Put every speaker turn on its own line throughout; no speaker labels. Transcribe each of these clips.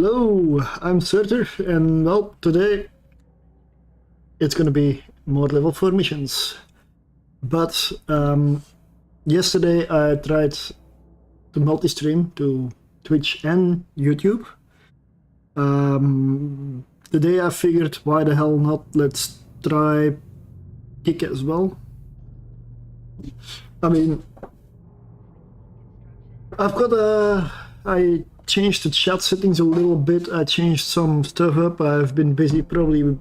Hello, I'm Surtur, and well, today it's gonna be more level 4 missions. But yesterday I tried to multi-stream to Twitch and YouTube. Today I figured, why the hell not, let's try Kick as well. I mean, I changed the chat settings a little bit. I changed some stuff up. I've been busy probably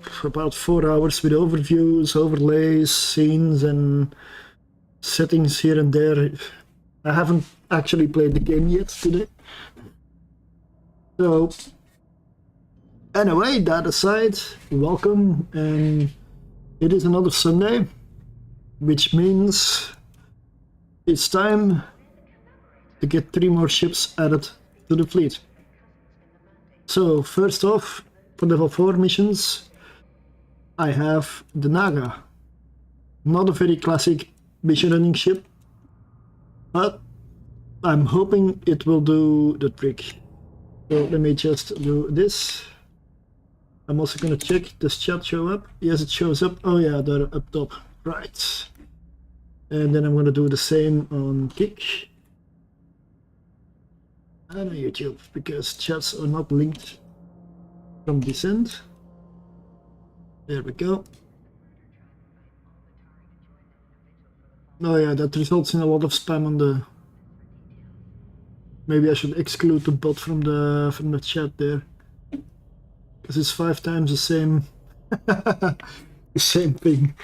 for about 4 hours with overviews, overlays, scenes, and settings here and there. I haven't actually played the game yet today. So, anyway, that aside, welcome, and it is another Sunday, which means it's time to get 3 more ships added to the fleet. So first off, for level 4 missions, I have the Naga. Not a very classic mission running ship, but I'm hoping it will do the trick. So let me just do this. I'm also gonna check, does chat show up? Yes, it shows up. Oh yeah, they're up top, right. And then I'm gonna do the same on Kick and on YouTube, because chats are not linked from this end. There we go. Oh yeah, that results in a lot of spam on the... Maybe I should exclude the bot from the chat there, because it's 5 times the same the same thing.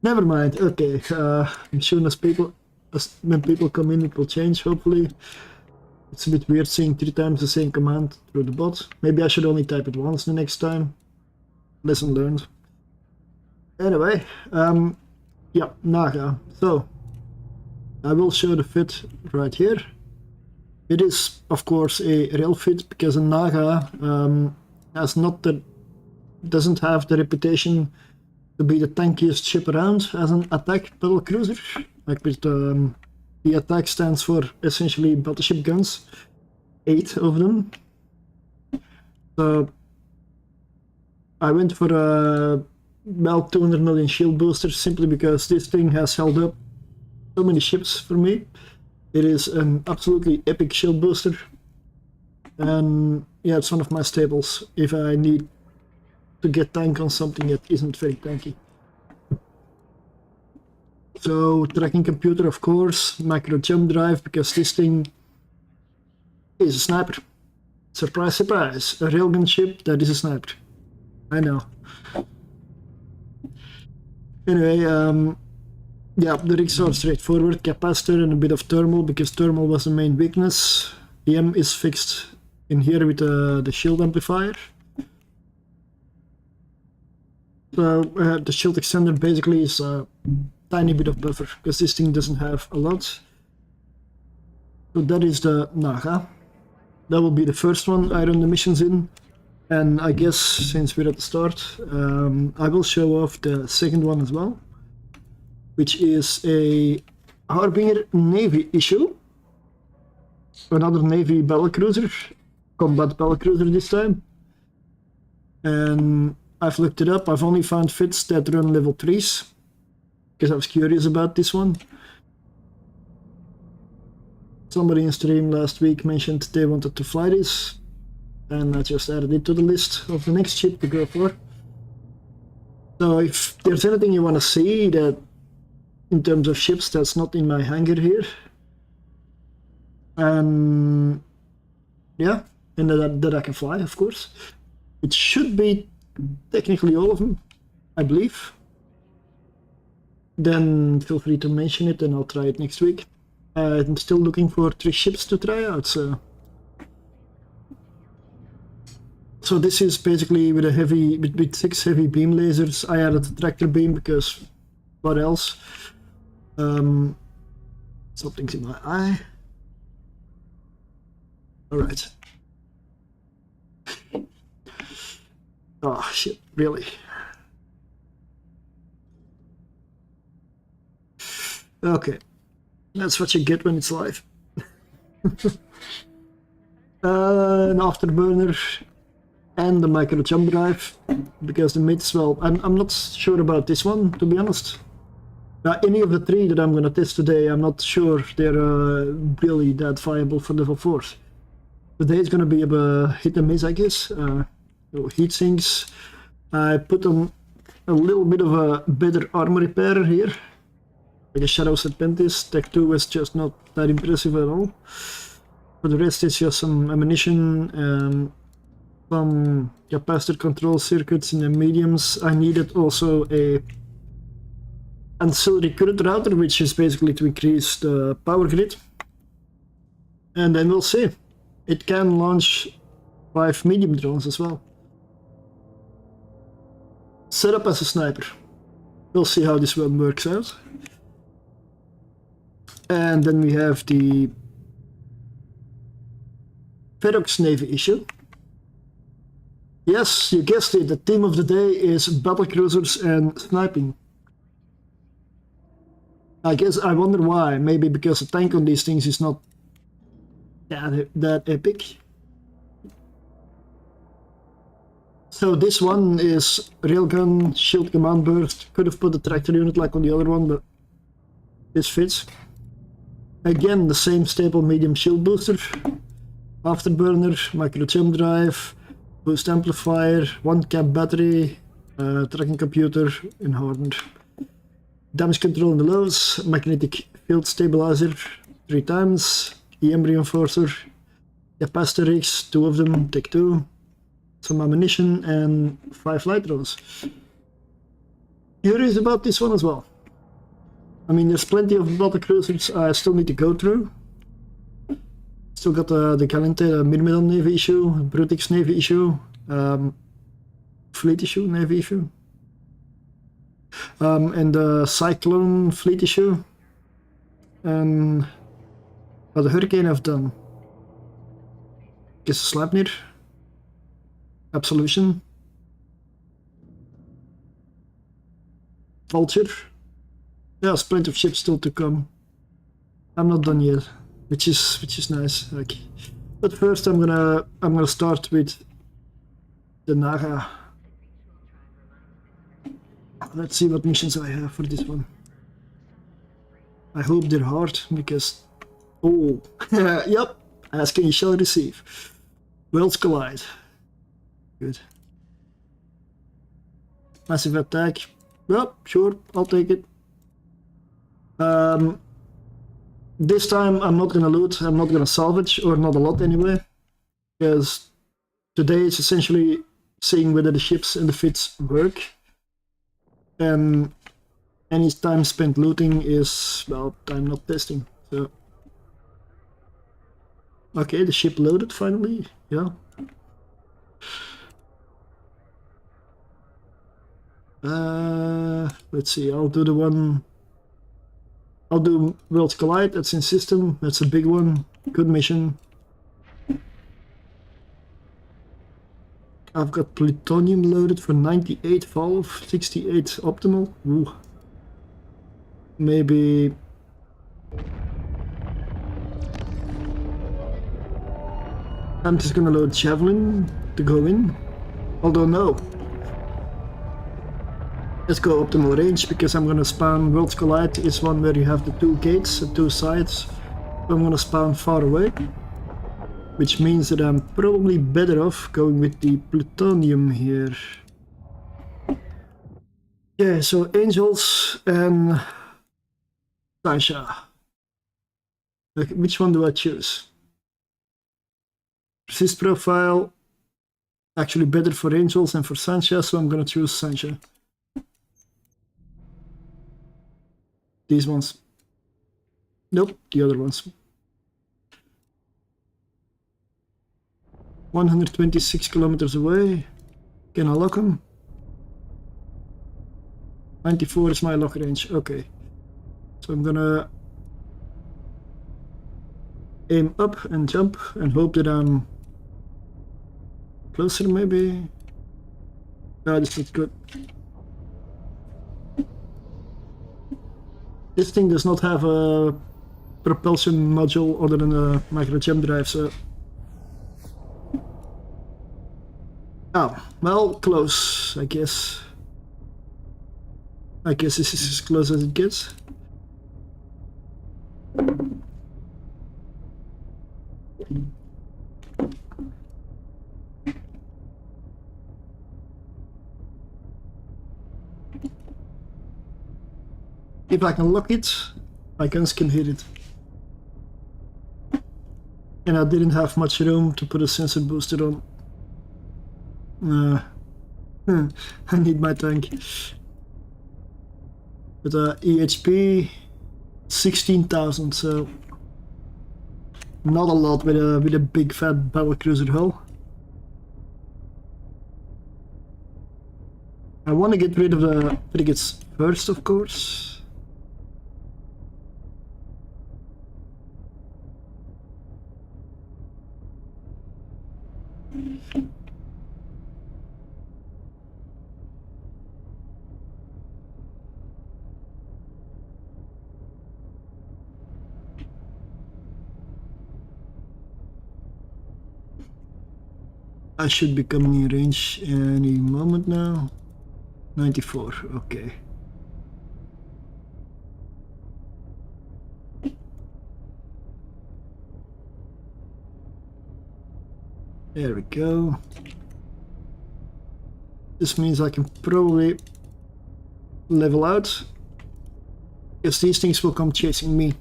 Never mind. Okay, I'm sure when people come in, it will change, hopefully. It's a bit weird seeing 3 times the same command through the bot. Maybe I should only type it once the next time. Lesson learned. Anyway, yeah, Naga. So, I will show the fit right here. It is, of course, a rail fit, because a Naga doesn't have the reputation to be the tankiest ship around as an attack battle cruiser. Like with the attack stands for essentially battleship guns, 8 of them. So I went for about 200 million shield boosters, simply because this thing has held up so many ships for me. It is an absolutely epic shield booster, and yeah, it's one of my staples if I need to get tank on something that isn't very tanky. So, tracking computer, of course, macro jump drive, because this thing is a sniper. Surprise, surprise, a railgun ship that is a sniper. I know. Anyway, yeah, the rigs are straightforward, capacitor and a bit of thermal, because thermal was the main weakness. EM is fixed in here with the shield amplifier. So the shield extender basically is a tiny bit of buffer, because this thing doesn't have a lot. So that is the Naga. That will be the first one I run the missions in. And I guess, since we're at the start, I will show off the second one as well, which is a Harbinger Navy issue. Another Navy battlecruiser, combat battlecruiser this time. And I've looked it up. I've only found fits that run level 3s, because I was curious about this one. Somebody in stream last week mentioned they wanted to fly this, and I just added it to the list of the next ship to go for. So if there's anything you want to see that, in terms of ships, that's not in my hangar here, yeah, and that I can fly, of course. It should be technically all of them, I believe. Then feel free to mention it and I'll try it next week. I'm still looking for 3 ships to try out, so this is basically with with 6 heavy beam lasers. I added the tractor beam because what else? Something's in my eye. Alright. Oh shit, really? Okay, that's what you get when it's live. An afterburner and the micro jump drive, because the mids, well, I'm not sure about this one, to be honest. Any of the three that I'm gonna test today, I'm not sure they're really that viable for level 4s. Today it's gonna be a hit and miss, I guess. Heat sinks. I put on a little bit of a better armor repair here. Like a Shadow Serpentis. Tech 2 was just not that impressive at all. For the rest, it's just some ammunition, some capacitor control circuits in the mediums. I needed also a ancillary current router, which is basically to increase the power grid. And then we'll see. It can launch 5 medium drones as well. Set up as a sniper. We'll see how this one works out. And then we have the Ferox Navy issue. Yes, you guessed it, the theme of the day is battlecruisers and sniping. I guess I wonder why. Maybe because the tank on these things is not that epic. So this one is railgun, shield command burst. Could have put a tractor unit like on the other one, but this fits. Again, the same staple medium shield booster. Afterburner, micro jump drive, boost amplifier, 1 cap battery, tracking computer, and hardened. Damage control in the lows, magnetic field stabilizer 3 times, EM reinforcer, capacitor rigs, 2 of them, take 2, some ammunition, and 5 light drones. Curious about this one as well. I mean, there's plenty of battlecruisers I still need to go through. Still got the Calente Myrmidon Navy issue, Brutix Navy issue, Fleet issue, Navy issue. And the Cyclone Fleet issue. And the Hurricane I've done. Guess Sleipnir. Absolution. Vulture. Yeah, there's plenty of ships still to come. I'm not done yet, which is nice. Like, but first I'm gonna start with the Naga. Let's see what missions I have for this one. I hope they're hard, because... Oh, yep, ask and you shall receive. Worlds collide. Good. Massive attack. Well, sure, I'll take it. This time I'm not gonna loot, I'm not gonna salvage, or not a lot anyway. Because today it's essentially seeing whether the ships and the fits work. And any time spent looting is, well, time not testing, so... Okay, the ship loaded finally, yeah. Let's see, I'll do the one... I'll do Worlds Collide, that's in system, that's a big one, good mission. I've got plutonium loaded for 98 valve, 68 optimal. Ooh. Maybe... I'm just gonna load Javelin to go in. Although no. Let's go optimal range, because I'm gonna spawn Worlds Collide is one where you have the 2 gates at 2 sides. So I'm gonna spawn far away. Which means that I'm probably better off going with the plutonium here. Yeah, so Angels and Sancha. Like, which one do I choose? Persist profile, actually better for Angels and for Sancha, so I'm gonna choose Sancha. These ones. Nope, the other ones. 126 kilometers away. Can I lock him? 94 is my lock range. Okay. So I'm gonna aim up and jump and hope that I'm closer maybe. No, this is good. This thing does not have a propulsion module other than a micro jump drive, so Oh, well, close, I guess. I guess this is as close as it gets. If I can lock it, my guns can hit it. And I didn't have much room to put a sensor booster on. I need my tank. But EHP 16,000, so not a lot with a big fat battlecruiser hull. I want to get rid of the frigates first, of course. I should be coming in range any moment now. 94, okay. There we go. This means I can probably level out, because these things will come chasing me.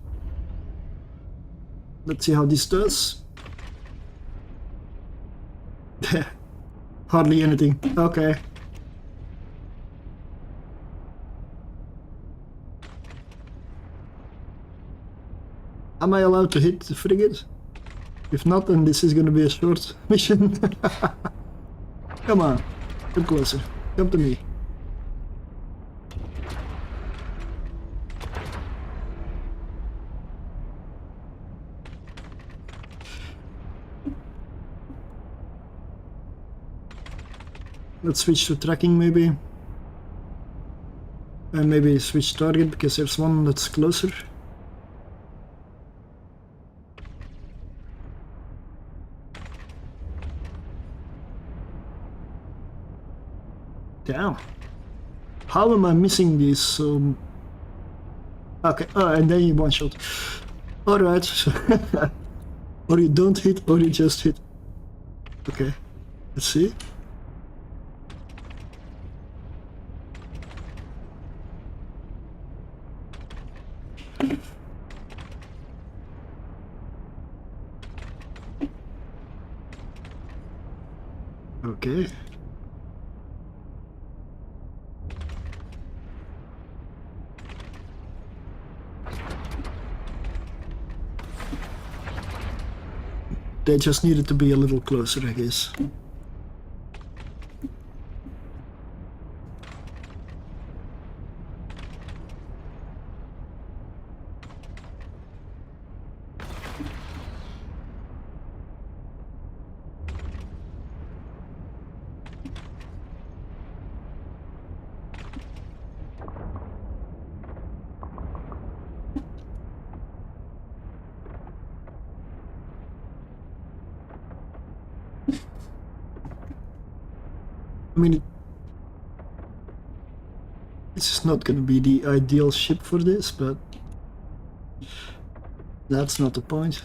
Let's see how this does. Hardly anything. Okay. Am I allowed to hit the frigate? If not, then this is gonna be a short mission. Come on, come closer. Come to me. Let's switch to tracking maybe. And maybe switch target because there's one that's closer. Damn. How am I missing this? Okay, and then you one shot. Alright. Or you don't hit, or you just hit. Okay, let's see. Okay. They just needed to be a little closer, I guess. I mean, this is not going to be the ideal ship for this, but that's not the point.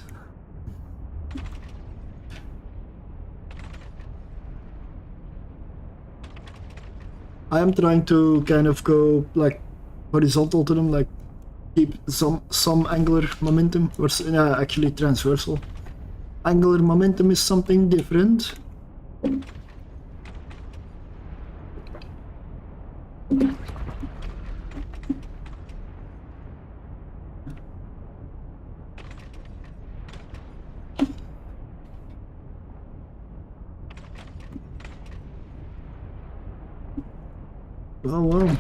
I am trying to kind of go like horizontal to them, like keep some angular momentum, or actually transversal. Angular momentum is something different. Oh wow.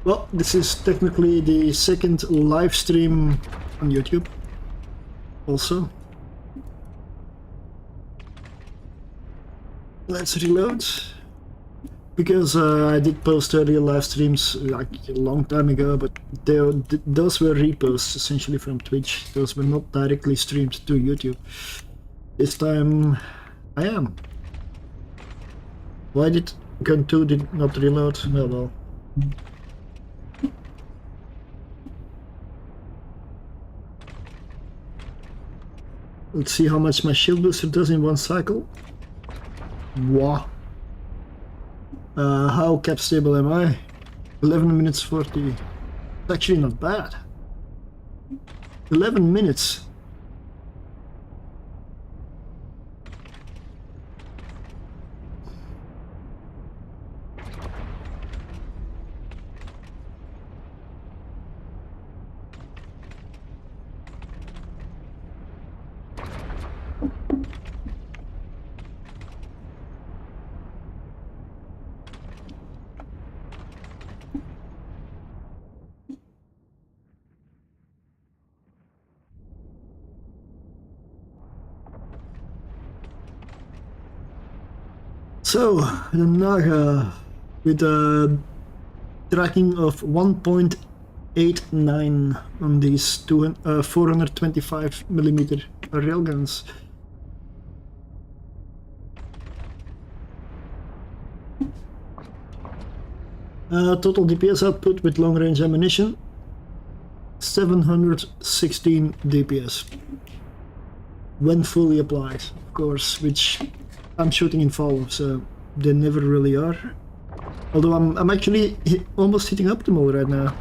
Well, this is technically the second live stream on YouTube also. Let's reload. Because I did post earlier live streams like a long time ago, but those were reposts essentially from Twitch. Those were not directly streamed to YouTube. This time I am. Why did Gun 2 did not reload? No, well. Let's see how much my shield booster does in one cycle. Wow. How cap stable am I? 11 minutes 40. It's actually not bad. 11 minutes. So, the Naga with a tracking of 1.89 on these 425mm railguns. Total DPS output with long range ammunition 716 DPS when fully applied, of course, which I'm shooting in follow, so they never really are. Although I'm actually almost hitting optimal right now.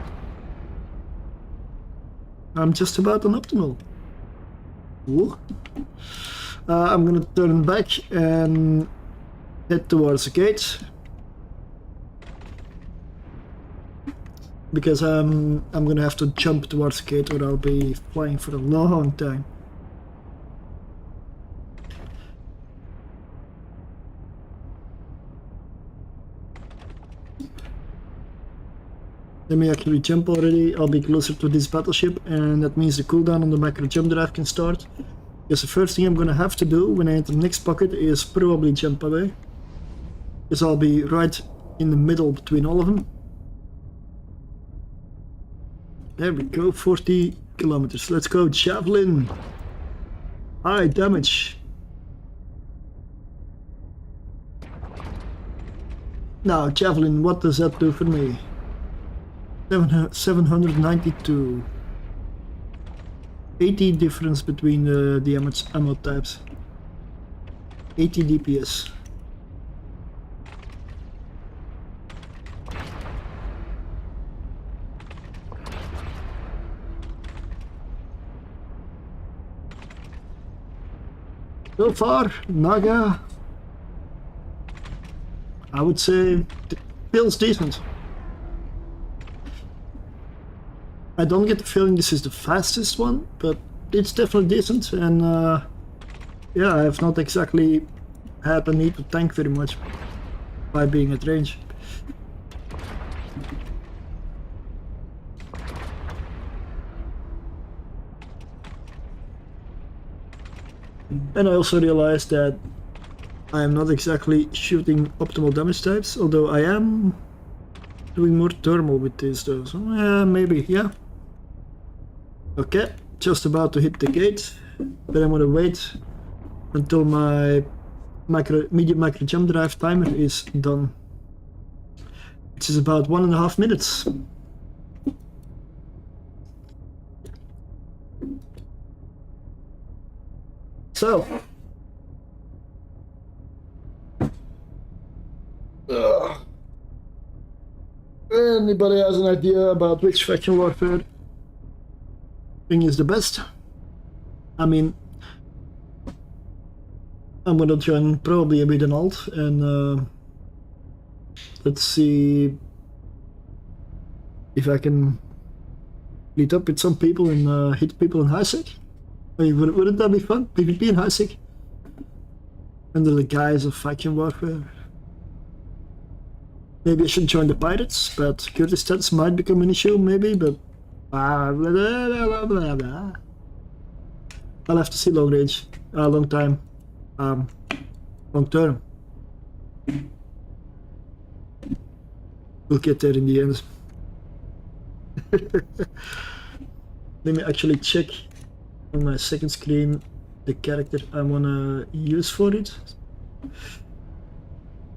I'm just about on optimal. Ooh. I'm gonna turn back and head towards the gate. Because I'm gonna have to jump towards the gate or I'll be flying for a long time. Let me actually jump already. I'll be closer to this battleship, and that means the cooldown on the macro jump drive can start. Because the first thing I'm gonna have to do when I enter the next pocket is probably jump away. Because I'll be right in the middle between all of them. There we go, 40 kilometers. Let's go, Javelin. High damage. Now, Javelin, what does that do for me? 792. 80 difference between the ammo types. 80 DPS. So far, Naga, I would say, feels decent. I don't get the feeling this is the fastest one, but it's definitely decent, and yeah, I have not exactly had the need to tank very much by being at range. And I also realized that I am not exactly shooting optimal damage types, although I am doing more thermal with this though, so maybe, yeah. Okay, just about to hit the gate, but I'm gonna wait until my medium macro jump drive timer is done, which is about 1.5 minutes. So, anybody has an idea about which faction warfare thing is the best? I mean, I'm gonna join probably with an alt, and let's see if I can meet up with some people and hit people in high sec. I mean, wouldn't that be fun? PvP in high sec? Under the guise of faction warfare. Maybe I should join the pirates, but security stats might become an issue, maybe, but blah, blah, blah, blah, blah. I'll have to see long range, long time, long term. We'll get there in the end. Let me actually check on my second screen the character I wanna use for it.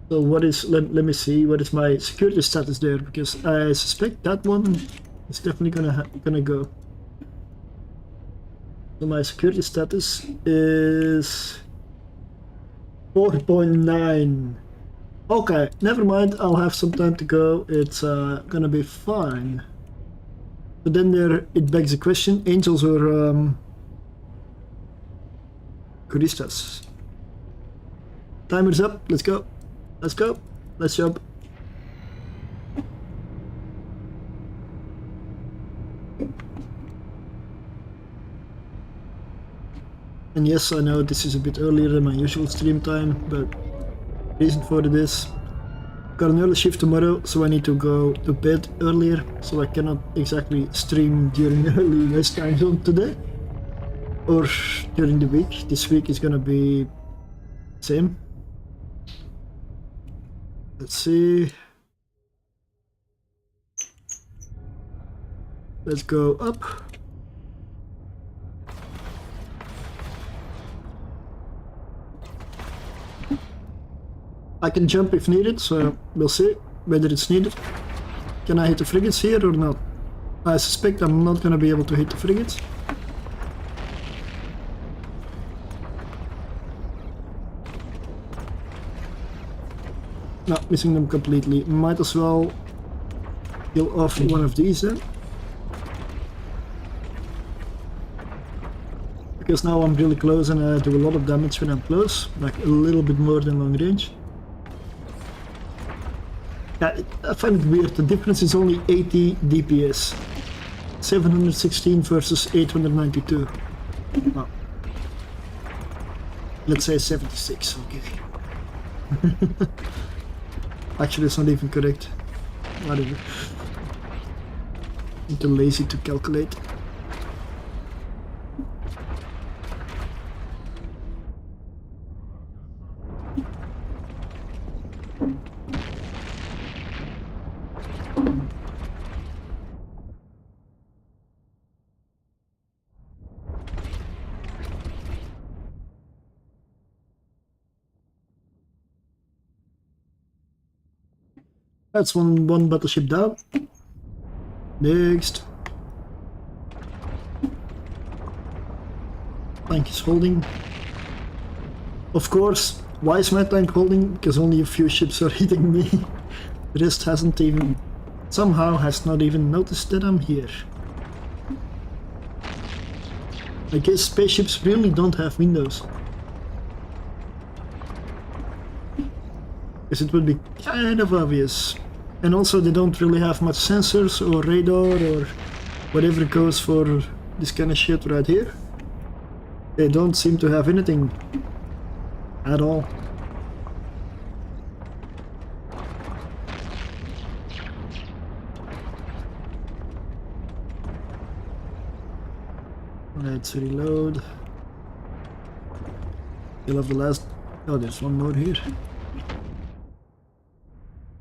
So what is, let me see, what is my security status there, because I suspect that one is definitely gonna go. So my security status is 4.9. Okay, never mind, I'll have some time to go, it's gonna be fine. But then there, it begs the question, angels or Choristas. Timer's up, let's go. Let's go. Let's jump. And yes, I know this is a bit earlier than my usual stream time, but reason for it is got an early shift tomorrow, so I need to go to bed earlier, so I cannot exactly stream during early West time zone today or during the week. This week is gonna be same. Let's see. Let's go up. I can jump if needed, so we'll see whether it's needed. Can I hit the frigates here or not? I suspect I'm not gonna be able to hit the frigates. No, missing them completely. Might as well kill off one of these then. Because now I'm really close and I do a lot of damage when I'm close, like a little bit more than long range. Yeah, I find it weird, the difference is only 80 DPS. 716 versus 892. Oh. Let's say 76, okay. Actually, it's not even correct. Whatever. I'm too lazy to calculate. That's one battleship down. Next. Tank is holding. Of course, why is my tank holding? Because only a few ships are hitting me. The rest hasn't even, somehow has not even noticed that I'm here. I guess spaceships really don't have windows. Because it would be kind of obvious. And also they don't really have much sensors or radar or whatever goes for this kind of shit right here. They don't seem to have anything at all. Let's reload. Still have the last. Oh, there's one more here.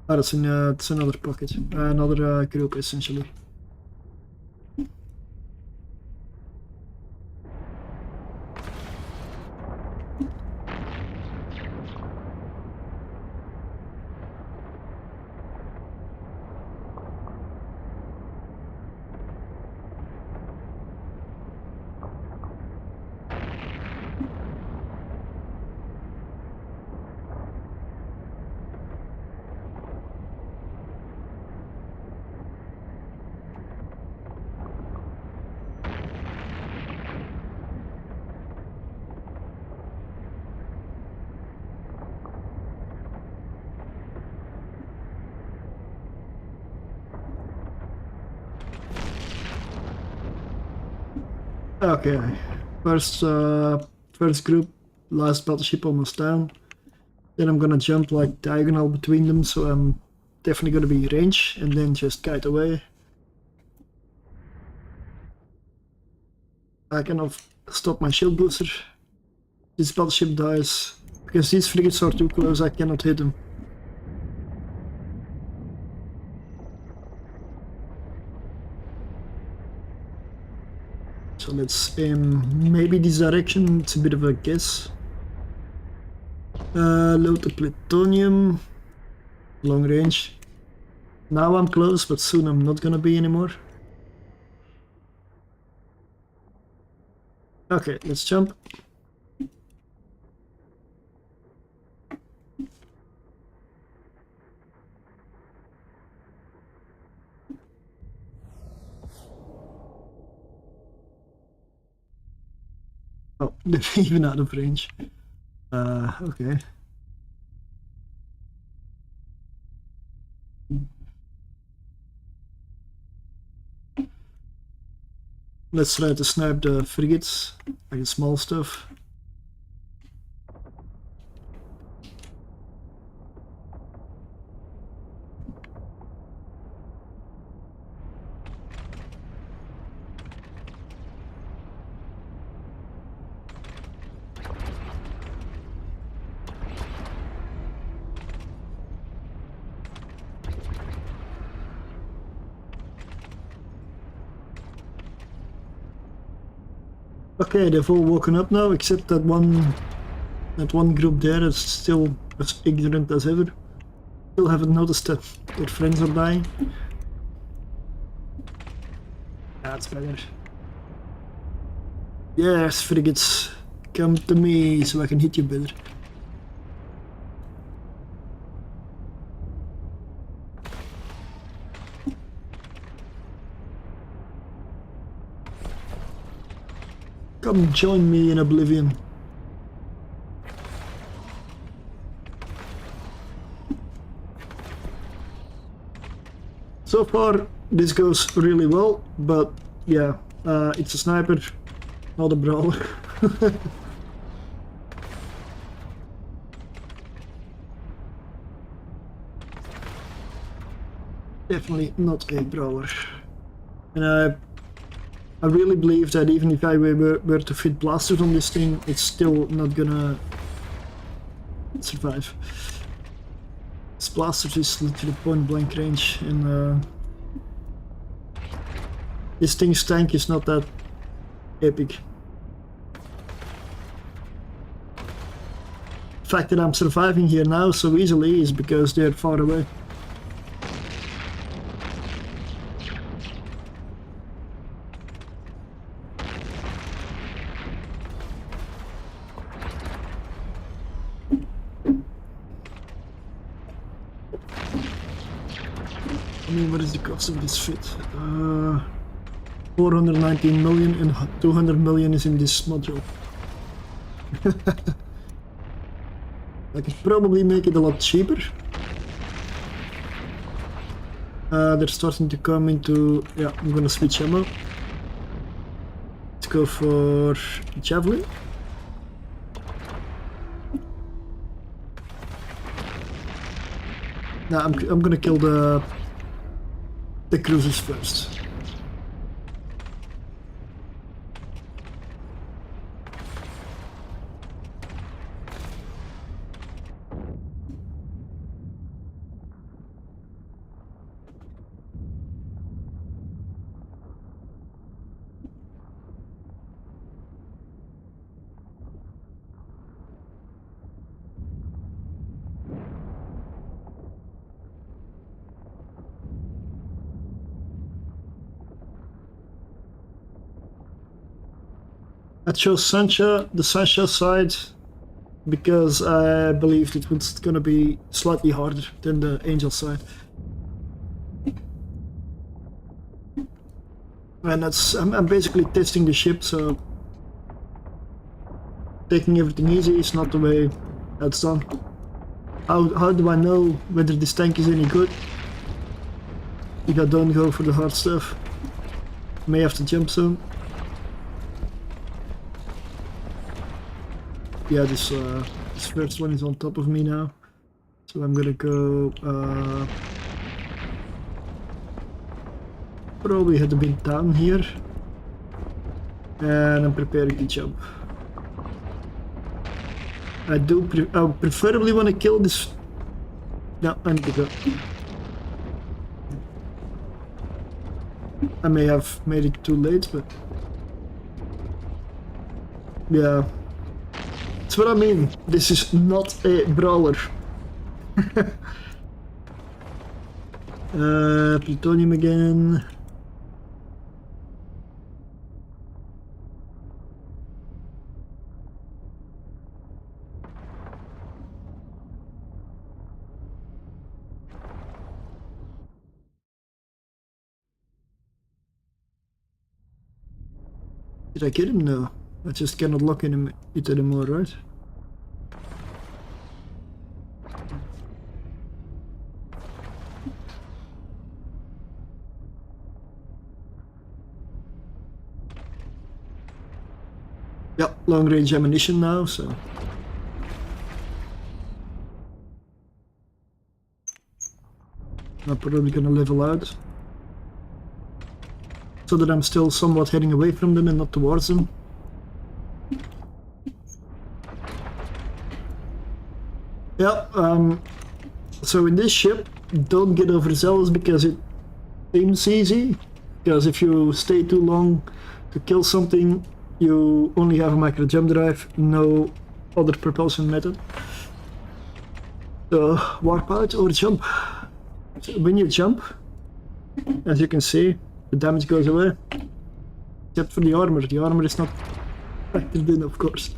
Oh, that's another pocket, another group essentially. Okay, first group, last battleship almost down. Then I'm gonna jump like diagonal between them, so I'm definitely gonna be in range, and then just kite away. I cannot stop my shield booster. This battleship dies, because these frigates are too close, I cannot hit them. So let's aim maybe this direction. It's a bit of a guess. Load the plutonium. Long range. Now I'm close, but soon I'm not gonna be anymore. Okay, let's jump. Oh, they're even out of range. Okay. Let's try to snipe the frigates, like the small stuff. Okay, they've all woken up now, except that one group there is still as ignorant as ever. Still haven't noticed that their friends are dying. That's better. Yes, frigates, come to me so I can hit you better. Come join me in oblivion. So far, this goes really well, but yeah, it's a sniper, not a brawler. Definitely not a brawler. And I really believe that even if I were to fit blasters on this thing, it's still not gonna survive. This blasters is literally point blank range, and this thing's tank is not that epic. The fact that I'm surviving here now so easily is because they're far away. I mean, what is the cost of this fit? 419 million and 200 million is in this module. I could probably make it a lot cheaper. They're starting to come into... Yeah, I'm gonna switch ammo. Let's go for Javelin. Now I'm gonna kill the cruisers first. I chose Sancha, the Sancha side, because I believed it was gonna be slightly harder than the Angel side. And I'm basically testing the ship, so taking everything easy is not the way that's done. How do I know whether this tank is any good if I don't go for the hard stuff? May have to jump soon. Yeah, this first one is on top of me now, so I'm gonna go probably head a bit down here, and I'm preparing to jump. I preferably want to kill this. No, I need to go. I may have made it too late, but Yeah. That's what I mean. This is not a brawler. Plutonium again. Did I get him? No. I just cannot lock in him it anymore, right? Yeah, long range ammunition now, so. I'm probably gonna level out. So that I'm still somewhat heading away from them and not towards them. Yeah, so in this ship, don't get overzealous because it seems easy. Because if you stay too long to kill something, you only have a micro jump drive, no other propulsion method. So warp out or jump. So when you jump, as you can see, the damage goes away. Except for the armor. The armor is not factored in, of course.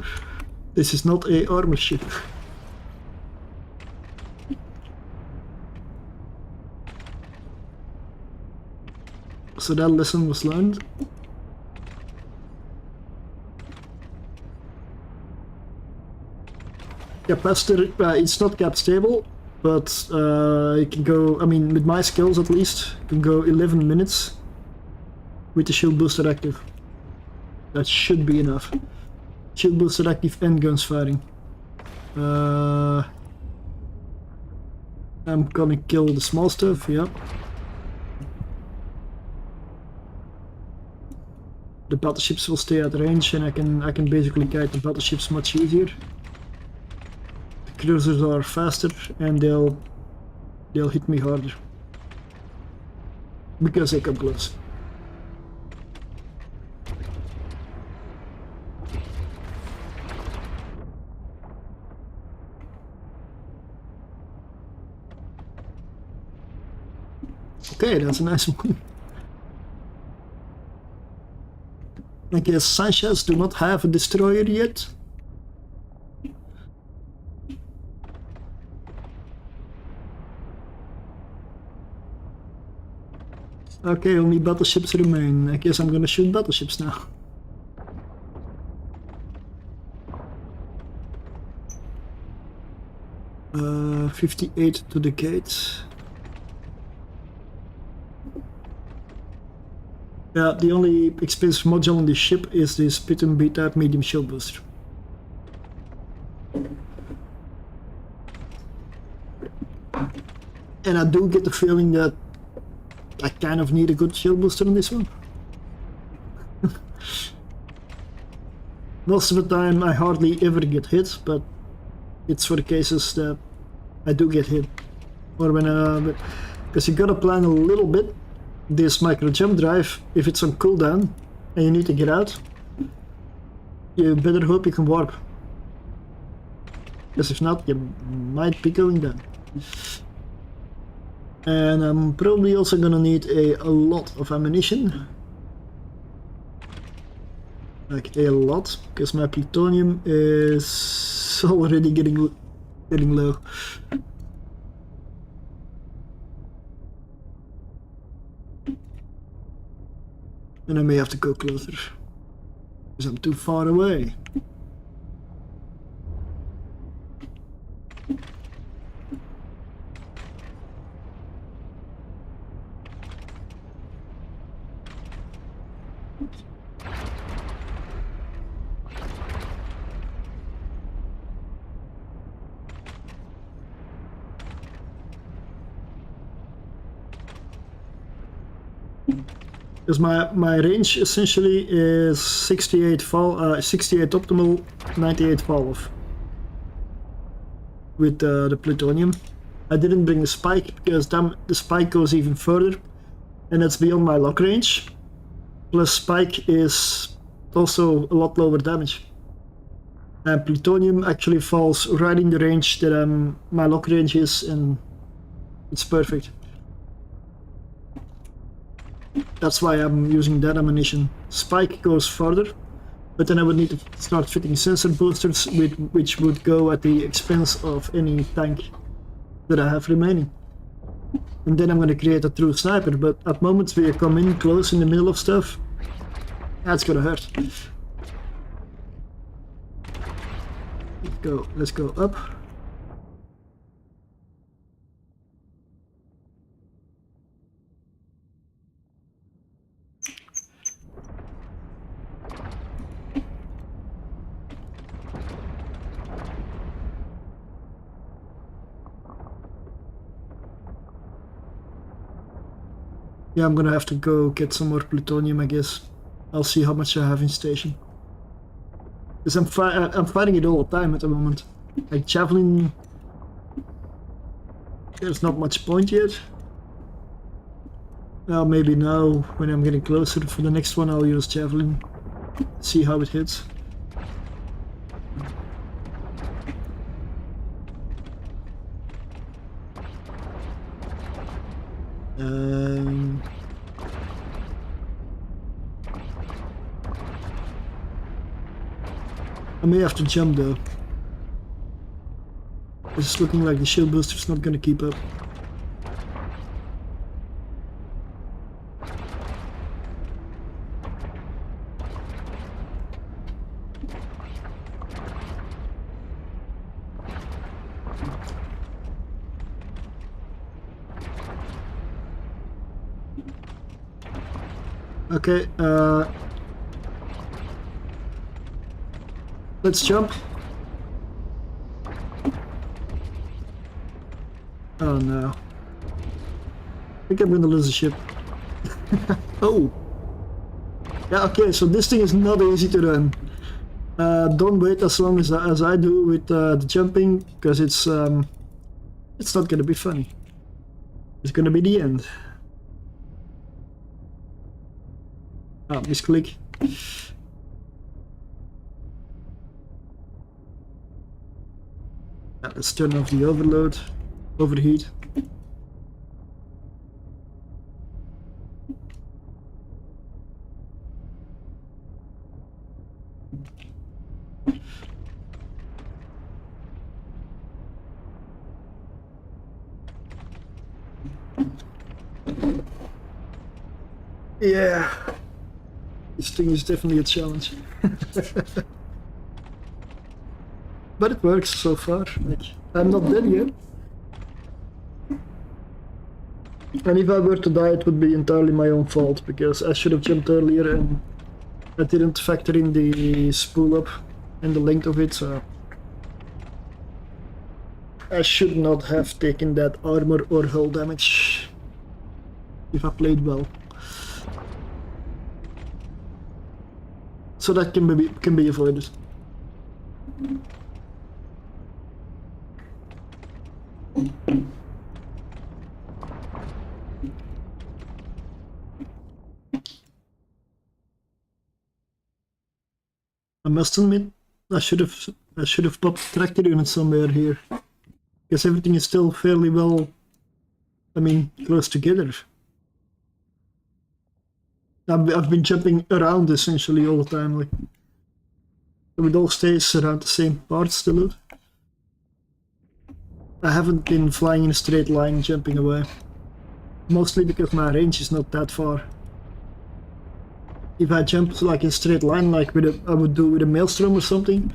This is not a armor ship. So that lesson was learned. Capacitor, it's not cap stable, but it can go, I mean, with my skills at least, it can go 11 minutes with the shield booster active. That should be enough. Shield booster active and guns firing. I'm gonna kill the small stuff, yeah. The battleships will stay at range and I can basically guide the battleships much easier. The cruisers are faster and they'll hit me harder. Because they come close. Okay, that's a nice one. I guess Sanchez do not have a destroyer yet. Okay, only battleships remain. I guess I'm gonna shoot battleships now. Uh, 58 to the gate. Yeah, the only expensive module on this ship is this Python B-type medium shield booster. And I do get the feeling that I kind of need a good shield booster on this one. Most of the time I hardly ever get hit, but it's for the cases that I do get hit. Or when because you gotta plan a little bit. This micro jump drive, if it's on cooldown and you need to get out, you better hope you can warp. Because if not, you might be going down. And I'm probably also gonna need a lot of ammunition. Like a lot, because my plutonium is already getting low. And I may have to go closer, because I'm too far away. Because my range essentially is 68 optimal, 98 fall off with the plutonium. I didn't bring the spike because the spike goes even further, and that's beyond my lock range. Plus spike is also a lot lower damage. And plutonium actually falls right in the range that my lock range is, and it's perfect. That's why I'm using that ammunition. Spike goes further, but then I would need to start fitting sensor boosters, which would go at the expense of any tank that I have remaining. And then I'm going to create a true sniper, but at moments where you come in close in the middle of stuff, that's going to hurt. Let's go up. Yeah, I'm gonna have to go get some more plutonium, I guess. I'll see how much I have in station. Because I'm fighting it all the time at the moment. Like javelin, there's not much point yet. Well, maybe now, when I'm getting closer for the next one, I'll use javelin. See how it hits. I may have to jump though. It's looking like the shield booster's not gonna keep up. Okay, let's jump. Oh no. I think I'm gonna lose the ship. Oh! Yeah, okay, so this thing is not easy to run. Don't wait as long as I do with the jumping, because it's not gonna be funny. It's gonna be the end. Ah, misclick. Yeah, let's turn off the overheat. Yeah, this thing is definitely a challenge. But it works so far. Like, I'm not dead yet. And if I were to die, it would be entirely my own fault, because I should have jumped earlier and I didn't factor in the spool up and the length of it, so I should not have taken that armor or hull damage if I played well. So that can be avoided. I must admit, I should have popped a tractor unit somewhere here, because everything is still fairly well, I mean, close together. I've been jumping around essentially all the time, like, so it all stays around the same parts to loot. I haven't been flying in a straight line jumping away, mostly because my range is not that far. If I jump like in a straight line, like I would do with a maelstrom or something,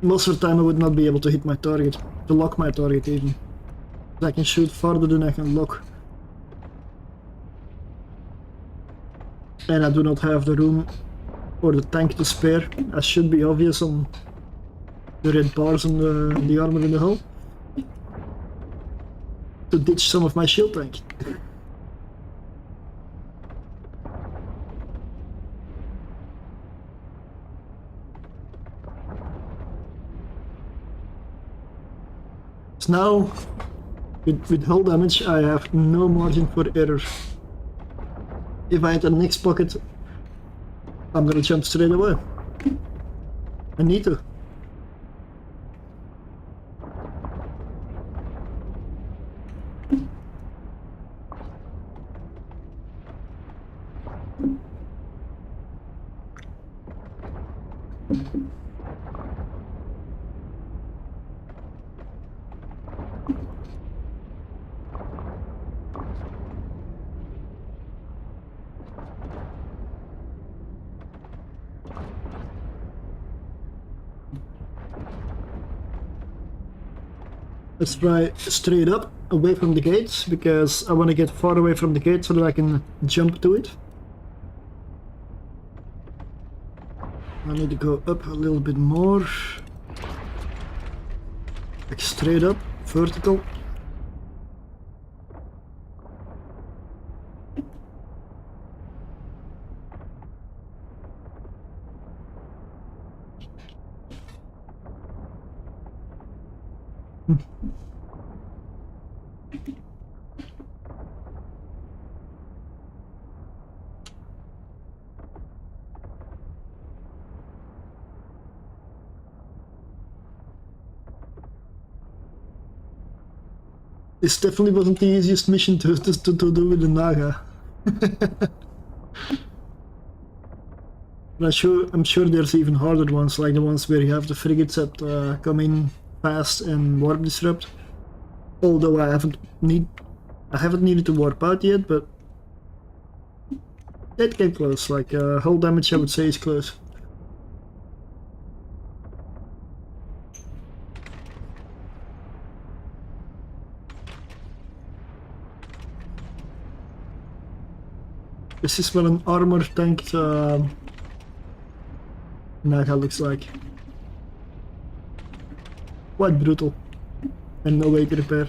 most of the time I would not be able to hit my target, to lock my target even. I can shoot farther than I can lock. And I do not have the room or the tank to spare, as should be obvious on the red bars on the armor in the hull, to ditch some of my shield tank. So now, with hull damage, I have no margin for error. If I had the next pocket I'm gonna jump straight away. I need to. Let's try straight up, away from the gates, because I want to get far away from the gate so that I can jump to it. I need to go up a little bit more. Like straight up, vertical. This definitely wasn't the easiest mission to do with the Naga. But I'm sure there's even harder ones, like the ones where you have the frigates that come in fast and warp disrupt. Although I haven't needed to warp out yet, but that came close. Like hull damage, I would say, is close. This is what an armor tanked Naga looks like. Quite brutal. And no way to repair.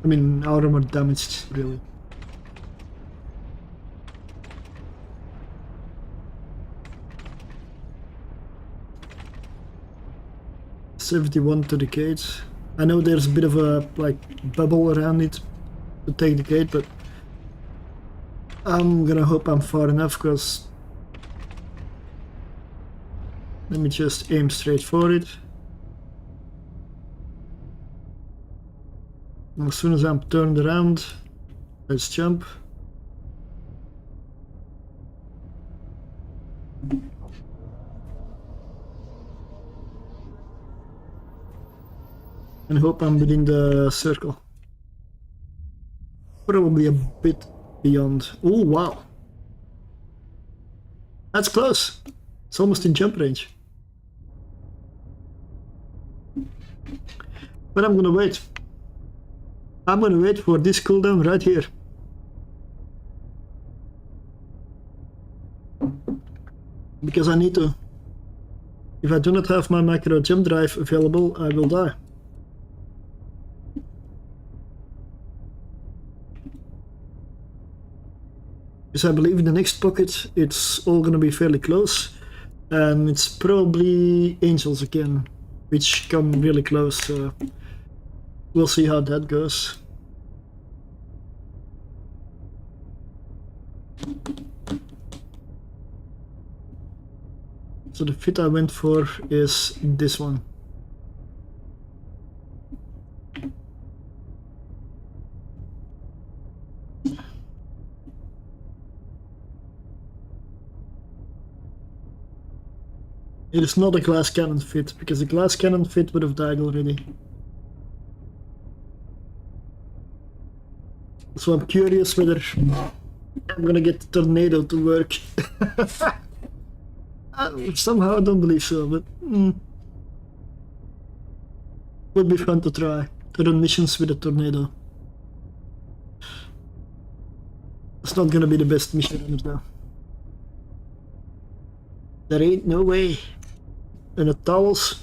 I mean, armor damaged, really. $71 to the gate. I know there's a bit of a bubble around it to take the gate, but I'm gonna hope I'm far enough, because let me just aim straight for it. And as soon as I'm turned around, let's jump. And hope I'm within the circle. Probably a bit beyond. Oh wow, that's close. It's almost in jump range. But I'm gonna wait. I'm gonna wait for this cooldown right here. Because I need to. If I do not have my macro jump drive available, I will die. Because I believe in the next pocket it's all gonna be fairly close, and it's probably angels again, which come really close, so we'll see how that goes. So the fit I went for is this one. It is not a glass cannon fit, because a glass cannon fit would have died already. So I'm curious whether I'm gonna get the tornado to work. Somehow I don't believe so, but would be fun to try to run missions with a tornado. It's not gonna be the best mission runner though. There ain't no way. And the towels.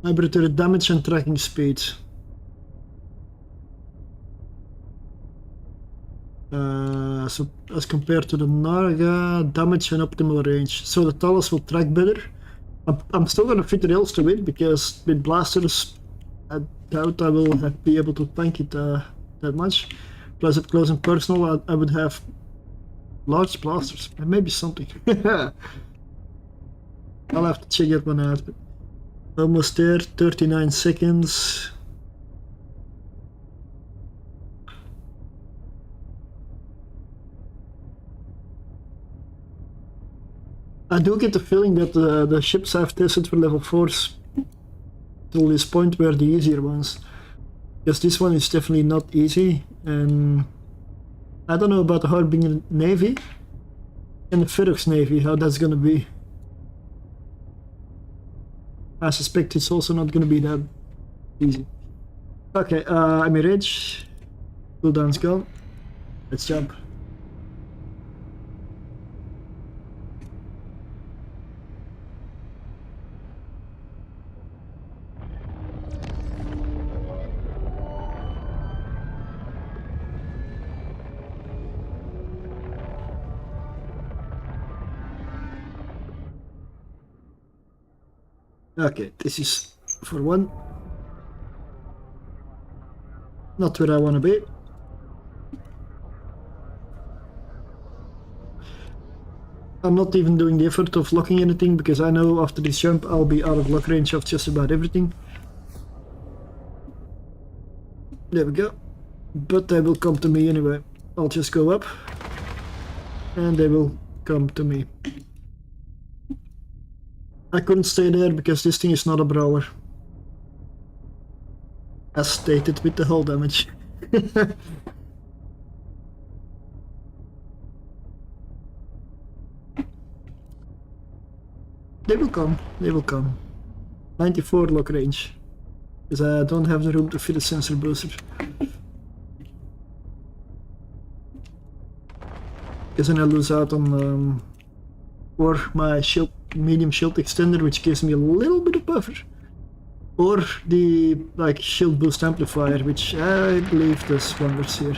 Laboratory damage and tracking speed. So as compared to the Naga, damage and optimal range. So the towers will track better. I'm still gonna fit the rails to it because with blasters, I doubt I will be able to tank it that much. Plus, at close and personal, I would have large blasters and maybe something. I'll have to check that one out. Almost there, 39 seconds. I do get the feeling that the ships I've tested for level 4s till this point were the easier ones. Because this one is definitely not easy, and I don't know about the Harbinger Navy and the Ferox Navy, how that's gonna be. I suspect it's also not gonna be that easy. Okay, I'm in range. Cooldown's gone. Let's jump. Okay, this is for one. Not where I want to be. I'm not even doing the effort of locking anything because I know after this jump I'll be out of lock range of just about everything. There we go. But they will come to me anyway. I'll just go up and they will come to me. I couldn't stay there because this thing is not a brawler. As stated with the hull damage. They will come, they will come. 94 lock range. Because I don't have the room to fit a sensor booster. Because then I lose out on or my shield, medium shield extender, which gives me a little bit of buffer. Or the like shield boost amplifier, which I believe does wonders here.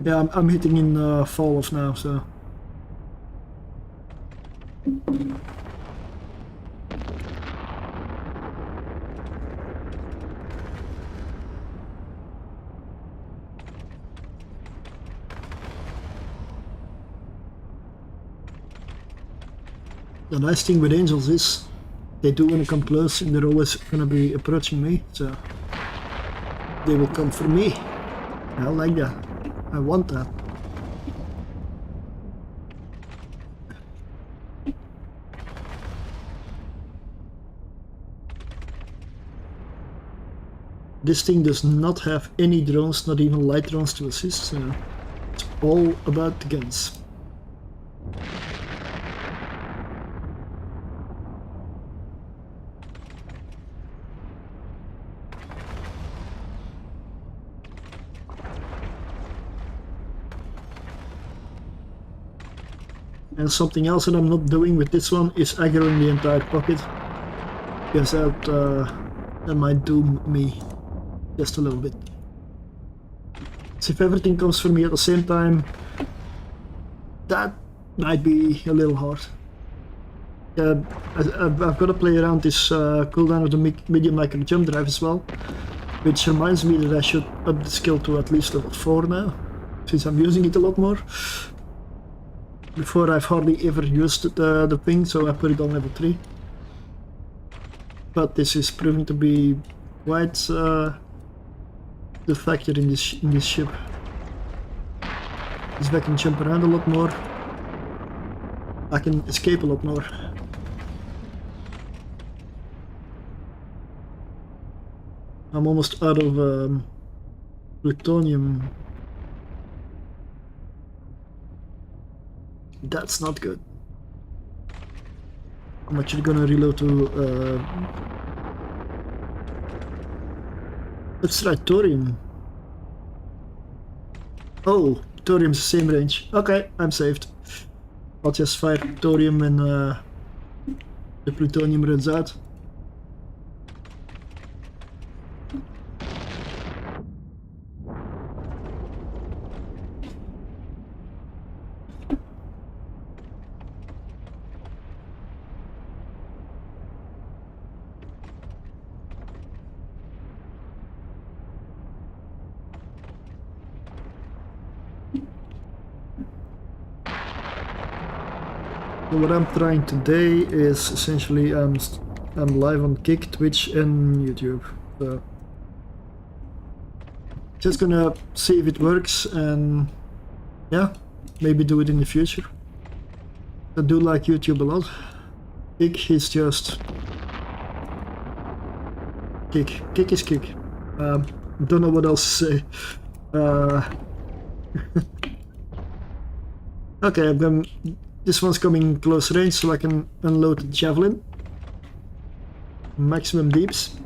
Yeah, I'm hitting in fall off now, so. The nice thing with angels is they do want to come close and they're always going to be approaching me, so they will come for me. I like that. I want that. This thing does not have any drones, not even light drones to assist, so it's all about the guns. And something else that I'm not doing with this one is aggroing the entire pocket, because that might doom me just a little bit. So if everything comes for me at the same time, that might be a little hard. I've got to play around this cooldown of the medium micro jump drive as well, which reminds me that I should up the skill to at least level 4 now, since I'm using it a lot more. Before I've hardly ever used the thing, so I put it on level 3. But this is proving to be quite the factor in this ship. Because I can jump around a lot more. I can escape a lot more. I'm almost out of plutonium. That's not good. I'm actually gonna reload to let's try thorium. Oh, thorium's the same range. Okay, I'm saved. I'll just fire thorium when the plutonium runs out. So what I'm trying today is essentially I'm live on Kick, Twitch, and YouTube. So just gonna see if it works, and yeah, maybe do it in the future. I do like YouTube a lot. Kick is just Kick. Kick is Kick. Don't know what else to say. Okay, this one's coming close range, so I can unload the javelin. Maximum deeps.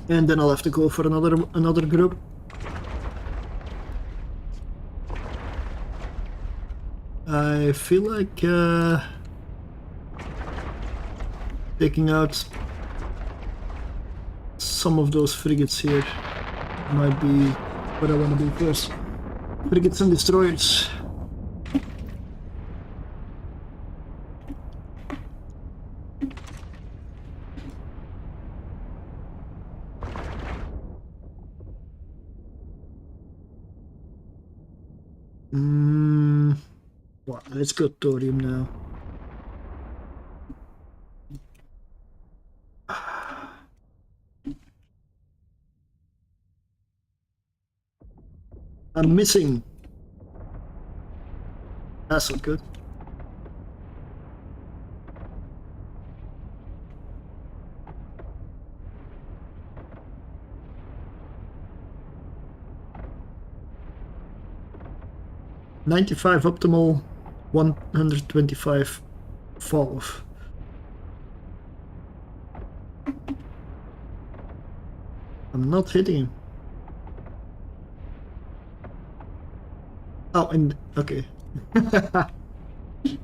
And then I'll have to go for another group. I feel like taking out some of those frigates here might be what I want to do first. Frigates and destroyers. Well, let's go thorium now. I'm missing. That's not good. $95 optimal, 125 fall off. I'm not hitting him. Oh, and okay.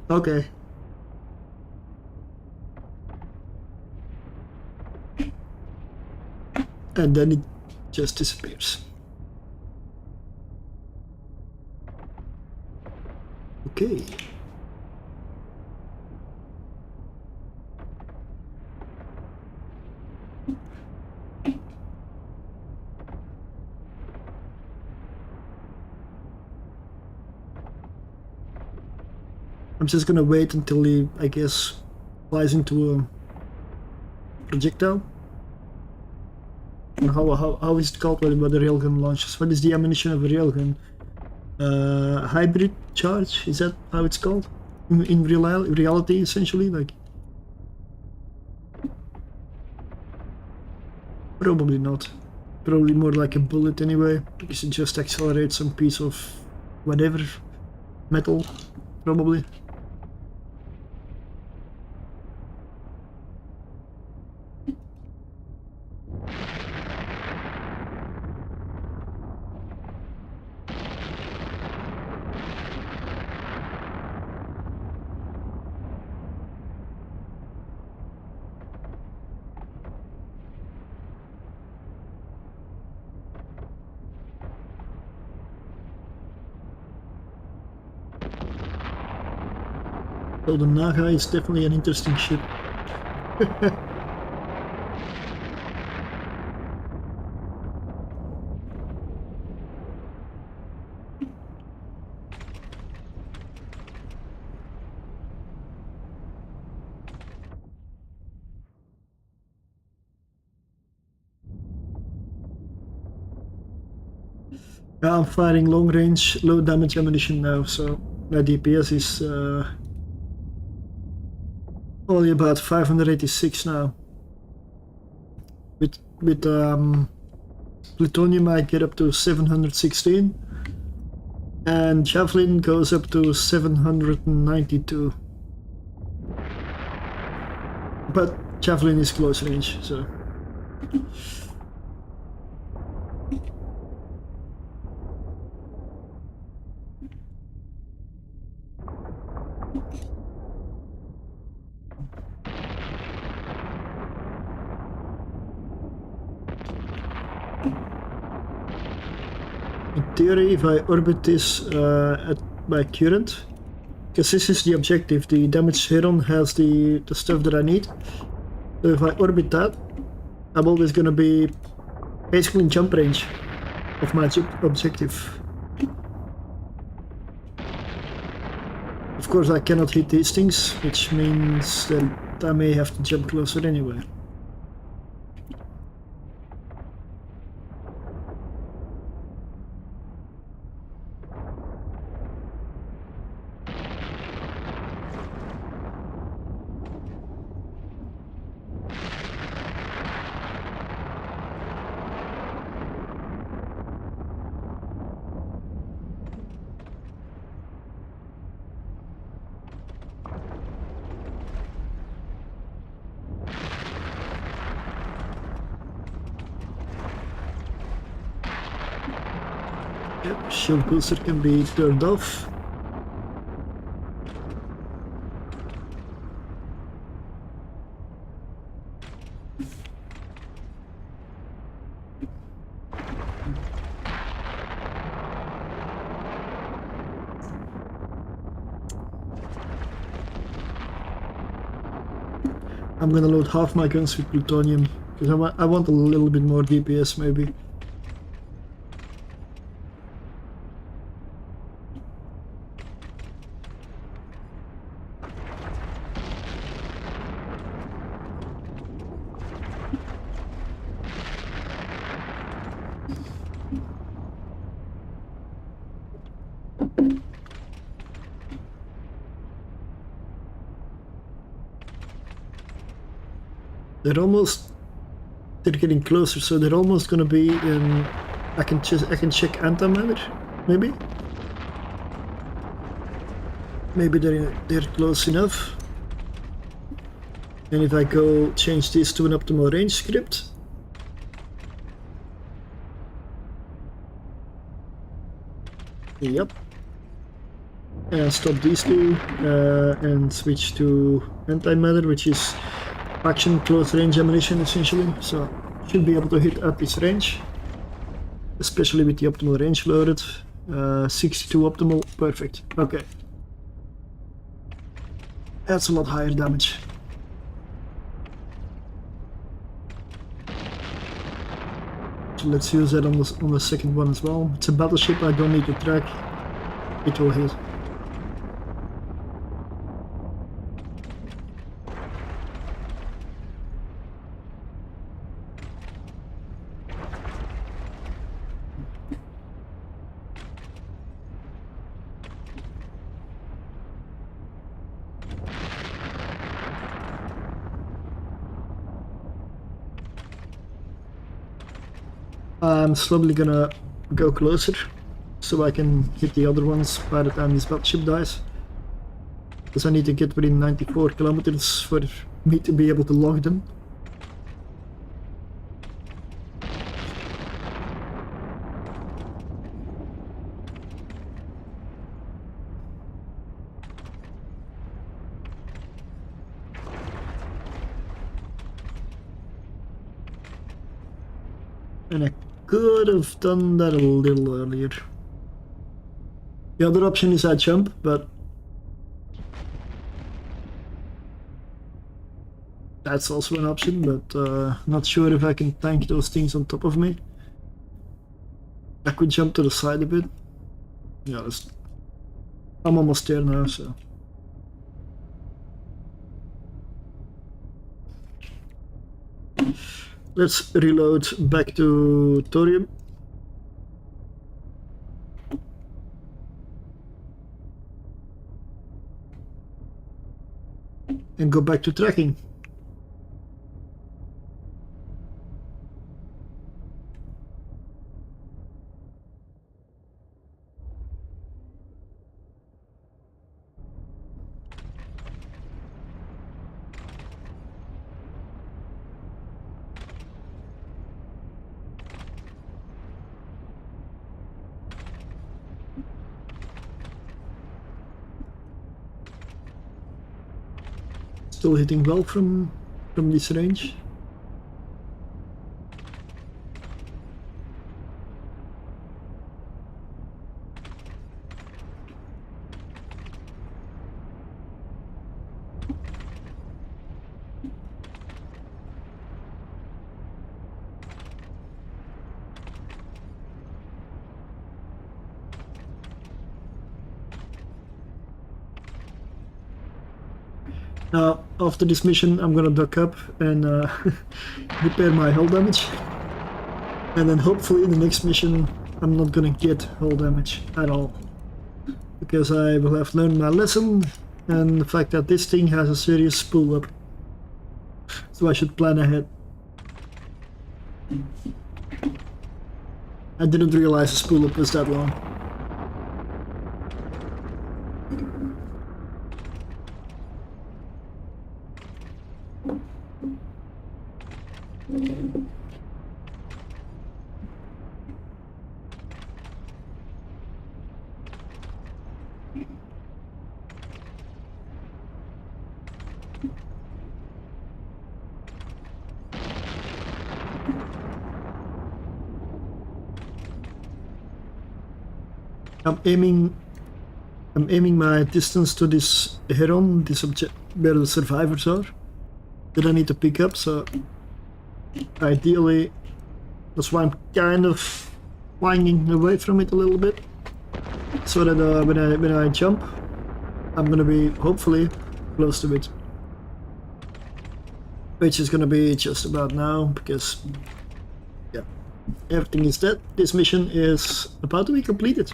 Okay. And then it just disappears. Okay. I'm just gonna wait until he, I guess, flies into a projectile. And how is it called when the railgun launches? What is the ammunition of a railgun? Hybrid charge? Is that how it's called? In reality, essentially, like. Probably not. Probably more like a bullet anyway, because it just accelerates some piece of whatever metal, probably. So the Naga is definitely an interesting ship. I'm firing long range, low damage ammunition now, so my DPS is only about 586 now. With plutonium I get up to 716, and javelin goes up to 792. But javelin is close range, so. In theory, if I orbit this at my current, because this is the objective, the damaged Heron has the stuff that I need. So if I orbit that, I'm always gonna be basically jump range of my objective. Of course I cannot hit these things, which means that I may have to jump closer anyway. Yep, shield booster can be turned off. I'm gonna load half my guns with plutonium because I want a little bit more DPS maybe. They're getting closer, so they're almost gonna be in. I can check antimatter, maybe. Maybe they're close enough. And if I go change this to an optimal range script. Yep. And stop these two and switch to antimatter, which is action close range ammunition essentially, so should be able to hit at this range, especially with the optimal range loaded. 62 optimal, perfect. Okay, that's a lot higher damage. So let's use that on the second one as well. It's a battleship, I don't need to track, it will hit. I'm slowly gonna go closer so I can hit the other ones by the time this battleship dies. Because I need to get within 94 kilometers for me to be able to log them. And I could have done that a little earlier. The other option is I jump, but that's also an option, but not sure if I can tank those things on top of me. I could jump to the side a bit. Yeah, I'm almost there now, so. Let's reload back to thorium. And go back to tracking. Still hitting well from this range. Now, after this mission, I'm gonna duck up and repair my hull damage. And then hopefully in the next mission, I'm not gonna get hull damage at all. Because I will have learned my lesson, and the fact that this thing has a serious spool up. So I should plan ahead. I didn't realize the spool up was that long. I'm aiming my distance to this heron, this object where the survivors are, that I need to pick up, so ideally that's why I'm kind of flying away from it a little bit, so that when I jump, I'm gonna be hopefully close to it. Which is gonna be just about now, because yeah, everything is dead. This mission is about to be completed.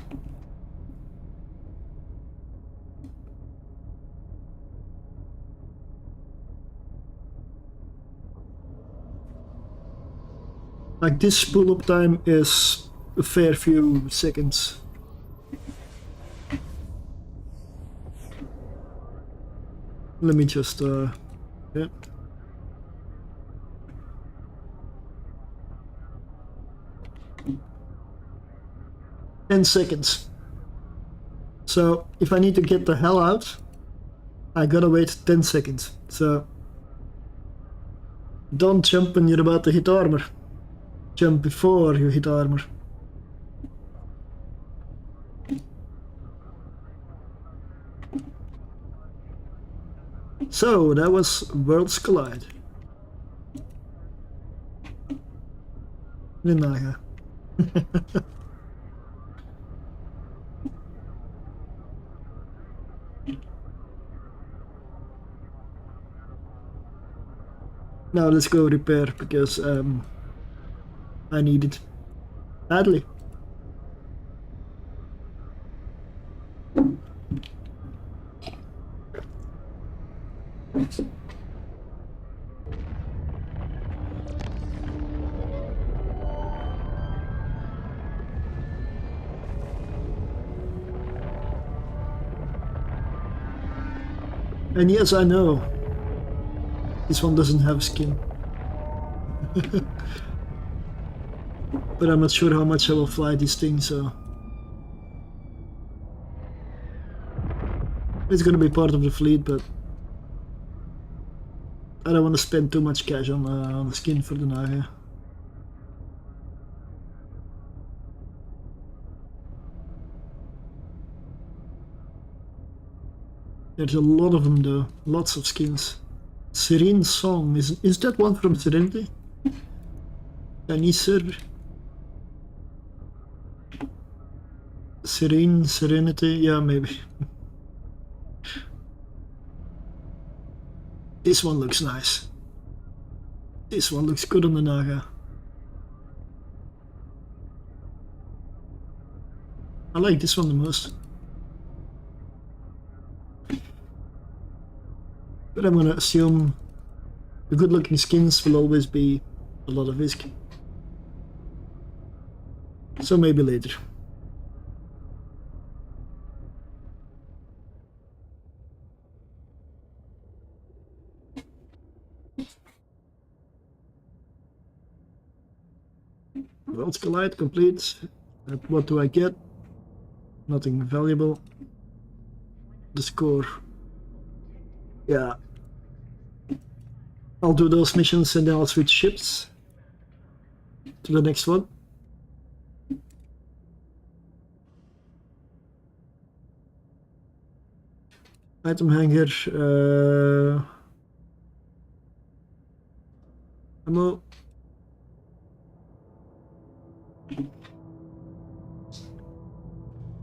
Like this spool up time is a fair few seconds. Let me just yeah. "10 seconds. So if I need to get the hell out, I gotta wait 10 seconds. So don't jump when you're about to hit armor. Jump before you hit armor. So that was Worlds Collide. The Naga. Now let's go repair, because I need it badly. And yes, I know, this one doesn't have skin. But I'm not sure how much I will fly this thing, so it's gonna be part of the fleet, but I don't want to spend too much cash on the skin for the Naga. There's a lot of them though, lots of skins. Serene Song, is that one from Serenity? Canicer? Serene, Serenity, yeah, maybe. This one looks nice. This one looks good on the Naga. I like this one the most. But I'm gonna assume the good looking skins will always be a lot of risk. So maybe later. Worlds Collide complete. What do I get? Nothing valuable. The score. Yeah. I'll do those missions and then I'll switch ships to the next one. Item hanger. Ammo.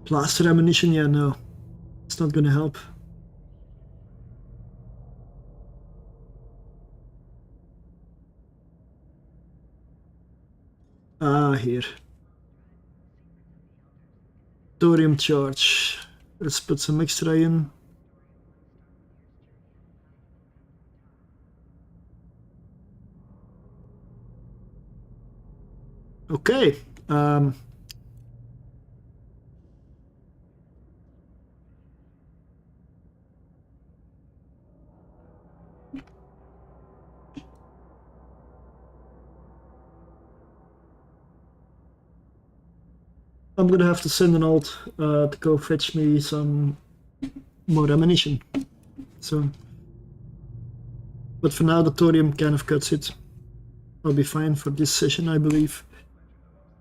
Plaster ammunition, yeah, no. It's not gonna help. Ah, here. Thorium charge. Let's put some extra in. Okay. I'm gonna have to send an alt to go fetch me some more ammunition. So, but for now the thorium kind of cuts it. I'll be fine for this session, I believe.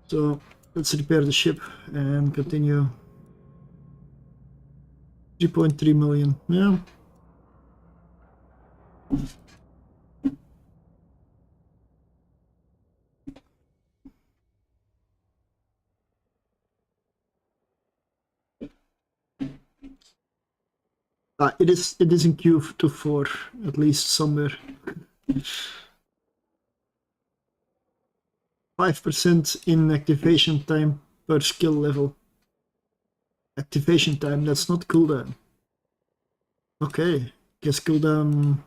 So let's repair the ship and continue. 3.3 million. Yeah. It is in Q4 at least somewhere. 5% in activation time per skill level. Activation time, that's not cooldown. Okay, guess cooldown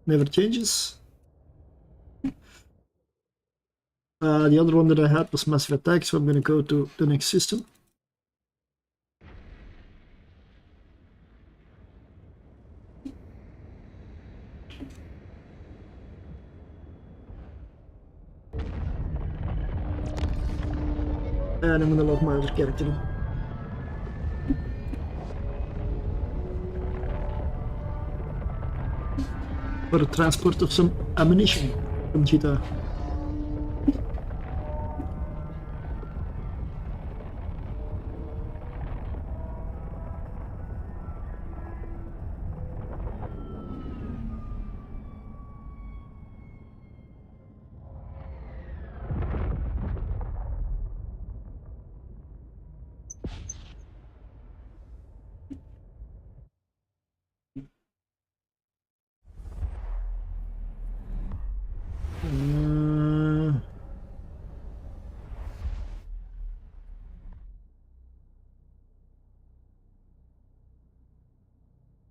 never changes. The other one that I had was massive attack, so I'm gonna go to the next system. And I'm gonna log my other character in. For the transport of some ammunition from Cheetah.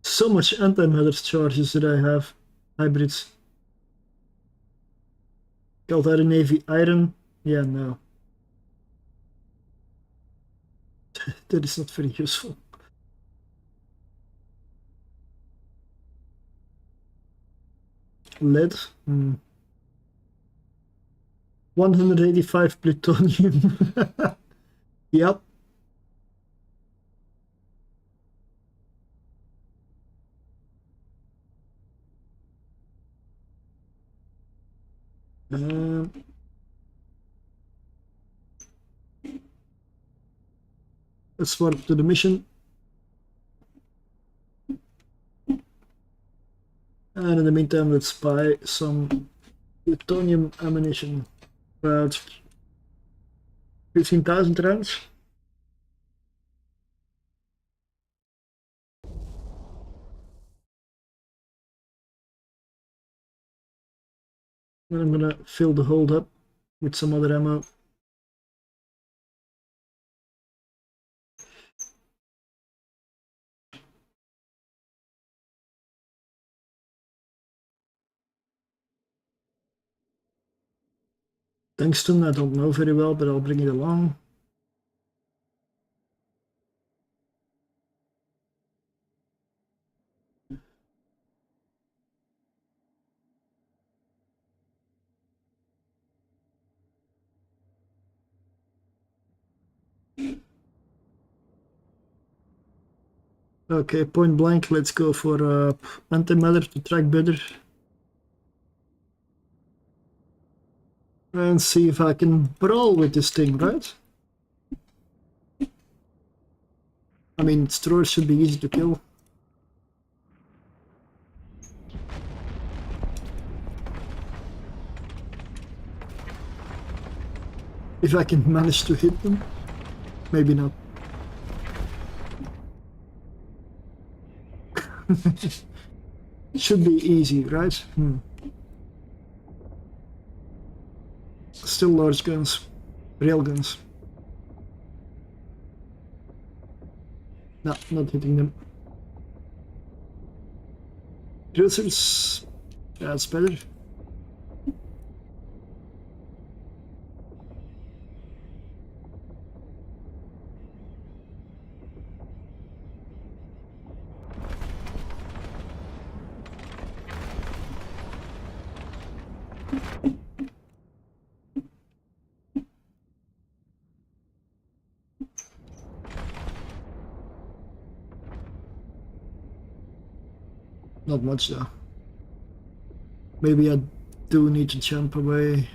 So much anti-matter charges that I have. Hybrids. Harbinger Navy iron. Yeah, no. That is not very useful. Lead. 185 plutonium. Yep. Let's warp to the mission. And in the meantime, let's buy some plutonium ammunition. About 15,000 rounds. And I'm gonna fill the hold up with some other ammo. Tungsten, I don't know very well, but I'll bring it along. Okay, point blank, let's go for anti-matter to track better. And see if I can brawl with this thing, right? I mean, destroyers should be easy to kill. If I can manage to hit them. Maybe not. Should be easy, right? Still large guns. Rail guns. No, not hitting them. Cruisers. That's better. Not much though. Maybe I do need to jump away.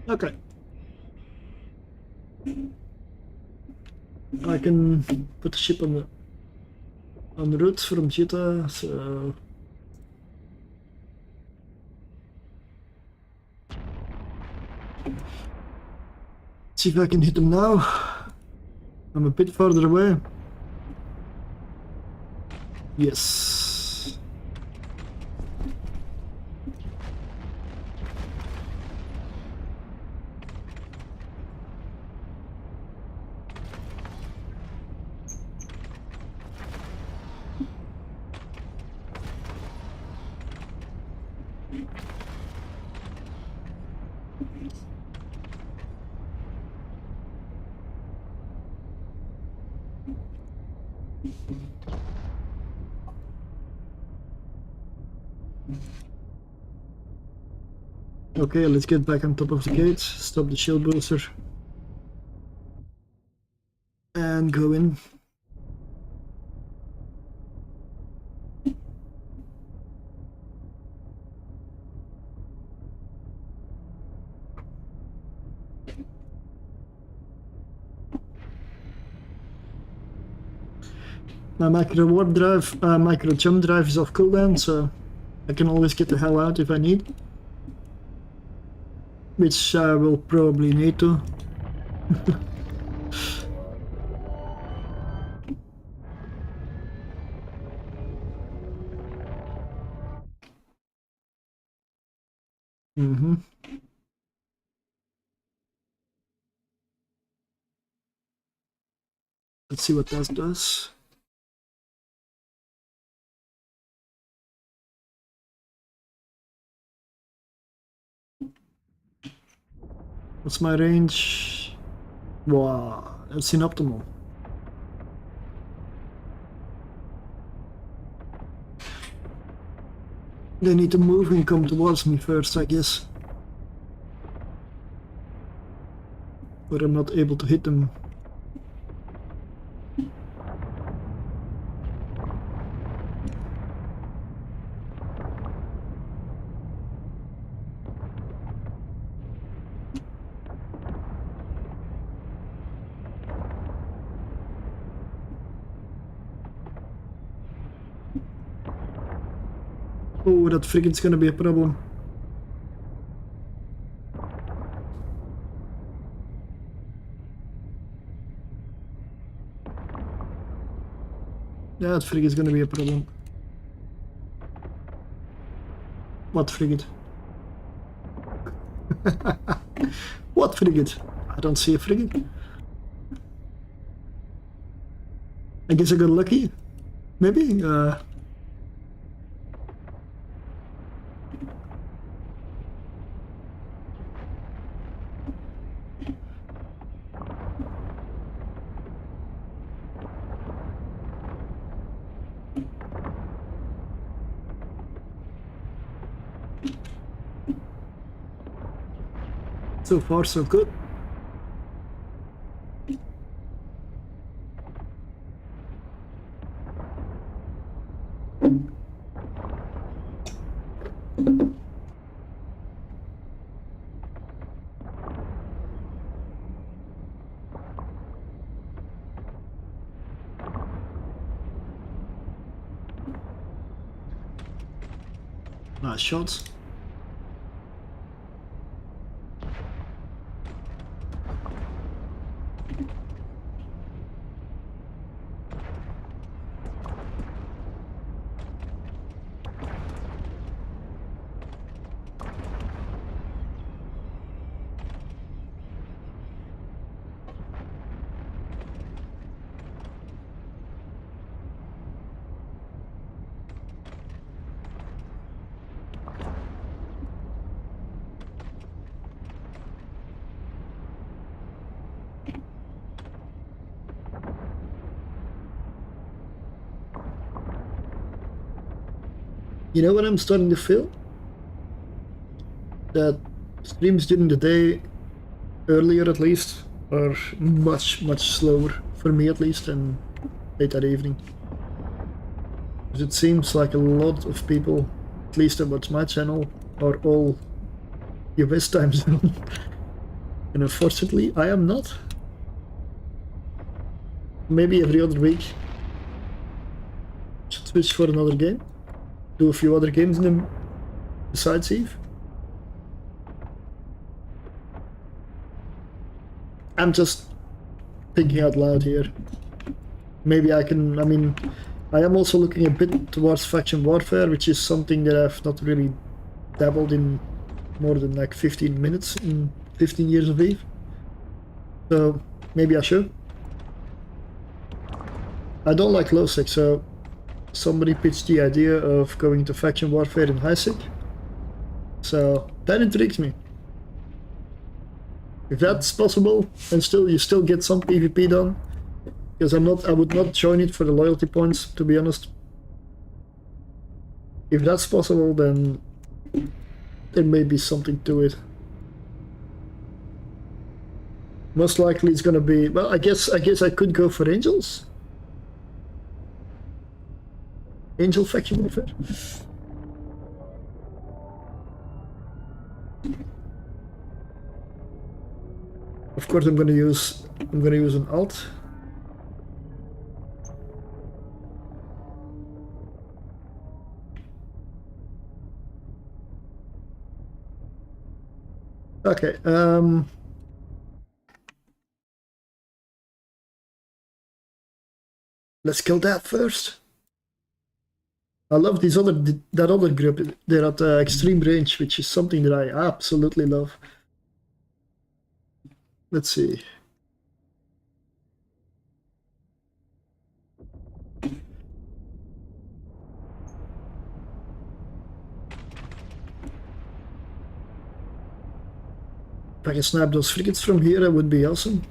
Okay. I can put the ship on the route from Jita, so see if I can hit them now. I'm a bit farther away. Yes. Okay, let's get back on top of the gate, stop the shield booster, and go in. My micro warp drive, micro jump drive is off cooldown, so I can always get the hell out if I need. Which I will probably need to. Mm-hmm. Let's see what that does. What's my range? Wow, that's inoptimal. They need to move and come towards me first, I guess. But I'm not able to hit them. Oh, that frigate's gonna be a problem. Yeah, that frigate's gonna be a problem. What frigate? What frigate? I don't see a frigate. I guess I got lucky. Maybe? So far, so good. Nice shots. You know what I'm starting to feel? That streams during the day, earlier at least, are much slower, for me at least, than late that evening. Because it seems like a lot of people, at least that watch my channel, are all US time zone. And unfortunately, I am not. Maybe every other week. Should switch for another game. Do a few other games in them besides Eve. I'm just thinking out loud here. Maybe I can, I mean, I am also looking a bit towards faction warfare, which is something that I've not really dabbled in more than like 15 minutes in 15 years of Eve. So maybe I should. I don't like low sec, so somebody pitched the idea of going to faction warfare in high sec. So that intrigues me. If that's possible, and still you still get some PvP done, because I would not join it for the loyalty points, to be honest. If that's possible, then there may be something to it. Most likely it's gonna be, well, I guess I could go for Angels. Angel faction warfare. Of course I'm gonna use an alt. Okay, let's kill that first. I love that other group. They're at extreme range, which is something that I absolutely love. Let's see. If I can snap those frigates from here, that would be awesome.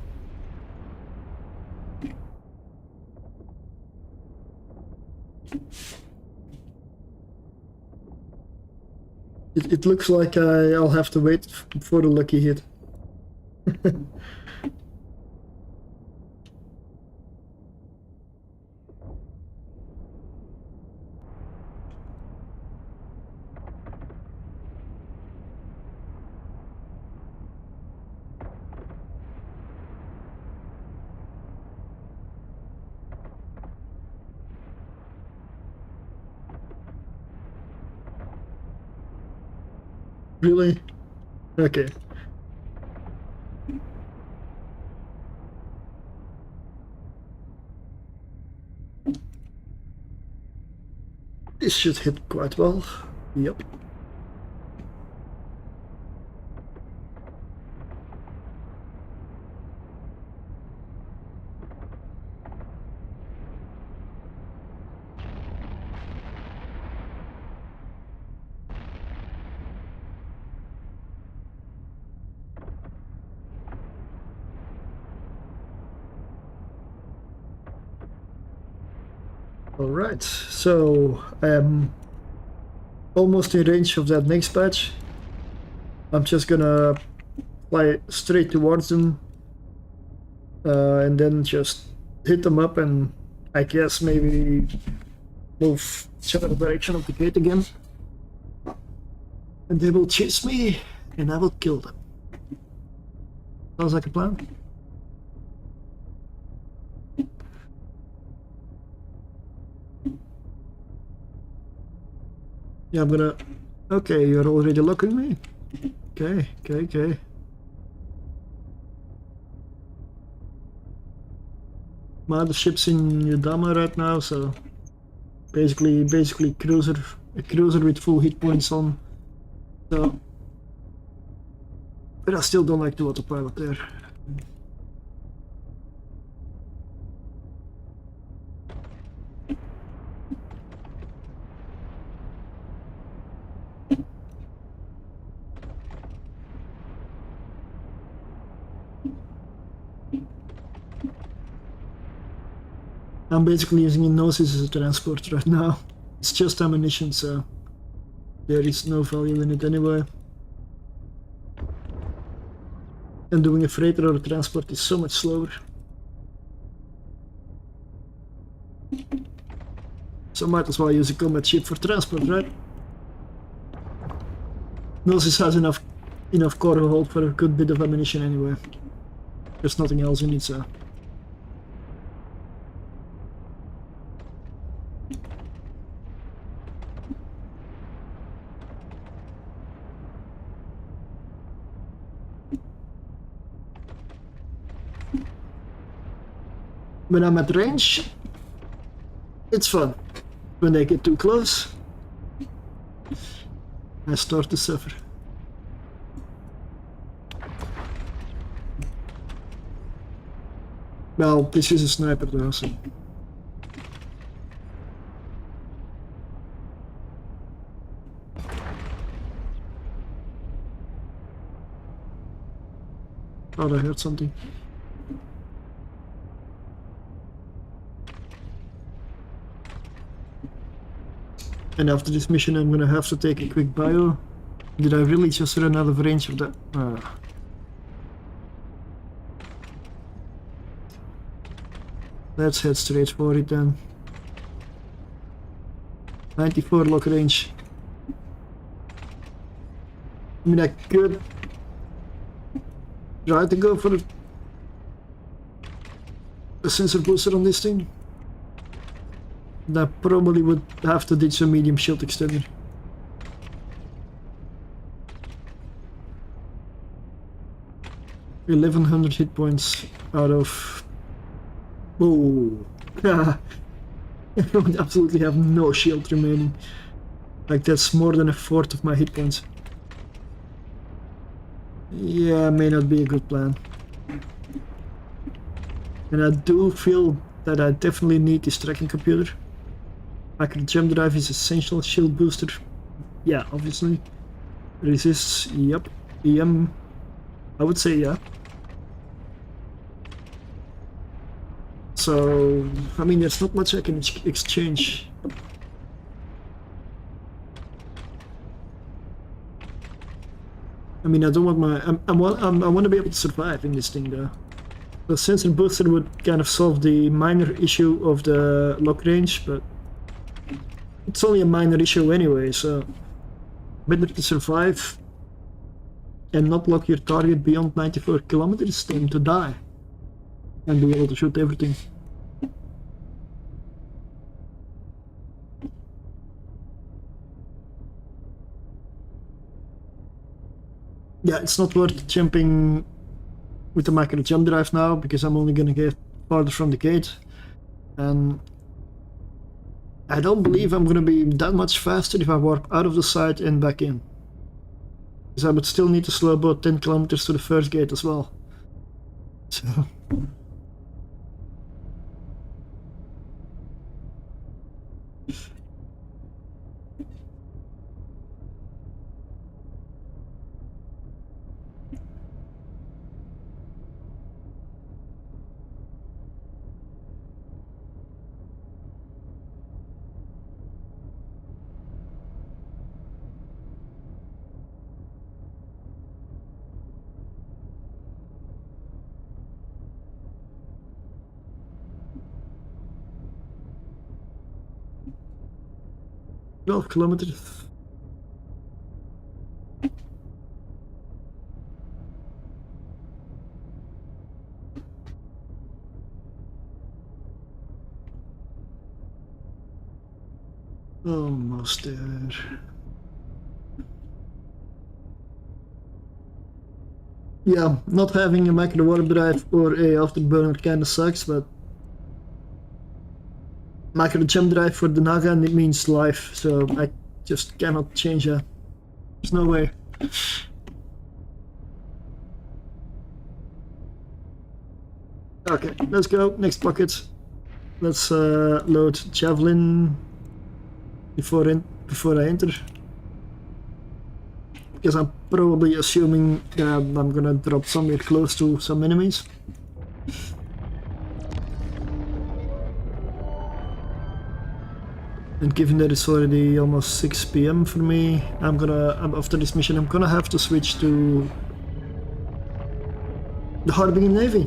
It looks like I'll have to wait for the lucky hit. Really? Okay. This should hit quite well. Yep. Alright, so I'm almost in range of that next patch. I'm just gonna fly straight towards them and then just hit them up and I guess maybe move general direction of the gate again. And they will chase me and I will kill them. Sounds like a plan. Yeah, I'm gonna Okay, you're already looking me? Okay. My other ship's in Yudama right now, so basically a cruiser with full hit points on. So, but I still don't like the autopilot there. I'm basically using a Gnosis as a transport right now. It's just ammunition, so there is no value in it anyway. And doing a freighter or a transport is so much slower. So might as well use a combat ship for transport, right? Gnosis has enough cargo hold for a good bit of ammunition anyway. There's nothing else in it, so. When I'm at range, it's fun. When they get too close, I start to suffer. Well, this is a sniper though, so. Thought I heard something. And after this mission I'm gonna have to take a quick bio. Did I really just run out of range of that? Let's head straight for it then. 94 lock range. I mean, I could try to go for a sensor booster on this thing. That probably would have to ditch a medium shield extender. $1,100 hit points out of... Oh, I would absolutely have no shield remaining. Like that's more than a fourth of my hit points. Yeah, may not be a good plan. And I do feel that I definitely need this tracking computer. Micro jump drive is essential. Shield booster, yeah, obviously. Resists, yep. EM, I would say yeah. So, I mean, there's not much I can exchange. I mean, I don't want my... I want to be able to survive in this thing, though. The sensor booster would kind of solve the minor issue of the lock range, but it's only a minor issue anyway, so better to survive and not lock your target beyond 94 kilometers than to die and be able to shoot everything. Yeah, it's not worth jumping with the micro jump drive now because I'm only gonna get farther from the gate, and I don't believe I'm gonna be that much faster if I warp out of the site and back in, because I would still need to slow about 10 kilometers to the first gate as well. So twelve kilometers. Almost there. Yeah, not having a macro warp drive or a afterburner kinda sucks, but macro jump drive for the Naga and it means life, so I just cannot change that. There's no way. Okay, let's go. Next bucket. Let's load Javelin before I enter. Because I'm probably assuming that I'm gonna drop somewhere close to some enemies. And given that it's already almost 6 PM for me, after this mission I'm gonna have to switch to the Harbinger Navy.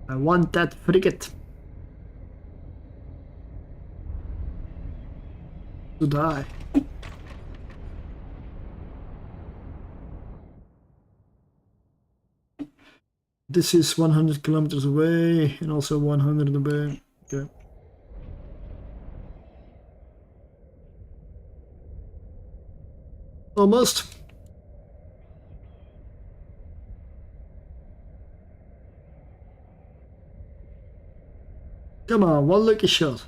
I want that frigate to die. This is 100 kilometers away and also 100 away. Okay. Almost. Come on, one lucky shot.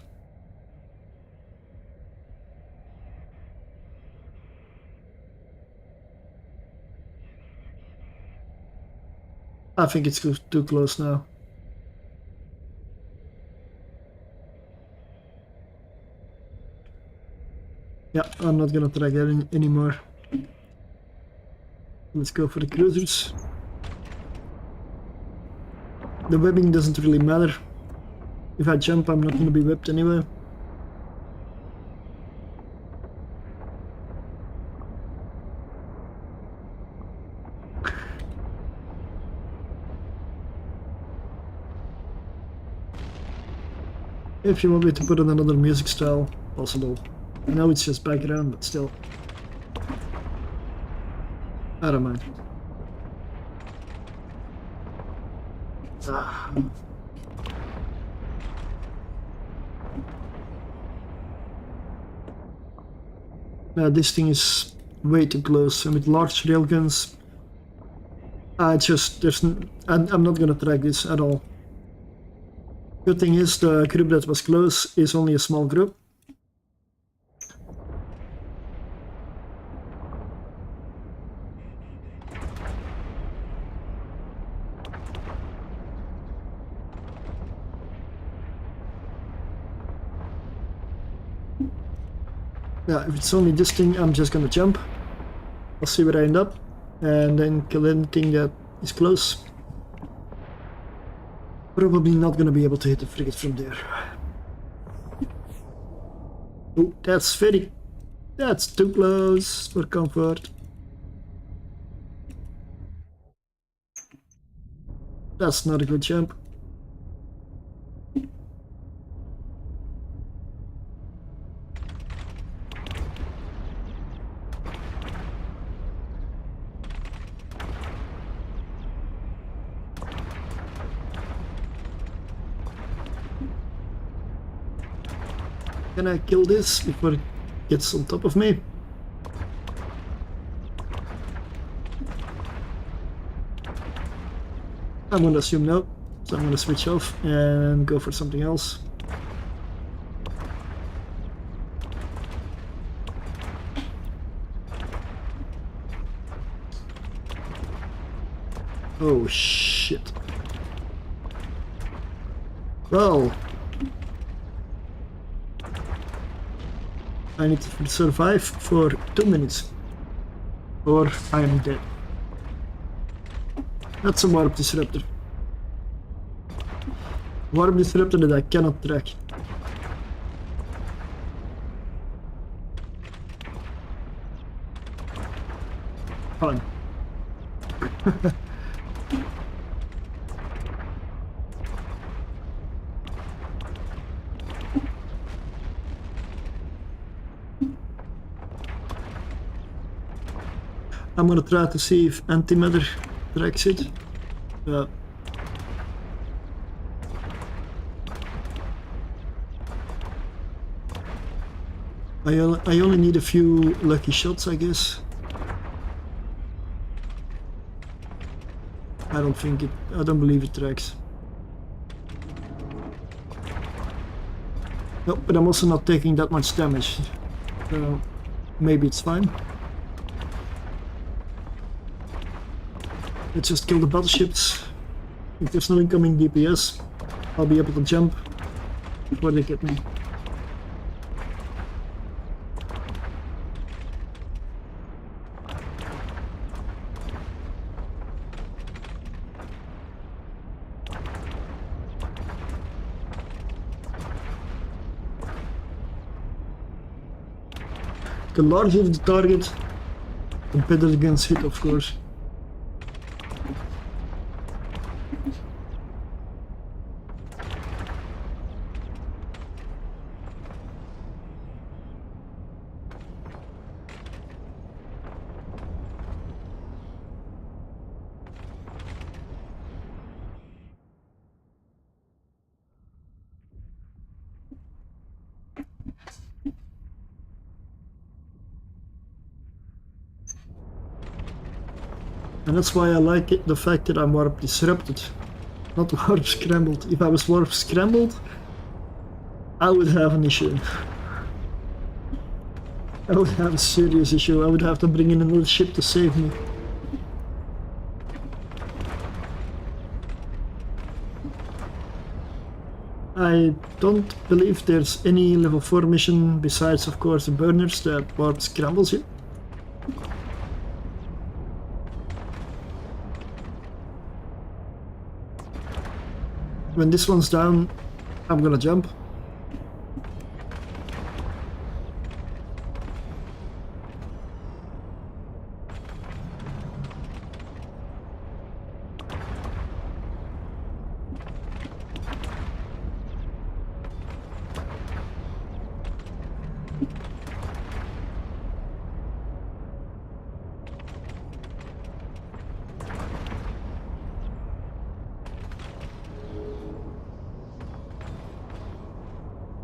I think it's too close now. Yeah, I'm not gonna try that anymore. Let's go for the cruisers. The webbing doesn't really matter. If I jump, I'm not gonna be whipped anyway. If you want me to put in another music style, possible. I know it's just background, but still. I don't mind. Now this thing is way too close, and with large railguns, I'm not gonna track this at all. Good thing is the group that was close is only a small group. Yeah, if it's only this thing, I'm just gonna jump. I'll see where I end up, and then kill anything that is close. Probably not gonna be able to hit the frigate from there. Oh, that's too close for comfort. That's not a good jump. Can I kill this before it gets on top of me? I'm gonna assume no, so I'm gonna switch off and go for something else. Oh shit. Well, I need to survive for 2 minutes, or I am dead. That's a warp disruptor. Warp disruptor that I cannot track. Fine. I'm gonna try to see if antimatter tracks it. I only need a few lucky shots, I guess. I don't believe it tracks. No, but I'm also not taking that much damage. So maybe it's fine. Let's just kill the battleships. If there's no incoming DPS, I'll be able to jump before they get me. The larger the target, the better against hit, of course. And that's why I like it, the fact that I'm warp disrupted, not warp scrambled. If I was warp scrambled, I would have an issue. I would have a serious issue. I would have to bring in another ship to save me. I don't believe there's any level 4 mission besides, of course, the burners that warp scrambles you. When this one's down, I'm gonna jump.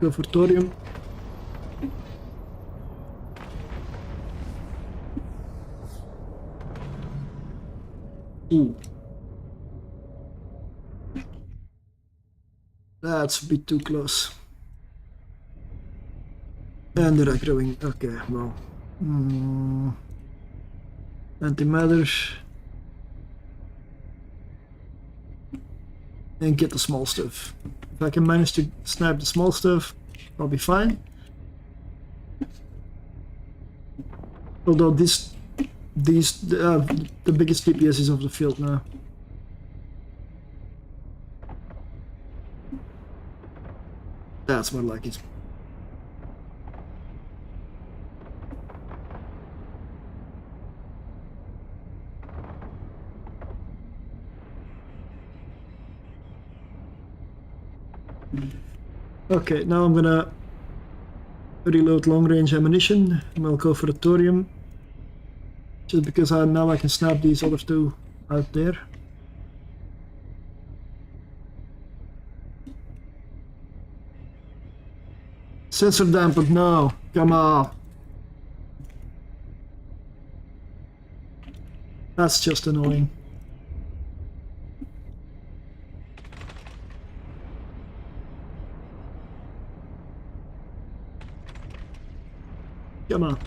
Go for thorium. Ooh. That's a bit too close. And they're growing. Okay, well. Antimatter. And get the small stuff. If I can manage to snap the small stuff, I'll be fine. Although the biggest DPS is off the field now. That's more like it. Okay, now I'm gonna reload long range ammunition and I'll go for the thorium. Just because now I can snap these other two out there. Sensor dampened, no, come on. That's just annoying. Come on.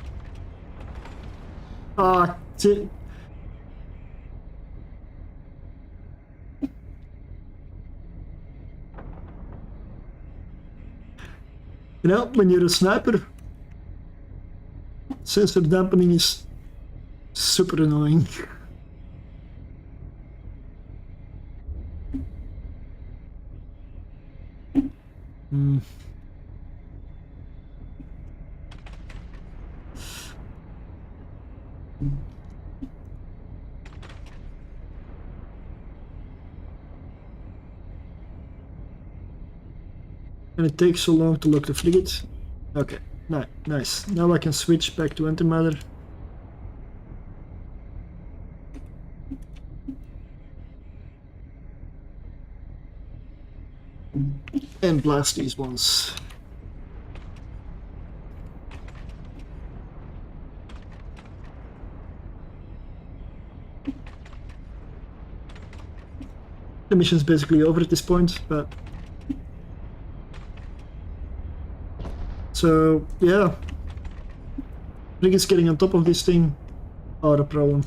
Ah, you know, when you're a sniper, sensor dampening is super annoying. And it takes so long to lock the frigate. Okay, nice. Now I can switch back to antimatter. And blast these ones. The mission's basically over at this point, but... So, yeah. Frigates getting on top of this thing are a problem.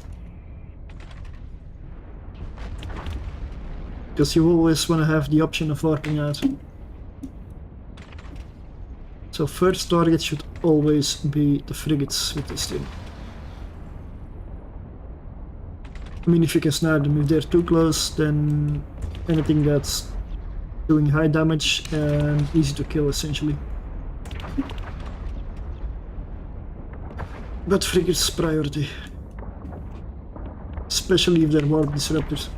Because you always want to have the option of warping out. So first target should always be the frigates with this thing. I mean, if you can snipe them, if they're too close, then anything that's doing high damage and easy to kill essentially. But frigates priority. Especially if they're warp disruptors.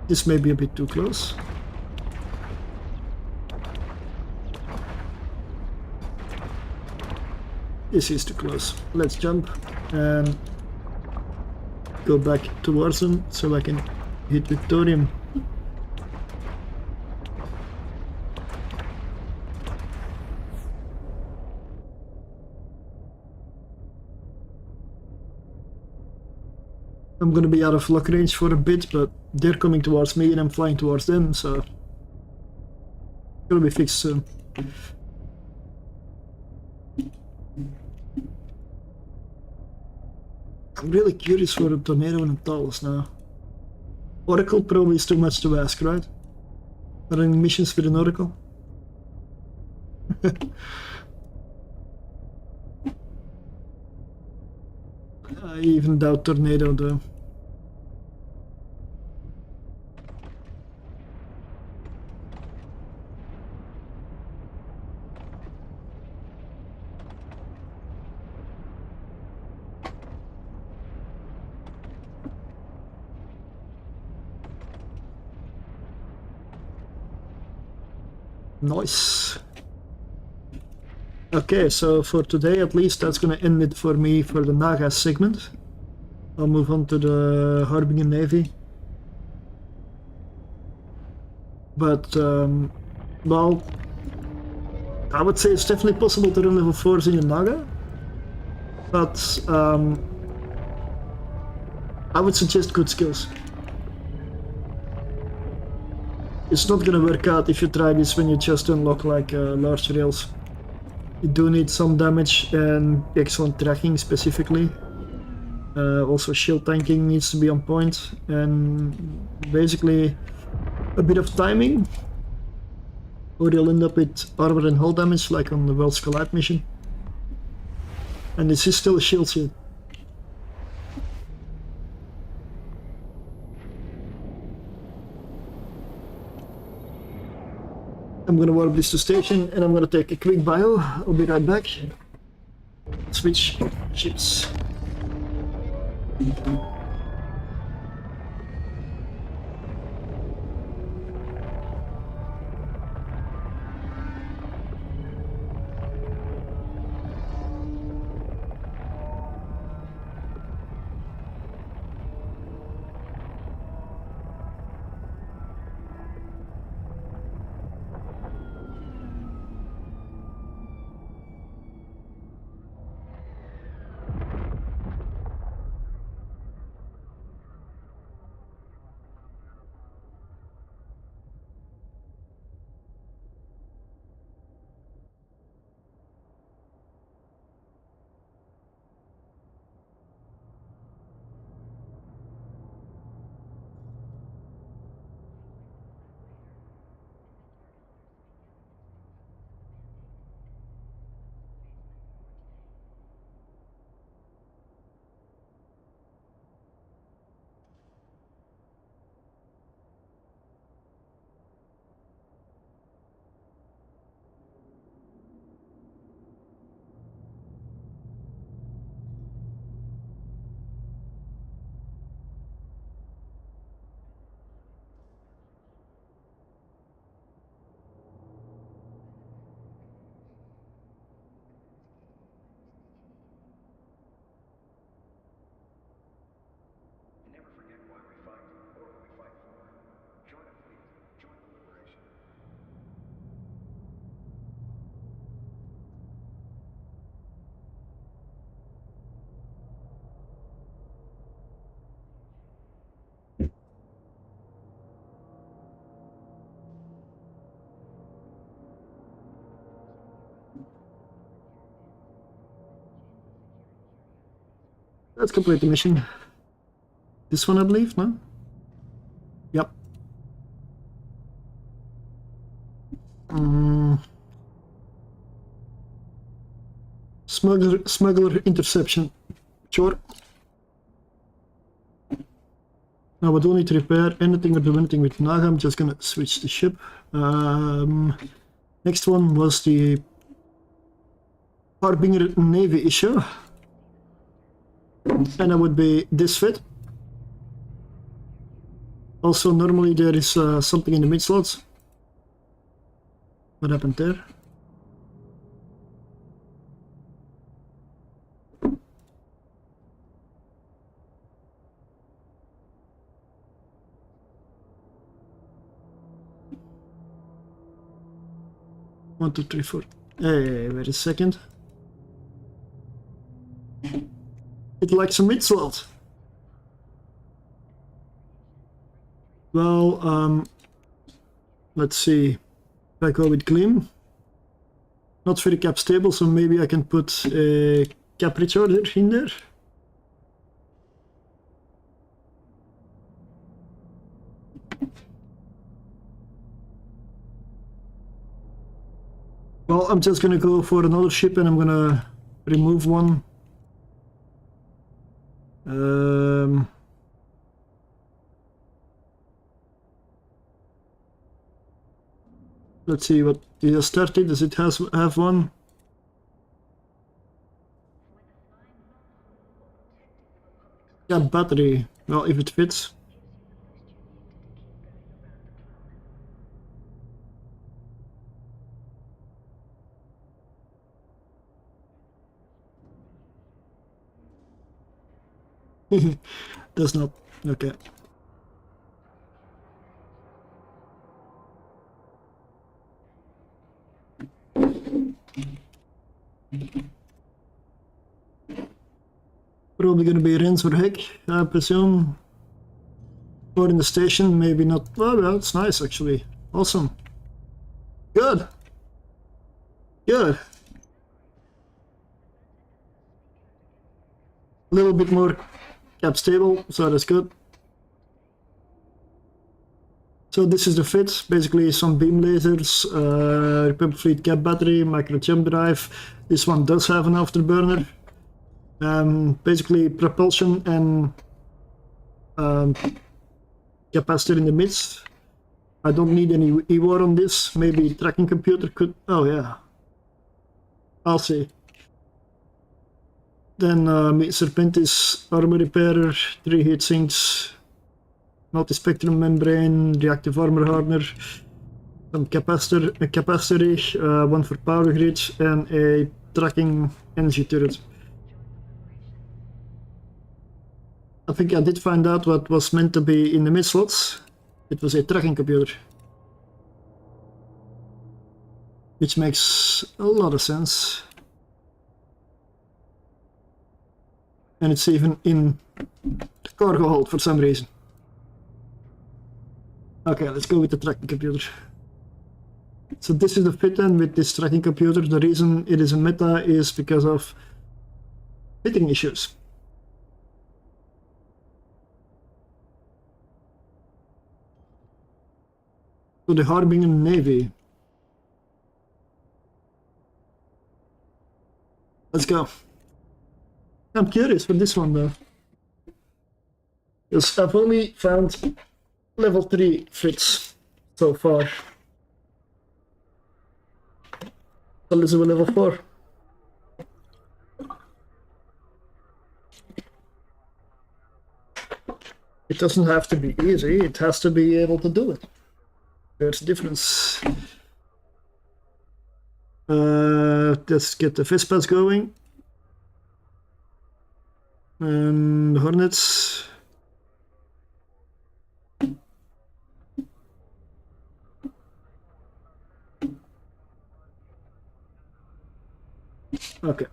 This may be a bit too close. This is too close. Let's jump and go back towards them so I can hit with thorium. I'm gonna be out of lock range for a bit, but they're coming towards me and I'm flying towards them, so it's gonna be fixed soon. I'm really curious for a tornado and a Talos now. Oracle probably is too much to ask, right? Running missions with an Oracle? I even doubt Tornado though. Nice. Okay, so for today at least that's gonna end it for me for the Naga segment. I'll move on to the Harbinger Navy. But, well, I would say it's definitely possible to run level 4s in the Naga. But, I would suggest good skills. It's not gonna work out if you try this when you just unlock like large rails. You do need some damage and excellent tracking specifically. Also shield tanking needs to be on point and basically a bit of timing or you'll end up with armor and hull damage like on the World's Collide mission. And this is still a shield shield. I'm gonna warp this to station and I'm gonna take a quick bio. I'll be right back. Switch ships. Let's complete the mission. This one, I believe, no? Yep. Smuggler interception. Sure. Now I don't need to repair anything or do anything with Naga. I'm just gonna switch the ship. Next one was the Harbinger Navy issue. And that would be this fit. Also, normally there is something in the mid slots. What happened there? One, two, three, four. Hey, wait a second. It likes a mid slot. Well, let's see. If I go with Gleam. Not very cap stable, so maybe I can put a cap recharger in there. Well, I'm just gonna go for another ship and I'm gonna remove one. Let's see what it has started. Does it have one? Yeah, battery. Well, if it fits. Does not. Okay. Probably gonna be Rens or Heck, I presume. Or in the station, maybe not. Oh, well, it's nice actually. Awesome. Good. Good. A little bit more cap stable, so that's good. So this is the fit, basically some beam lasers, Republic Fleet cap battery, micro jump drive. This one does have an afterburner. Basically propulsion and capacitor in the midst. I don't need any EWAR on this. Maybe tracking computer could. Oh yeah, I'll see. Then Serpentis armor repairer, 3 heat sinks, multi-spectrum membrane, reactive armor hardener, some capacitor, a capacitor, one for power grid, and a tracking energy turret. I think I did find out what was meant to be in the mid slots. It was a tracking computer. Which makes a lot of sense. And it's even in the cargo hold for some reason. Okay, let's go with the tracking computer. So this is the fit end with this tracking computer. The reason it is a meta is because of fitting issues. So the Harbinger Navy. Let's go. I'm curious for this one though. Because I've only found level 3 fits so far. So let's do a level 4. It doesn't have to be easy, it has to be able to do it. There's a difference. Let's get the Vespas going. And the Hornets. Okay.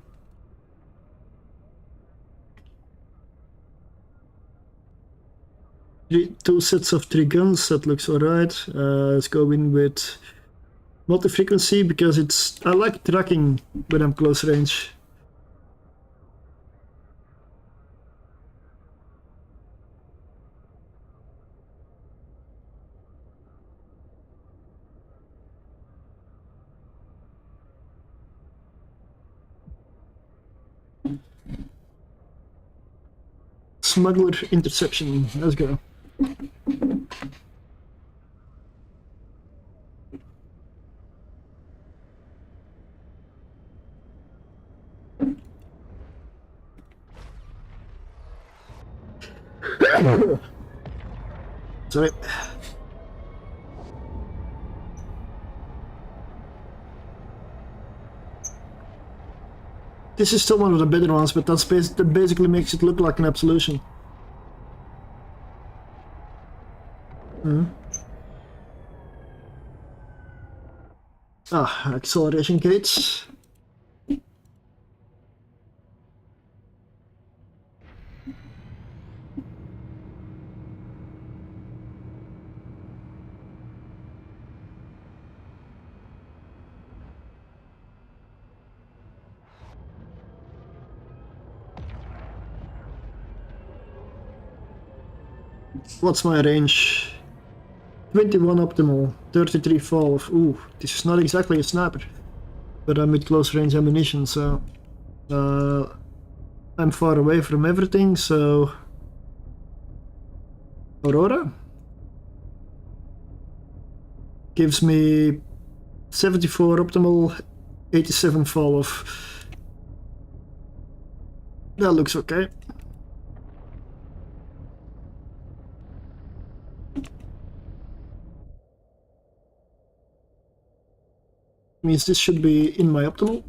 Two sets of 3 guns, that looks alright. Let's go in with multi-frequency because I like tracking when I'm close range. smuggler interception. Let's go. Sorry. This is still one of the better ones, but that basically makes it look like an absolution. Ah, acceleration gates. What's my range? 21 optimal, 33 fall off. Ooh, this is not exactly a sniper, but I'm with close range ammunition, so I'm far away from everything, so Aurora gives me 74 optimal, 87 fall off. That looks okay. Means this should be in my optimal.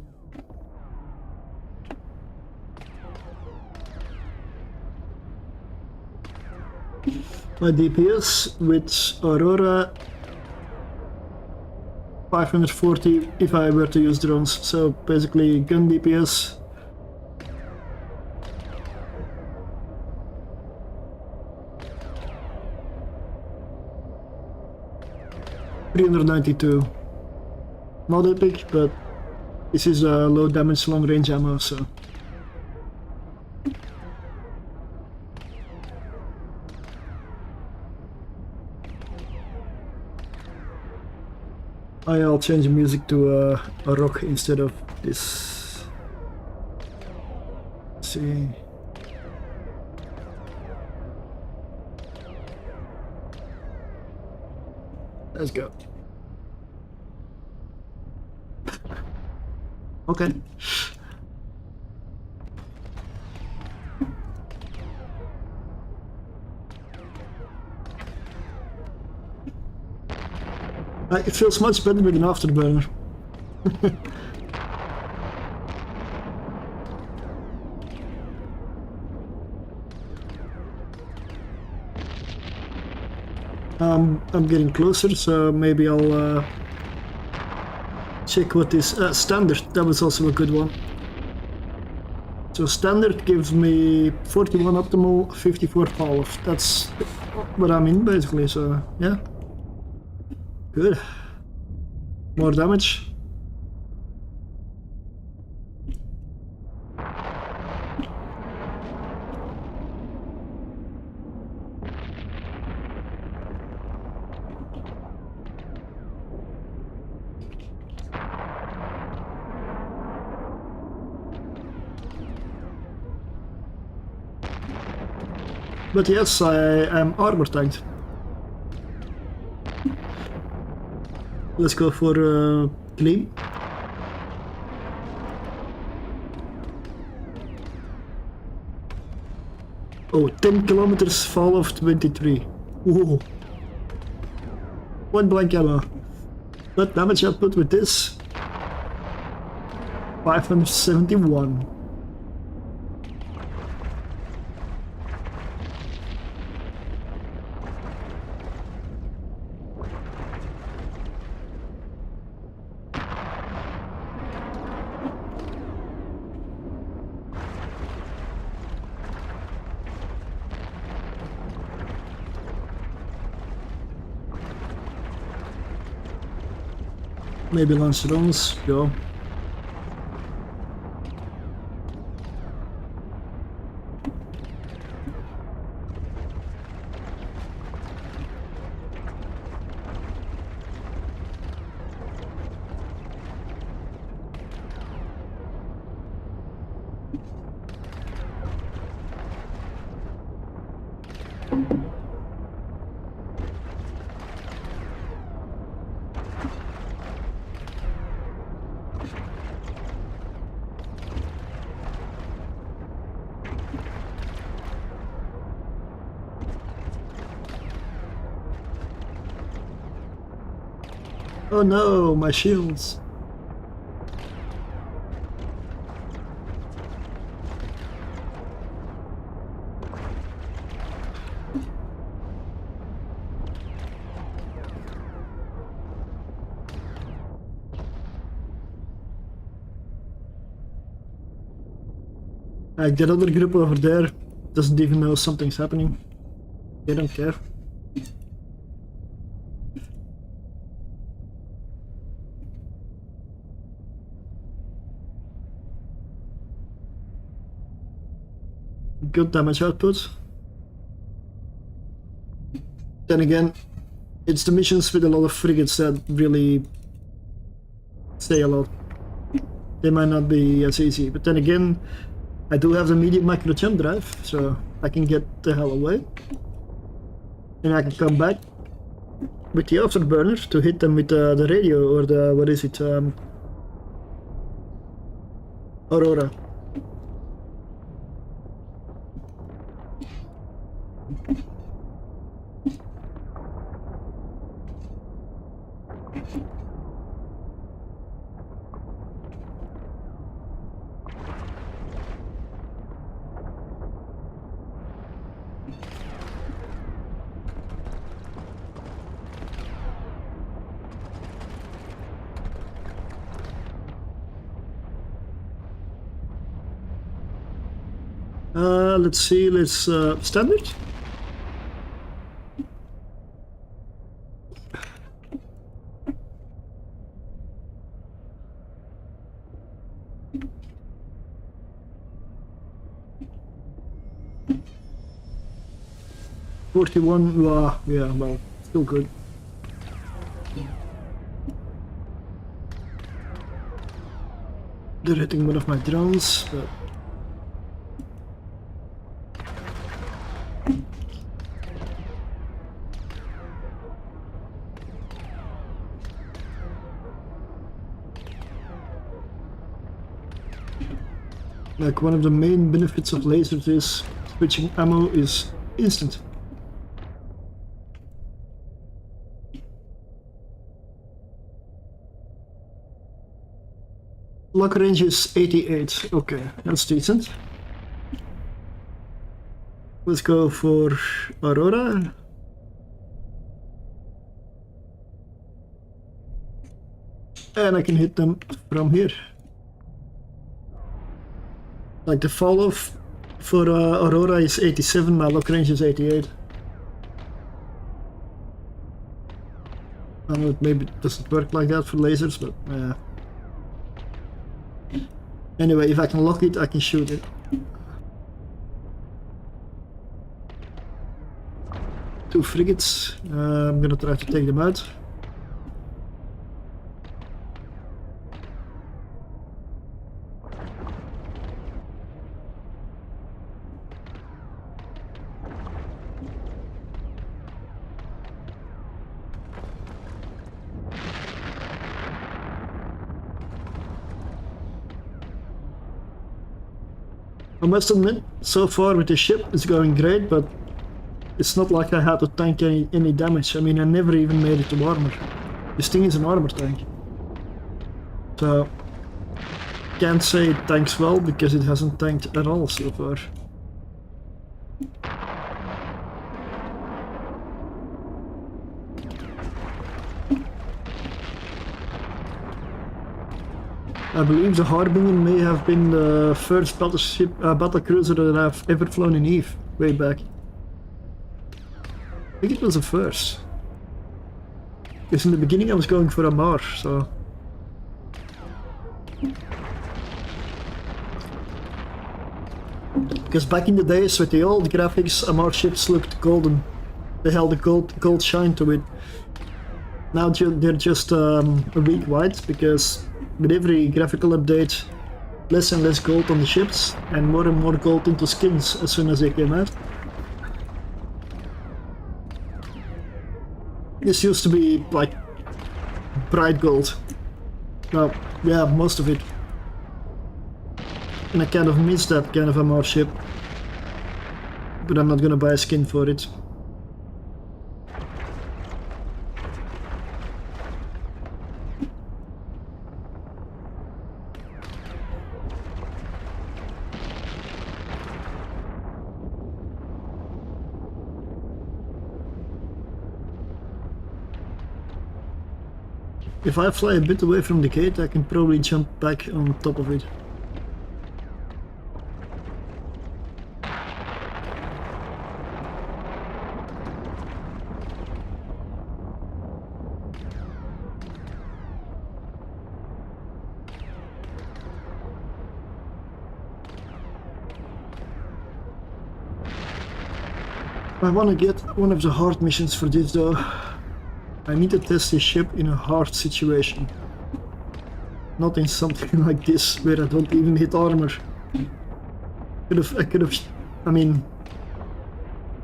My DPS with Aurora 540 if I were to use drones, so basically gun DPS. $392. Not epic, but this is a low damage long range ammo, so. I'll change the music to a rock instead of this. Let's see. Let's go. Okay. It feels much better with an afterburner. I'm getting closer, so maybe I'll check what is standard. That was also a good one. So standard gives me 41 optimal, 54 power. That's what I'm in basically, so yeah. Good. More damage. But yes, I am armor tanked. Let's go for clean. Oh, 10 kilometers, fall of 23. Whoa. One blank ammo. What damage output with this? 571. Maybe launch drones, go. Oh no, my shields. Like that other group over there doesn't even know something's happening. They don't care. Good damage output. Then again, it's the missions with a lot of frigates that really say a lot. They might not be as easy, but then again, I do have the medium micro jump drive, so I can get the hell away. And I can come back with the afterburner to hit them with the radio, or the, what is it, Aurora. Let's see, let's standard. $41, yeah, well, still good. They're hitting one of my drones, but like one of the main benefits of lasers is switching ammo is instant. Lock range is 88. Okay, that's decent. Let's go for Aurora. And I can hit them from here. Like the fall off for Aurora is 87, my lock range is 88. I know it maybe doesn't work like that for lasers, but yeah. Anyway, if I can lock it, I can shoot it. Two frigates, I'm gonna try to take them out. I must admit, so far with the ship it's going great, but it's not like I had to tank any damage. I mean, I never even made it to armor. This thing is an armor tank. So, can't say it tanks well because it hasn't tanked at all so far. I believe the Harbinger may have been the first battle cruiser that I've ever flown in Eve, way back. I think it was the first. Because in the beginning I was going for a Mar, so... Because back in the days with the old graphics, Amar ships looked golden. They held a gold shine to it. Now they're just a week white, because with every graphical update, less and less gold on the ships, and more gold into skins as soon as they came out. This used to be like bright gold. Well, yeah, most of it. And I kind of miss that kind of a more ship. But I'm not gonna buy a skin for it. If I fly a bit away from the gate, I can probably jump back on top of it. I want to get one of the hard missions for this though. I need to test this ship in a hard situation. Not in something like this where I don't even hit armor. I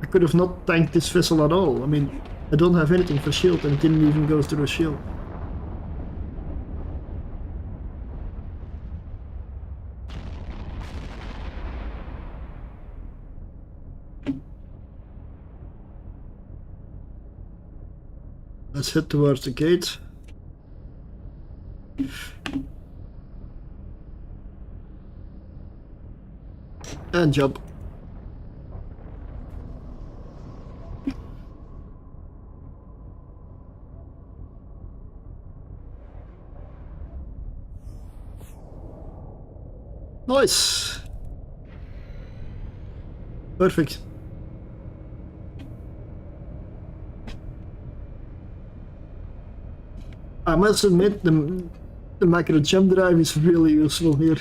could have not tanked this vessel at all. I mean, I don't have anything for shield and it didn't even go through a shield. Let's head towards the gate. And jump. Nice. Perfect. I must admit the macro jump drive is really useful here.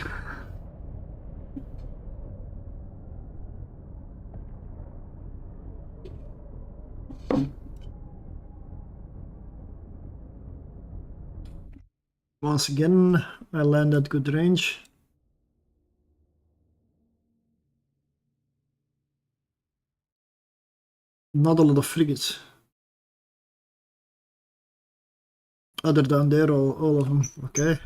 Once again, I land at good range. Not a lot of frigates. Oh, they're down there, all of them. Okay.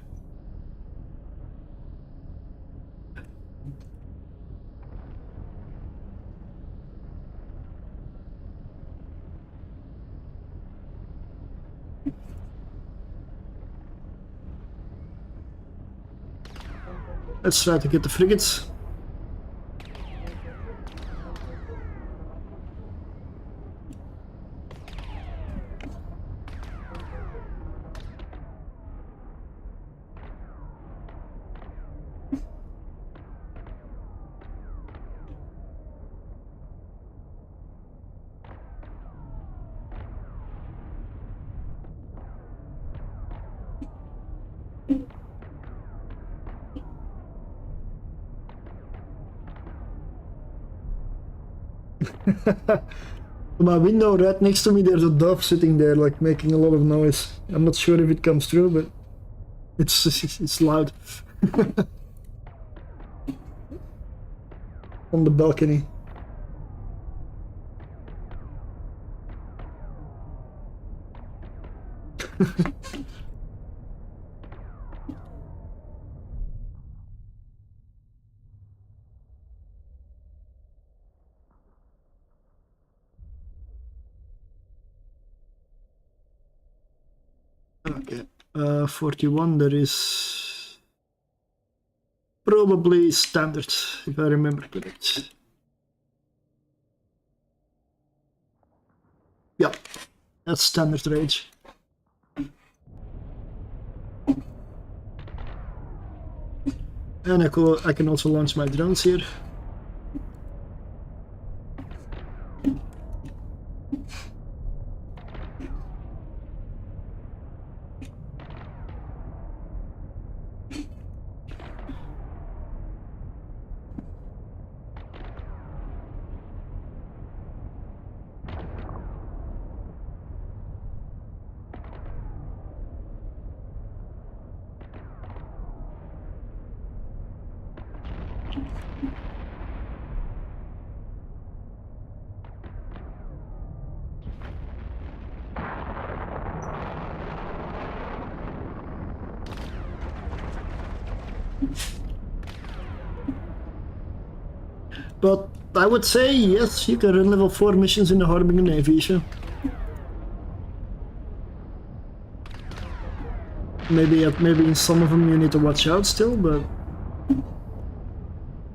Let's try to get the frigates. My window right next to me, there's a dove sitting there, like making a lot of noise. I'm not sure if it comes through, but it's loud. On the balcony. Okay, 41, there is probably standard, if I remember correct. Yeah, that's standard range. And I can also launch my drones here. But I would say yes, you can run level 4 missions in the Harbinger Navy, so. Maybe in some of them you need to watch out still, but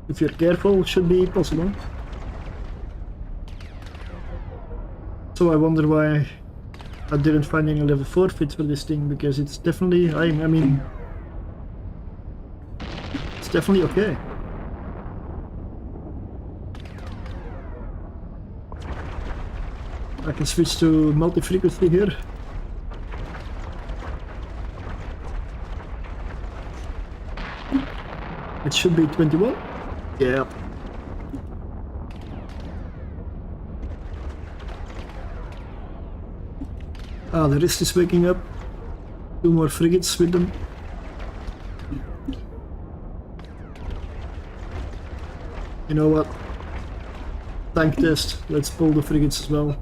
if you're careful, it should be possible. So I wonder why I didn't find any level 4 fit for this thing, because it's definitely, I mean, it's definitely okay. I can switch to multi-frequency here. It should be 21. Yeah. Ah, the rest is waking up. 2 more frigates with them. You know what? Tank test. Let's pull the frigates as well.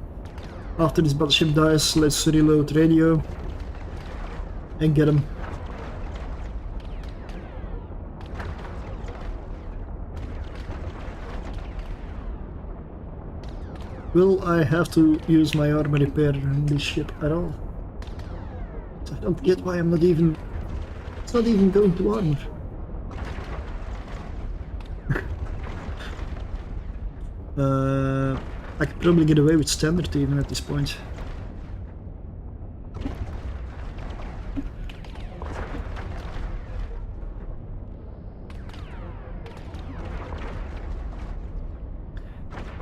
After this battleship dies, let's reload radio and get them. Will I have to use my armor repair on this ship at all? I don't get why I'm not even... It's not even going to armor. I could probably get away with standard even at this point.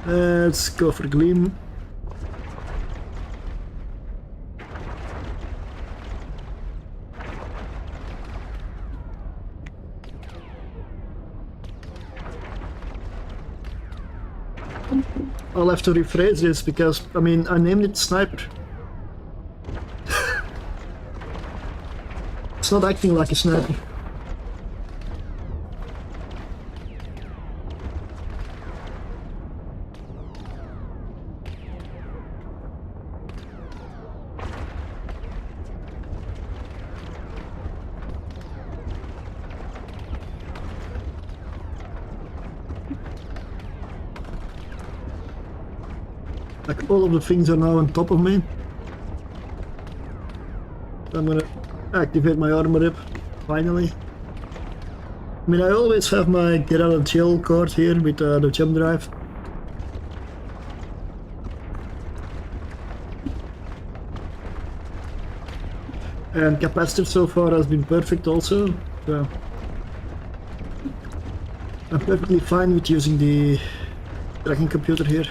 Let's go for Gleam. I'll have to rephrase this because, I mean, I named it Sniper. It's not acting like a sniper. Like all of the things are now on top of me. So I'm gonna activate my armor up, finally. I mean, I always have my get out of jail card here with the jump drive. And capacitor so far has been perfect also, so I'm perfectly fine with using the tracking computer here.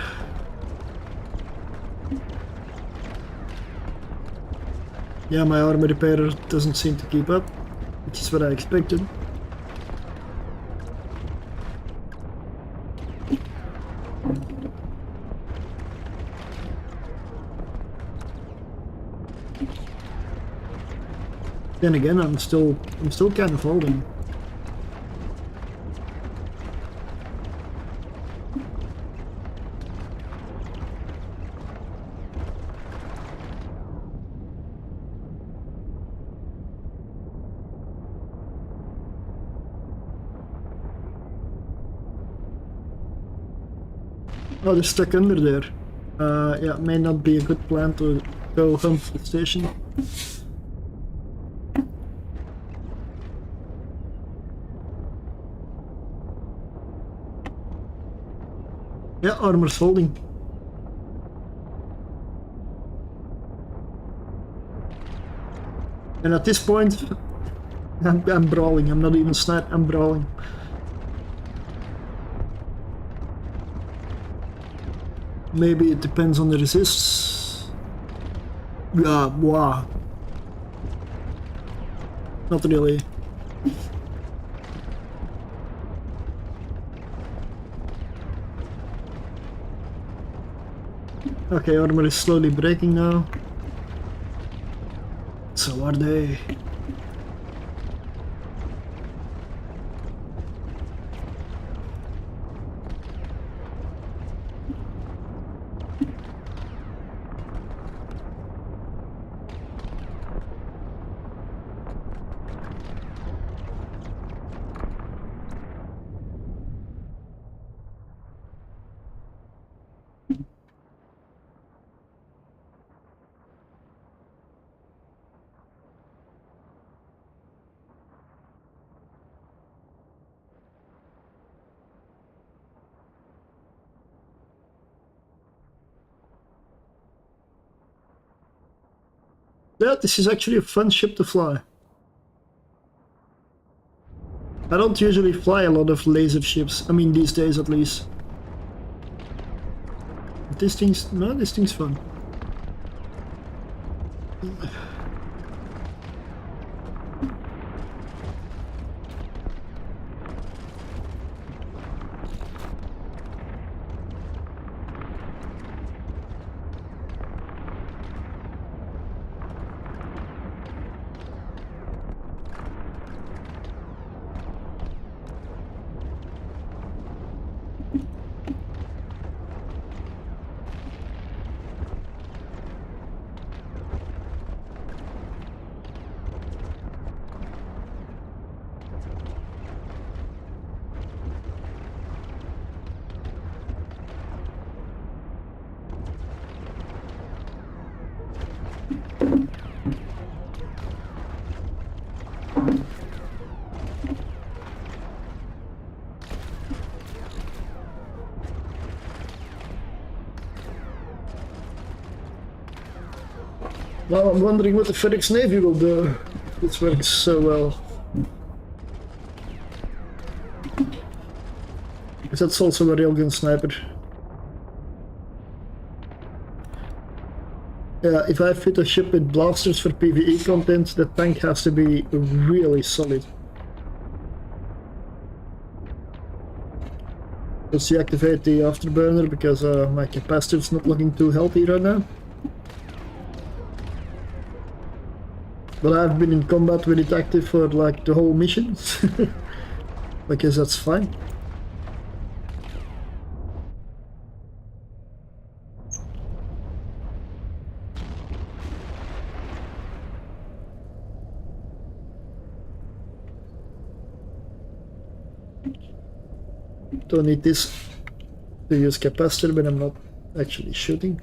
Yeah, my armor repairer doesn't seem to keep up, which is what I expected. Then again, I'm still kind of holding. Oh, they're stuck under there. Yeah, may not be a good plan to go home to the station. Yeah, armor's holding. And at this point, I'm brawling. I'm not even sniping, I'm brawling. Maybe it depends on the resists. Yeah, wow. Not really. Okay, armor is slowly breaking now. So are they. Yeah, this is actually a fun ship to fly. I don't usually fly a lot of laser ships. I mean, these days at least. But this thing's... no, this thing's fun. Now I'm wondering what the Ferox Navy will do. This works so well. Because that's also a railgun sniper. Yeah, if I fit a ship with blasters for PvE content, the tank has to be really solid. Let's deactivate the afterburner because my capacitor's not looking too healthy right now. But I've been in combat with it active for like the whole mission. I guess that's fine. Don't need this to use capacitor when I'm not actually shooting.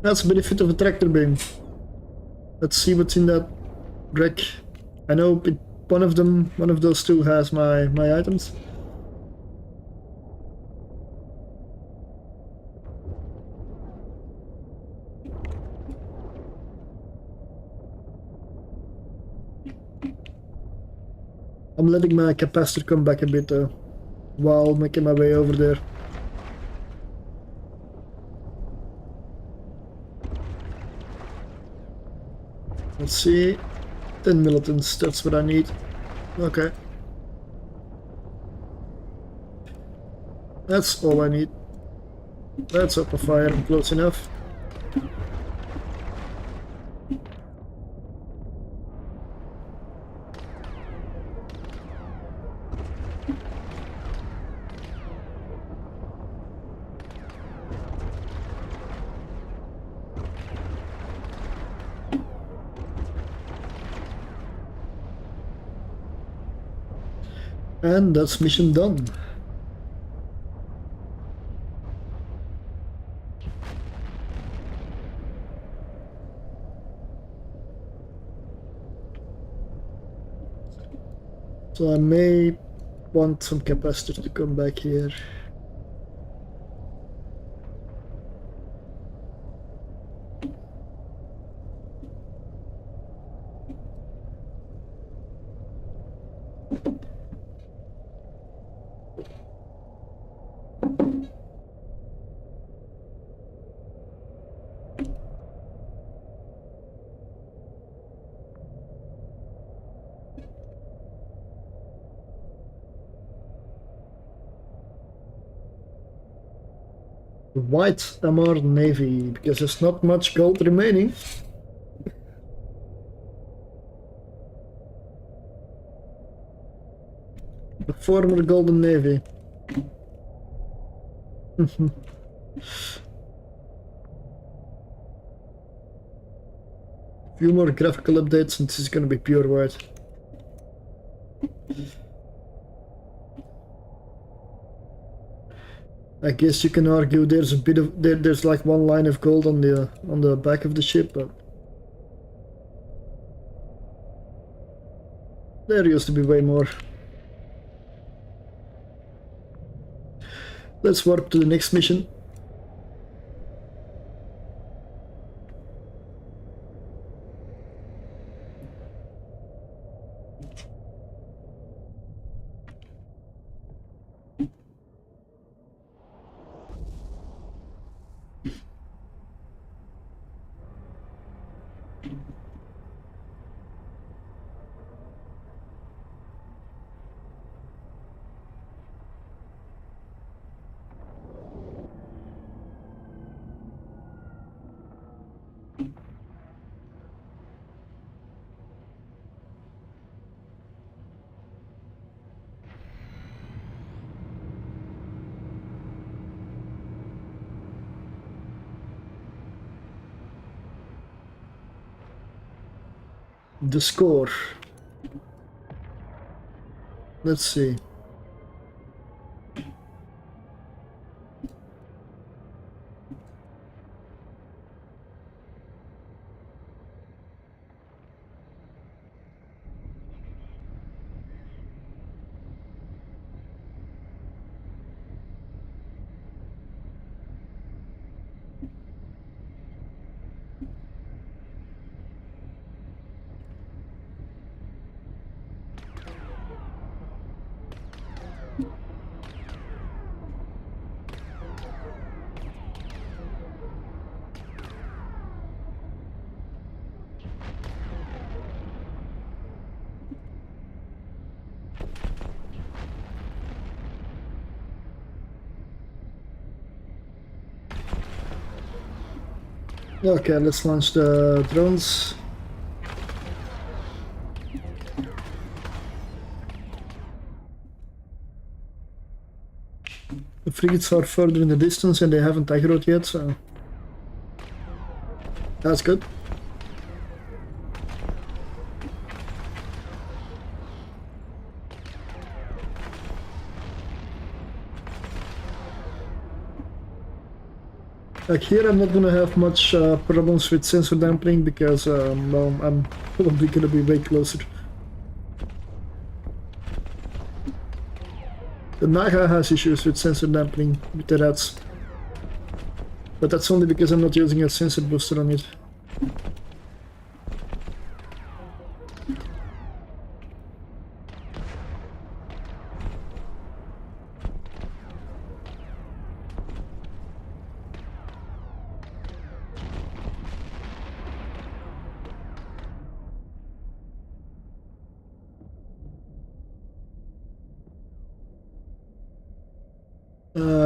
That's the benefit of a tractor beam. Let's see what's in that wreck. I know one of those two has my items. I'm letting my capacitor come back a bit while making my way over there. Let's see, 10 militants, that's what I need. Okay. That's all I need. Let's open fire, I'm close enough. And that's mission done. So I may want some capacitor to come back here. White MR Navy, because there's not much gold remaining. The former Golden Navy. Few more graphical updates and this is gonna be pure white. I guess you can argue there's a bit of there's like one line of gold on the back of the ship, but there used to be way more. Let's warp to the next mission. The score. Let's see. Okay, let's launch the drones. The frigates are further in the distance and they haven't aggroed yet, so that's good. Like here I'm not gonna have much problems with sensor dampening because well, I'm probably gonna be way closer. The Naga has issues with sensor dampening with the rats, but that's only because I'm not using a sensor booster on it.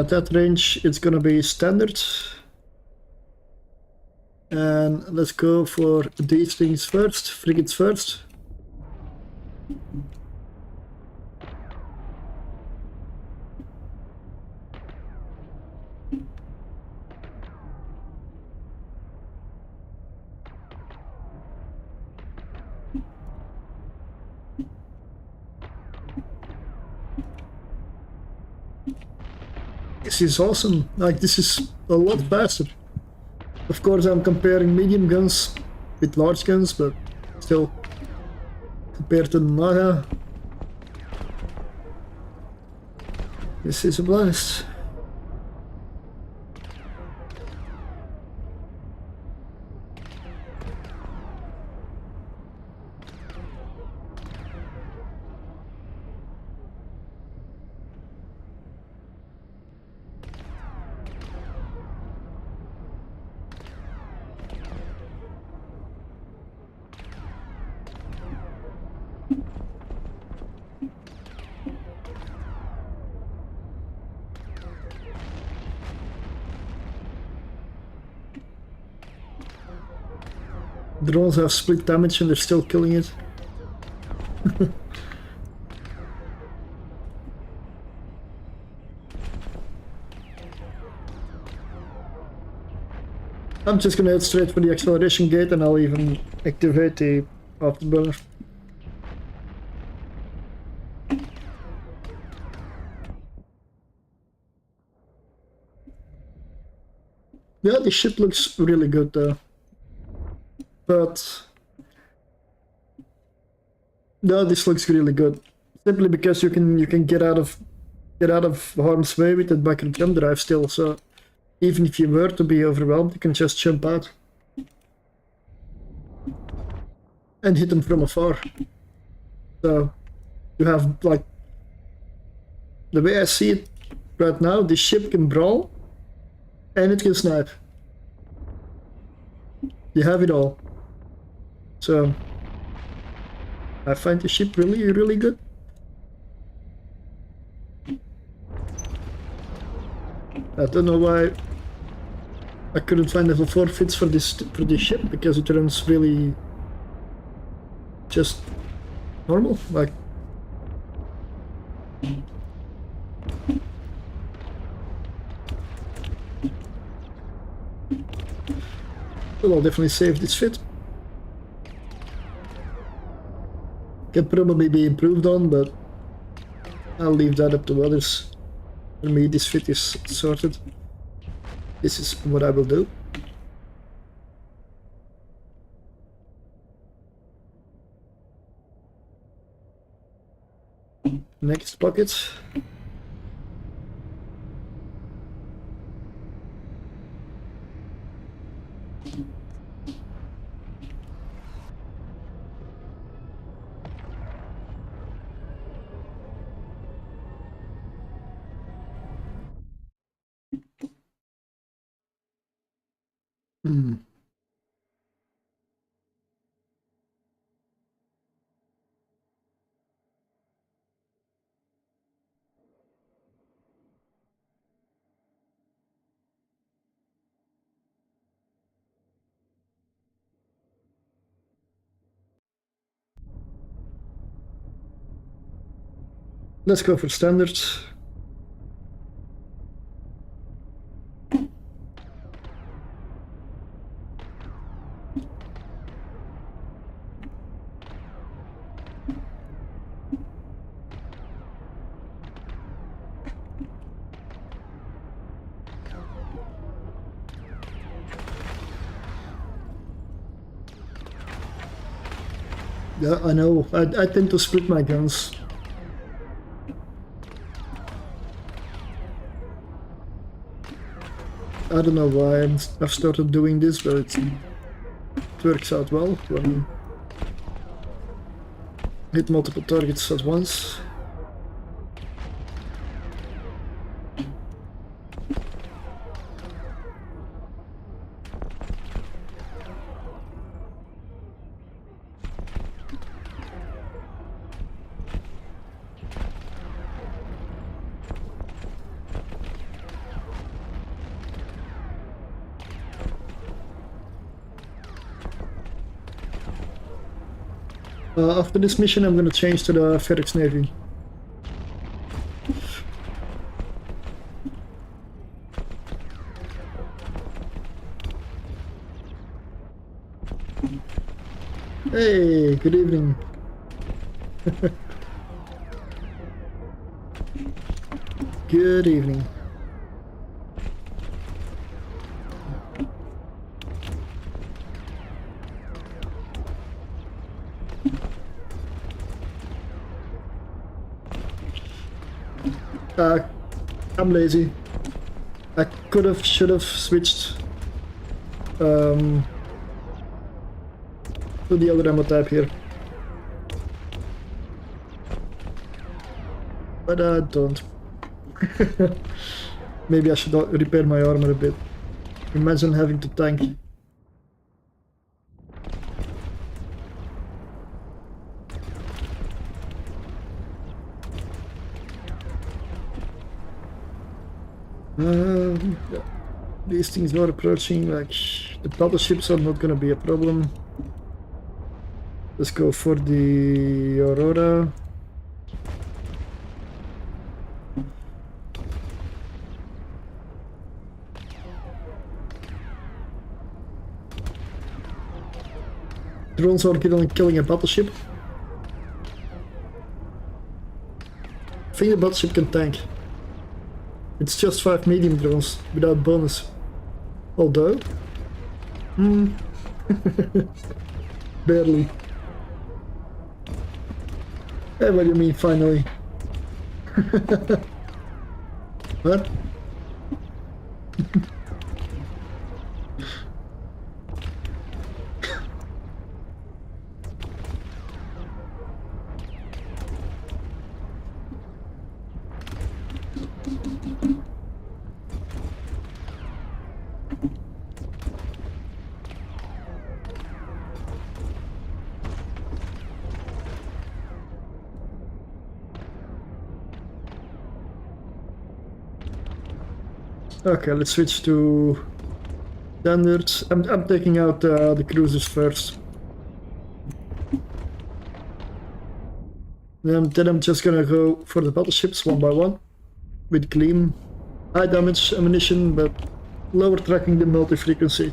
That range, it's gonna be standard. And let's go for these things first, frigates first. This is awesome, like this is a lot faster. Of course I'm comparing medium guns with large guns, but still, compared to the Naga, this is a blast. Drones have split damage and they're still killing it. I'm just gonna head straight for the acceleration gate and I'll even activate the afterburner. Yeah, the ship looks really good though. But no, this looks really good. Simply because you can get out of harm's way with that backup jump drive still, so even if you were to be overwhelmed, you can just jump out and hit them from afar. So you have, like, the way I see it right now, this ship can brawl and it can snipe. You have it all. So I find the ship really, really good. I don't know why I couldn't find level 4 fits for this ship, because it runs really just normal, like. Well, I'll definitely save this fit. Can probably be improved on, but I'll leave that up to others. For me, this fit is sorted. This is what I will do. Next pocket. Let's go for standard. Yeah, I know. I tend to split my guns. I don't know why I've started doing this, but it works out well when you hit multiple targets at once. After this mission, I'm gonna change to the Ferox Navy. Hey, good evening. Good evening. I'm lazy. I should have switched to the other ammo type here. But I don't. Maybe I should repair my armor a bit. Imagine having to tank. These things are approaching, like, the battleships are not gonna be a problem. Let's go for the Aurora. Drones are killing a battleship. I think the battleship can tank. It's just 5 medium drones without bonus. Although, barely. Hey, what do you mean finally? What? Okay, let's switch to standards. I'm taking out the cruisers first. Then I'm just gonna go for the battleships one by one with gleam, high damage ammunition, but lower tracking the multi-frequency.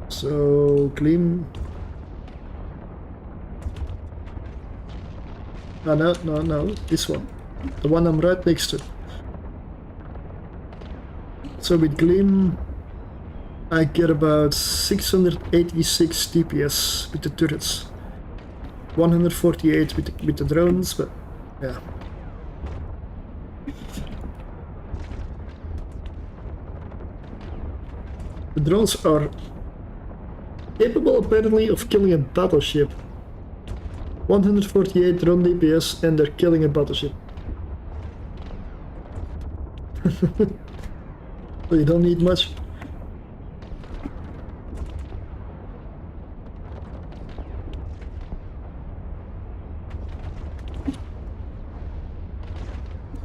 So gleam. Oh, no, this one. The one I'm right next to. So with gleam, I get about 686 DPS with the turrets. 148 with the drones, but yeah. The drones are capable apparently of killing a battleship. 148 drone DPS and they're killing a battleship. So you don't need much.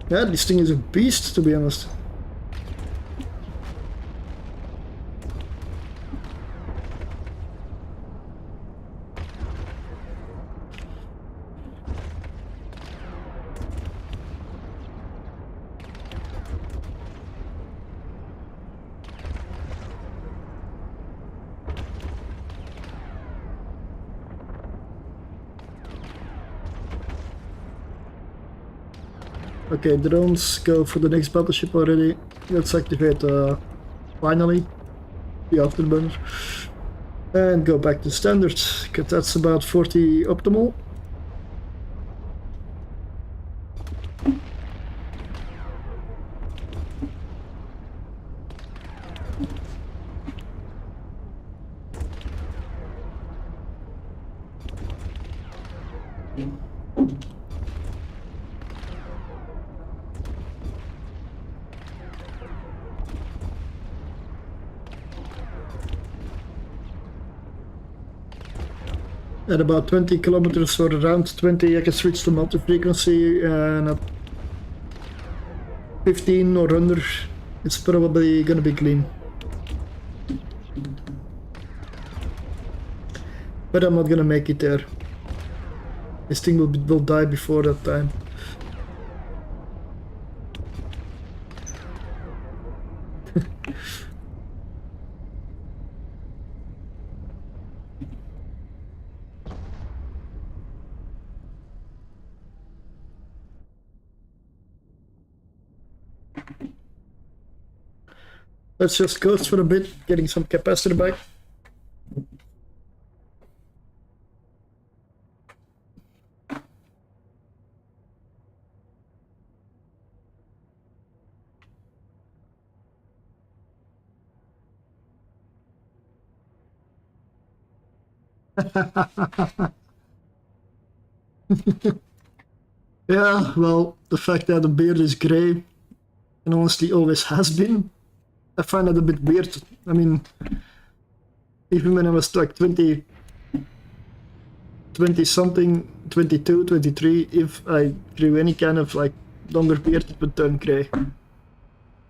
Yeah, this thing is a beast, to be honest. Okay, drones go for the next battleship already. Let's activate finally the afterburner and go back to standard, because that's about 40 optimal. At about 20 kilometers or around 20, I can switch to multi-frequency, and at 15 or under, it's probably gonna be clean. But I'm not gonna make it there. This thing will die before that time. Let's just coast for a bit, getting some capacitor back. Yeah, well, the fact that the beard is grey, and honestly always has been, I find that a bit weird. I mean, even when I was like 20 something, 22, 23, if I grew any kind of like longer beard, it would turn grey.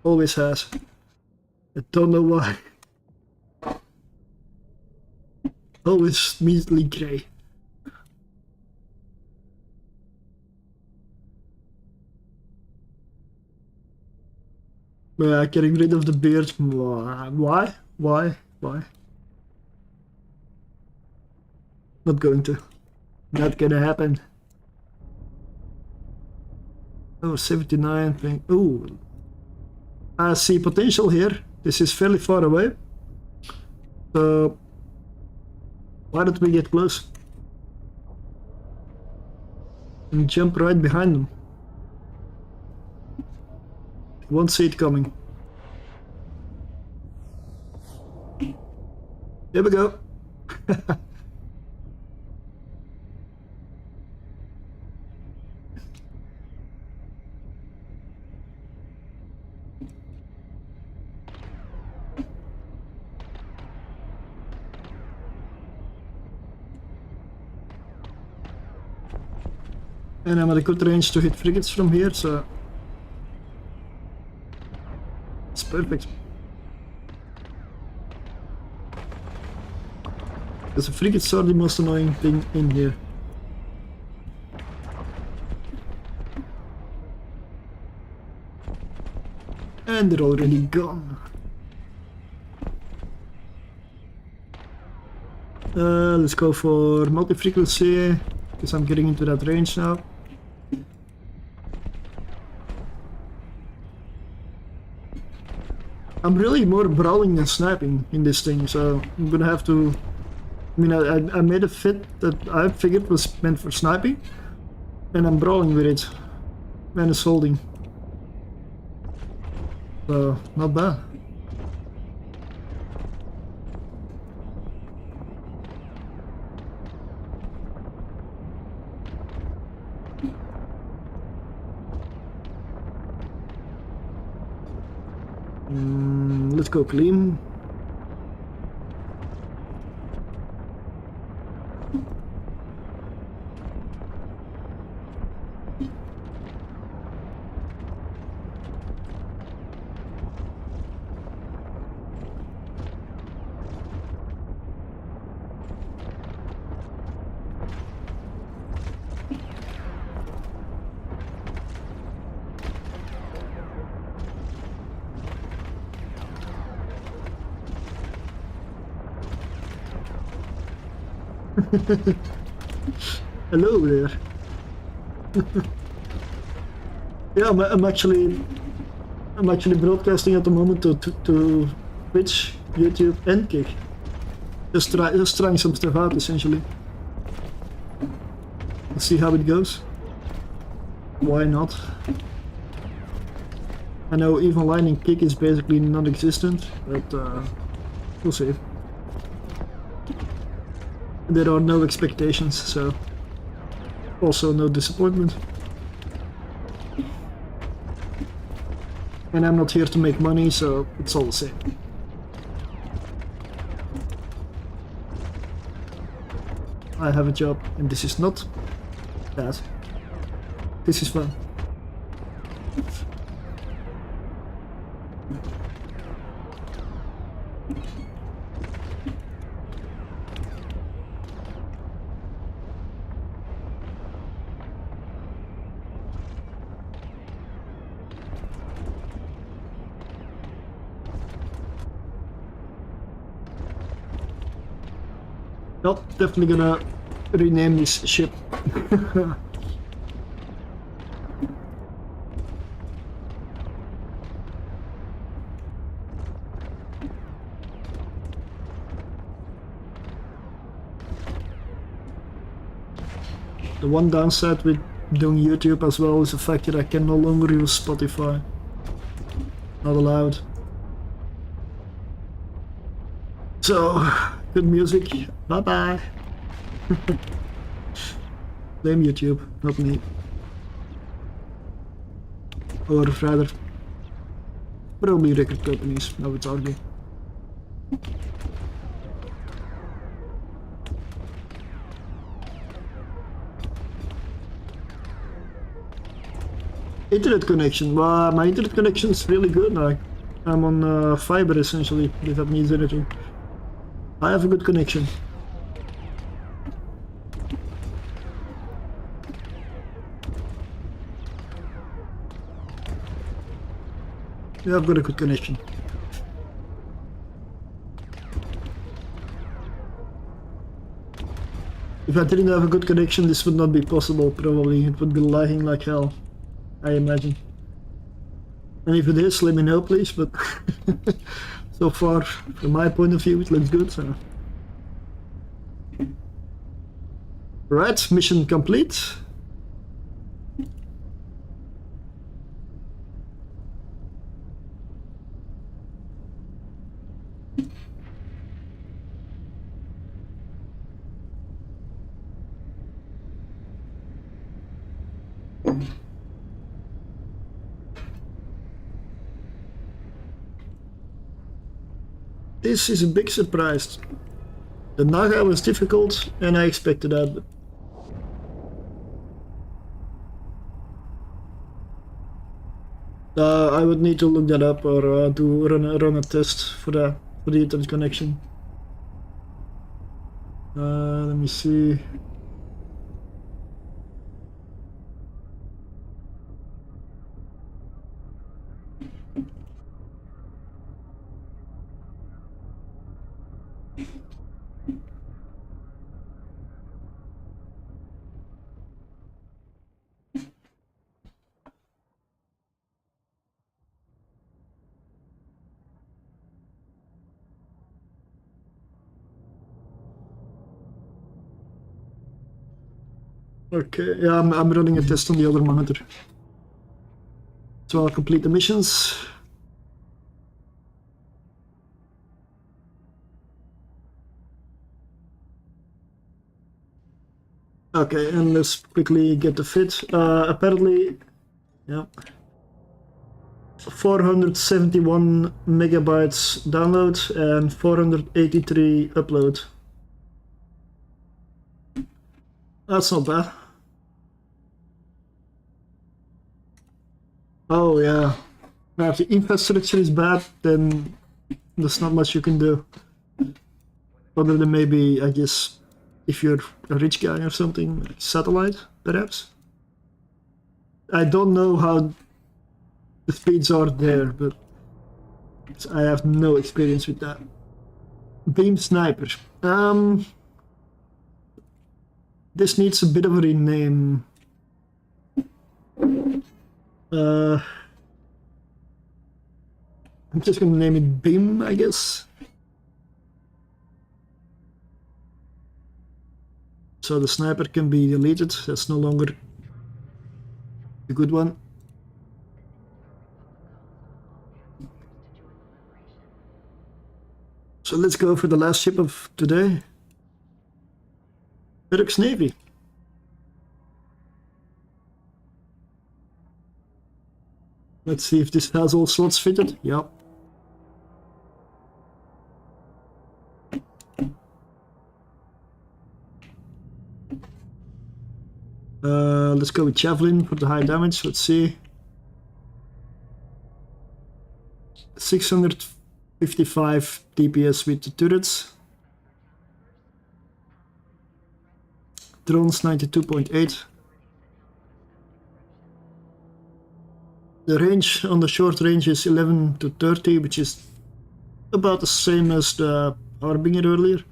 Always has. I don't know why. Always immediately grey. But yeah, getting rid of the beard, why? Why? Not going to. Not gonna happen. Oh, 79 ping. Ooh. I see potential here. This is fairly far away. So why don't we get close? And jump right behind them. You won't see it coming. Here we go. And I'm at a good range to hit frigates from here, so it's perfect. Because the frigates are the most annoying thing in here. And they're already gone. Let's go for multi-frequency, because I'm getting into that range now. I'm really more brawling than sniping in this thing, so I'm gonna have to... I mean, I made a fit that I figured was meant for sniping, and I'm brawling with it, and it's holding. So, not bad. Let's go clean. Hello there. Yeah, I'm actually broadcasting at the moment to Twitch, YouTube, and Kick. Just trying some stuff out essentially. Let's see how it goes. Why not? I know even line in Kick is basically non-existent, but we'll see. There are no expectations, so also no disappointment. And I'm not here to make money, so it's all the same. I have a job, and this is not bad. This is fun. Well, definitely gonna rename this ship. The one downside with doing YouTube as well is the fact that I can no longer use Spotify. Not allowed. So, good music. Bye bye. Blame YouTube, not me. Or rather, probably record companies, I would argue. Internet connection. Well, my internet connection is really good now. I'm on fiber essentially, if that means anything. I have a good connection. Yeah, I've got a good connection. If I didn't have a good connection, this would not be possible, probably. It would be lagging like hell. I imagine. And if it is, let me know, please. But so far, from my point of view, it looks good. So. Right, mission complete. This is a big surprise. The Naga was difficult, and I expected that. I would need to look that up or run a test for the internet connection. Let me see. Okay, yeah, I'm running a test on the other monitor. So I'll complete the missions. Okay, and let's quickly get the fit. Apparently, yeah, 471 megabytes download and 483 upload. That's not bad. Oh yeah. Now if the infrastructure is bad, then there's not much you can do. Other than maybe, I guess, if you're a rich guy or something, like satellite, perhaps. I don't know how the speeds are there, but I have no experience with that. Beam sniper. This needs a bit of a rename. I'm just gonna name it Beam, I guess. So the sniper can be deleted. That's no longer a good one. So let's go for the last ship of today. Ferox Navy. Let's see if this has all slots fitted. Yep. Let's go with Javelin for the high damage. Let's see. 655 DPS with the turrets. Drones 92.8. The range on the short range is 11 to 30, which is about the same as the Harbinger earlier,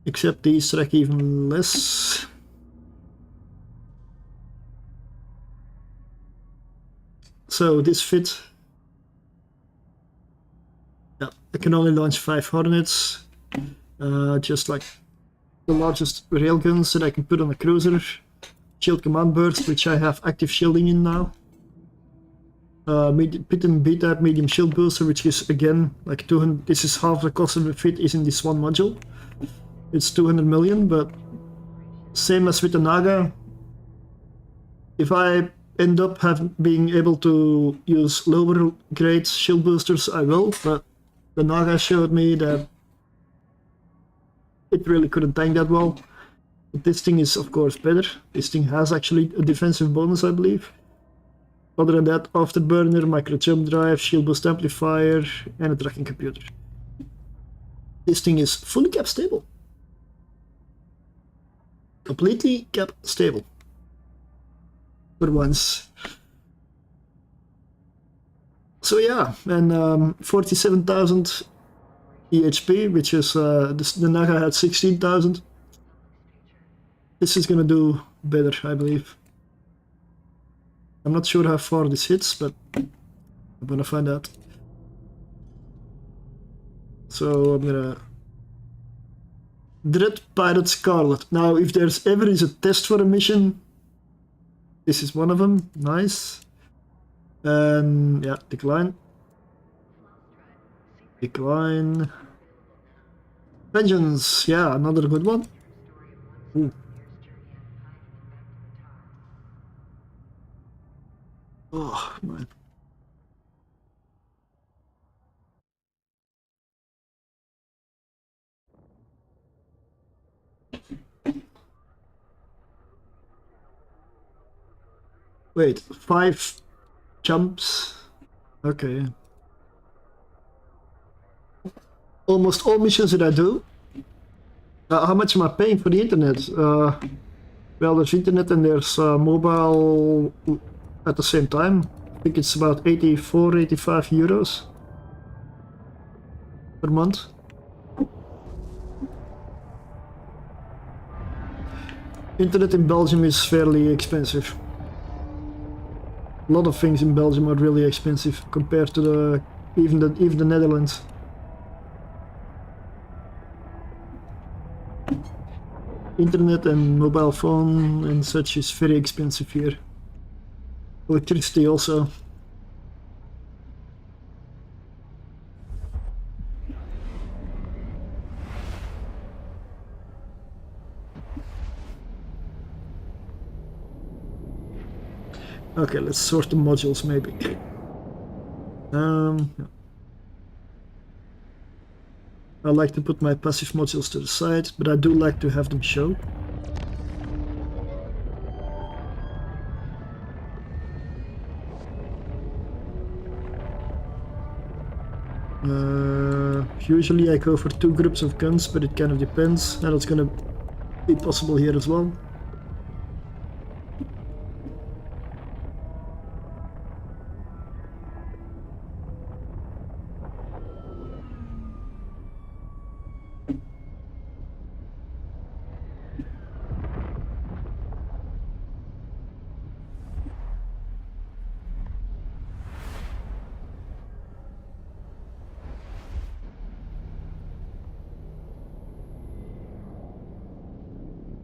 except these track even less. So this fit, yeah, I can only launch 5 Hornets, just like the largest railguns that I can put on a cruiser. Shield command burst, which I have active shielding in now. Pit and B-type medium shield booster, which is again like 200. This is half the cost of the fit is in this one module. It's 200 million, but same as with the Naga. If I end up being able to use lower grade shield boosters, I will. But the Naga showed me that it really couldn't tank that well. But this thing is of course better. This thing has actually a defensive bonus, I believe. Other than that, afterburner, micro jump drive, shield boost amplifier, and a tracking computer. This thing is fully cap stable. Completely cap stable. For once. So yeah, and 47,000 EHP, which is the Naga had 16,000. This is gonna do better, I believe. I'm not sure how far this hits, but I'm gonna find out. So I'm gonna... Dread Pirate Scarlet. Now, if there's ever is a test for a mission, this is one of them. Nice. Yeah, decline. Decline. Vengeance. Yeah, another good one. Ooh. Oh, man. Wait, 5 jumps. Okay. Almost all missions that I do. How much am I paying for the internet? Well, there's internet and there's mobile at the same time. I think it's about 84, 85 euros per month. Internet in Belgium is fairly expensive. A lot of things in Belgium are really expensive compared to even the Netherlands. Internet and mobile phone and such is very expensive here. Electricity also. Okay, let's sort the modules maybe. I like to put my passive modules to the side, but I do like to have them show. Usually I go for 2 groups of guns, but it kind of depends, and it's gonna be possible here as well.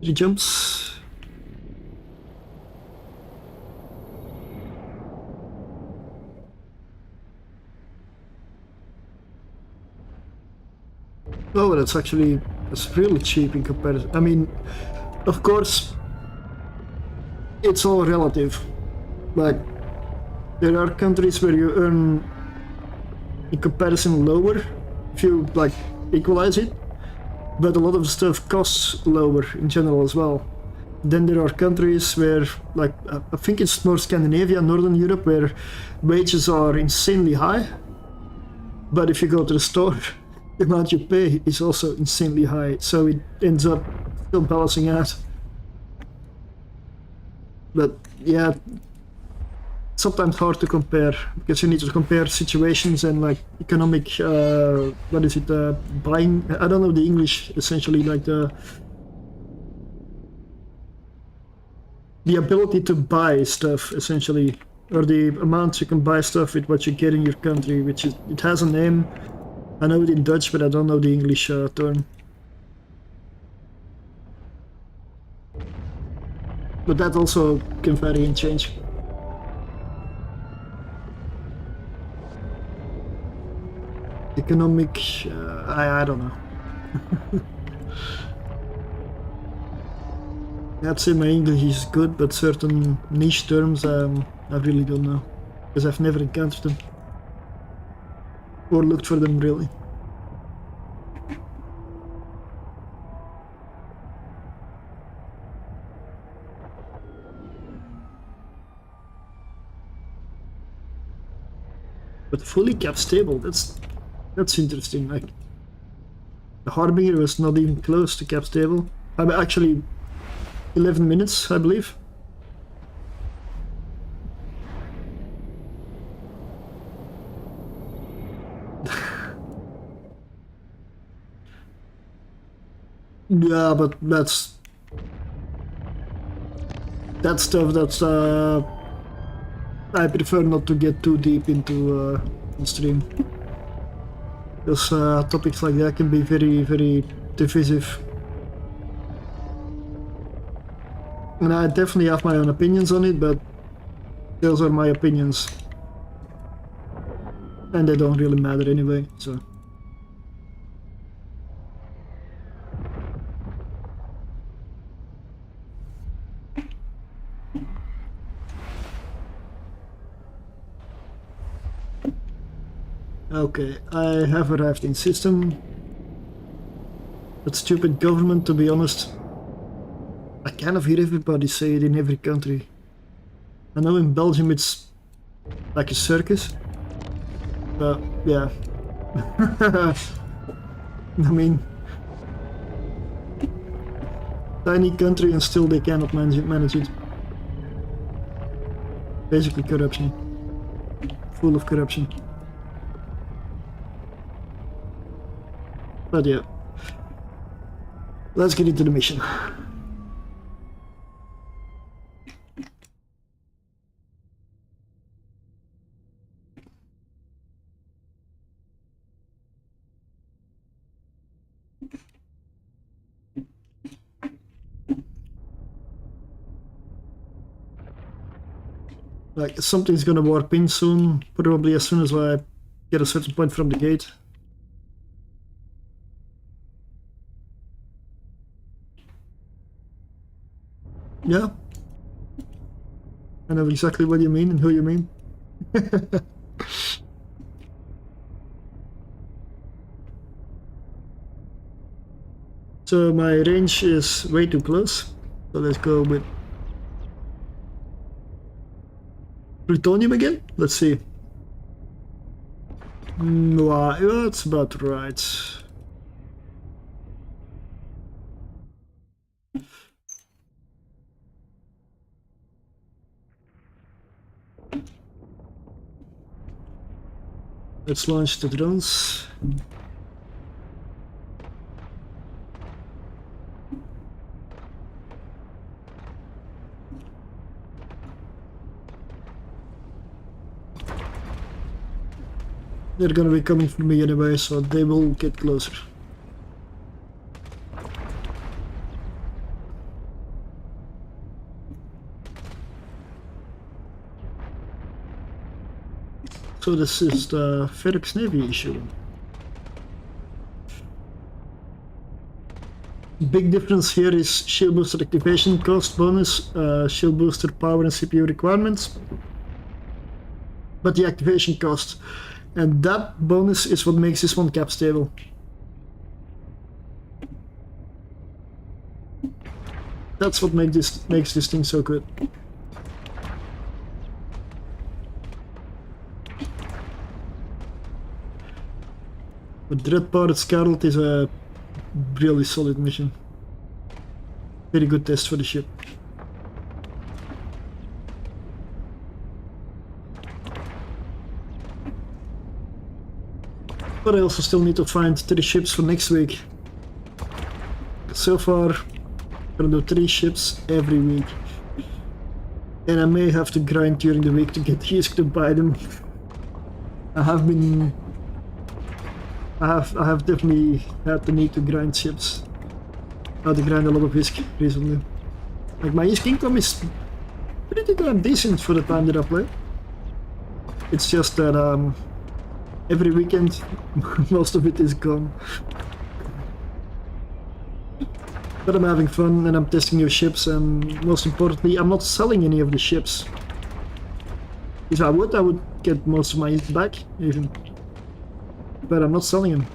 He jumps. Oh, that's really cheap in comparison. I mean, of course, it's all relative. Like, there are countries where you earn in comparison lower if you like equalize it. But a lot of stuff costs lower in general as well. Then there are countries where, like, I think it's more Scandinavia, Northern Europe, where wages are insanely high. But if you go to the store, the amount you pay is also insanely high. So it ends up still balancing out. But yeah, sometimes hard to compare because you need to compare situations and like economic buying, I don't know the English, essentially like the ability to buy stuff essentially, or the amount you can buy stuff with what you get in your country, which is, it has a name. I know it in Dutch, but I don't know the English term. But that also can vary and change. Economic, I don't know. I'd say my English is good, but certain niche terms I really don't know, because I've never encountered them or looked for them really. But fully cap stable, that's interesting. Like, the Harbinger was not even close to cap stable. I mean, actually 11 minutes, I believe. Yeah, but that stuff, that's I prefer not to get too deep into the stream. Because topics like that can be very, very divisive. And I definitely have my own opinions on it, but those are my opinions. And they don't really matter anyway, so. Okay, I have arrived in system. That stupid government, to be honest. I kind of hear everybody say it in every country. I know in Belgium it's like a circus. But yeah. I mean, tiny country and still they cannot manage it. Basically corruption. Full of corruption. But yeah. Let's get into the mission. Like, something's gonna warp in soon, probably as soon as I get a certain point from the gate. Yeah. I know exactly what you mean and who you mean. So my range is way too close. So let's go with plutonium again? Let's see. Well, that's about right. Let's launch the drones. They're gonna be coming for me anyway, so they will get closer. So this is the Ferox Navy issue. Big difference here is shield booster activation cost bonus, shield booster power and CPU requirements, but the activation cost. And that bonus is what makes this one cap stable. That's what makes this thing so good. But Dread-powered Scarlet is a really solid mission. Very good test for the ship. But I also still need to find 3 ships for next week. So far, I'm gonna do 3 ships every week. And I may have to grind during the week to get Hisk to buy them. I have definitely had the need to grind ships. I had to grind a lot of Hisk recently. Like, my Hisk income is pretty damn decent for the time that I play. It's just that every weekend most of it is gone. But I'm having fun and I'm testing new ships, and most importantly, I'm not selling any of the ships. If I would get most of my Hisk back, even. But I'm not selling them.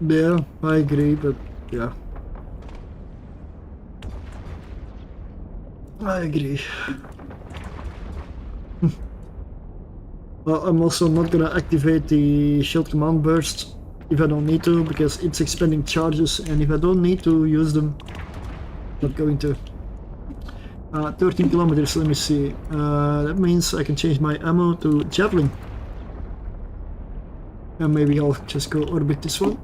Yeah, I agree, but yeah. I agree. Well, I'm also not gonna activate the shield command burst if I don't need to, because it's expending charges, and if I don't need to use them, I'm not going to. 13 kilometers, let me see. That means I can change my ammo to javelin. And maybe I'll just go orbit this one.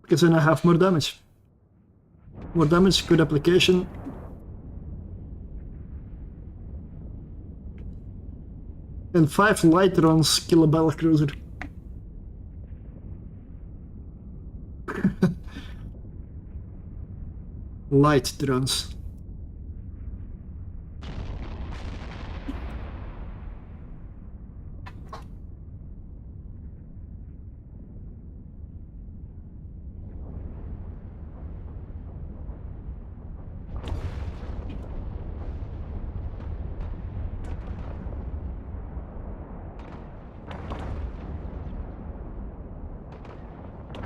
Because then I have more damage. More damage, good application. And 5 light rounds kill a battlecruiser. Light drones.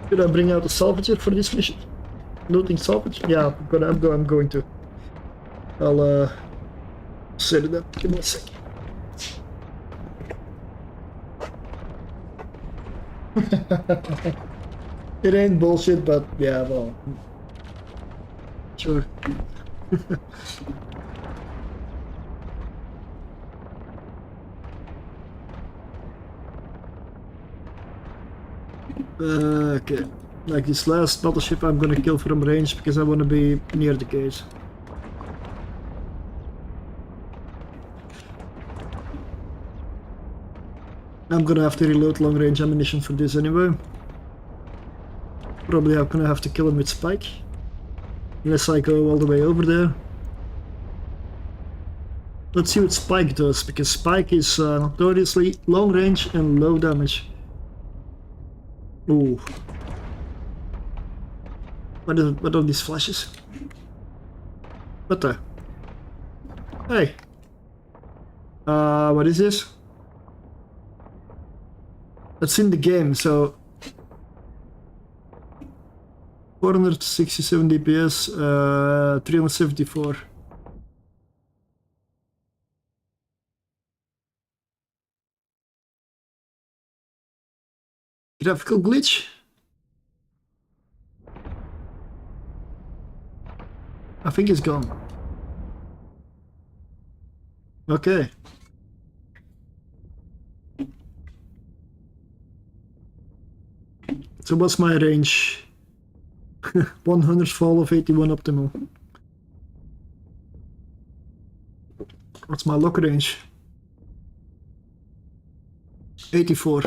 Should I bring out a salvager for this mission? Looting salvage? Yeah, I'm going to. I'll set it up. Give me a sec. It ain't bullshit, but yeah, well, sure. Okay, like this last battleship I'm gonna kill from range because I want to be near the gate. I'm gonna have to reload long range ammunition for this anyway. Probably I'm gonna have to kill him with Spike. Unless I go all the way over there. Let's see what Spike does, because Spike is notoriously long range and low damage. Ooh. What are these flashes? What the? Hey. What is this? That's in the game, so 467 DPS, 374. Graphical glitch? I think it's gone. Okay. So what's my range? 100 fall of 81 optimal. What's my lock range? 84.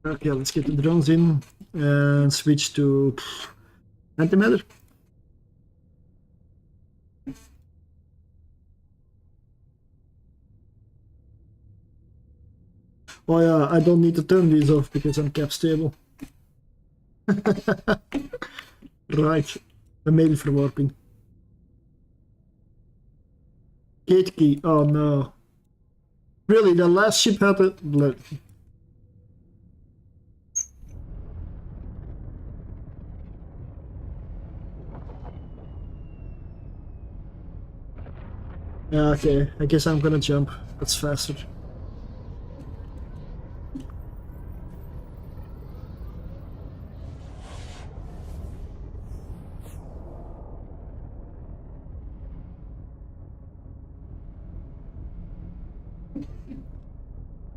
Okay, let's get the drones in and switch to antimatter. Oh yeah, I don't need to turn these off because I'm cap stable. Right, and maybe for warping. Gate key, oh no. Really, the last ship had it. Yeah, okay, I guess I'm gonna jump. That's faster.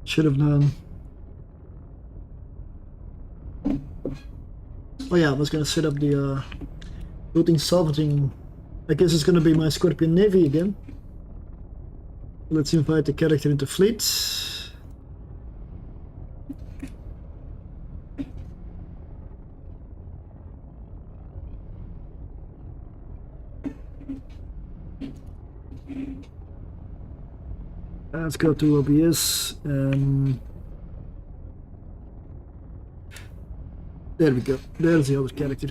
Should have known. Oh yeah, I was gonna set up the looting salvaging. I guess it's gonna be my Scorpion Navy again. Let's invite the character into fleet. Let's go to OBS and there we go. There's the other character.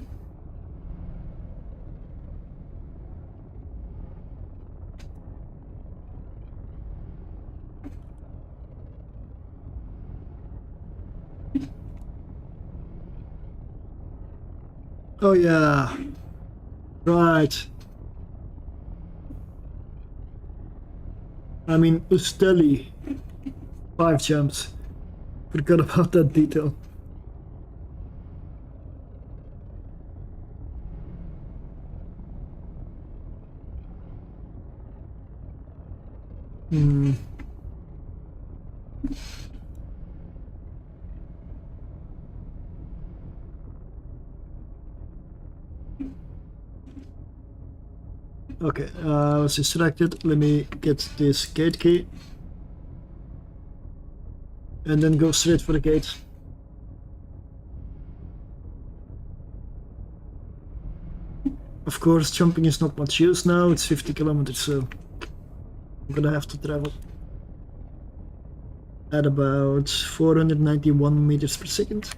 Oh yeah. Right. I mean, Usteli. 5 jumps. Forgot about that detail. Hmm. Okay, I was distracted. Let me get this gate key. And then go straight for the gate. Of course, jumping is not much use now. It's 50 kilometers, so I'm gonna have to travel at about 491 meters per second.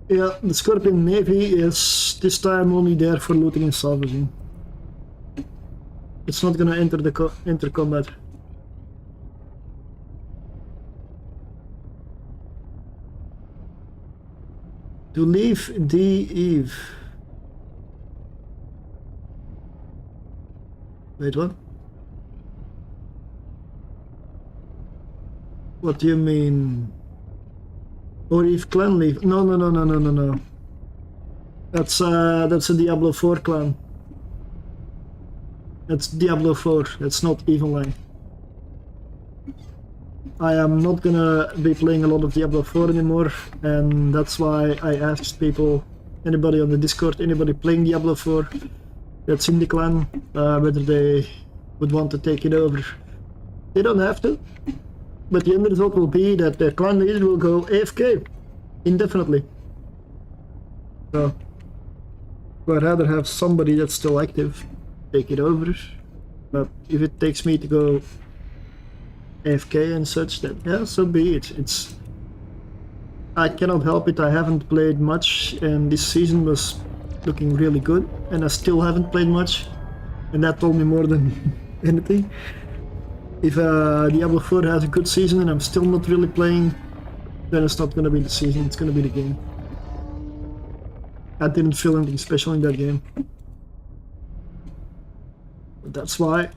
Yeah, the Scorpion Navy is this time only there for looting and salvaging. It's not gonna enter the enter combat. To leave the Eve. Wait, what? What do you mean? Or Eve clan leave? No, no, no, no, no, no, no. That's a Diablo 4 clan. That's Diablo 4. That's not Evil Line. I am not gonna be playing a lot of Diablo 4 anymore, and that's why I asked people, anybody on the Discord, anybody playing Diablo 4 that's in the clan, whether they would want to take it over. They don't have to, but the end result will be that their clan leader will go AFK indefinitely. So I'd rather have somebody that's still active take it over, but if it takes me to go AFK and such, then yeah, so be it. I cannot help it. I haven't played much, and this season was looking really good, and I still haven't played much, and that told me more than anything. If Diablo 4 has a good season and I'm still not really playing, then it's not gonna be the season, it's gonna be the game. I didn't feel anything special in that game. But that's why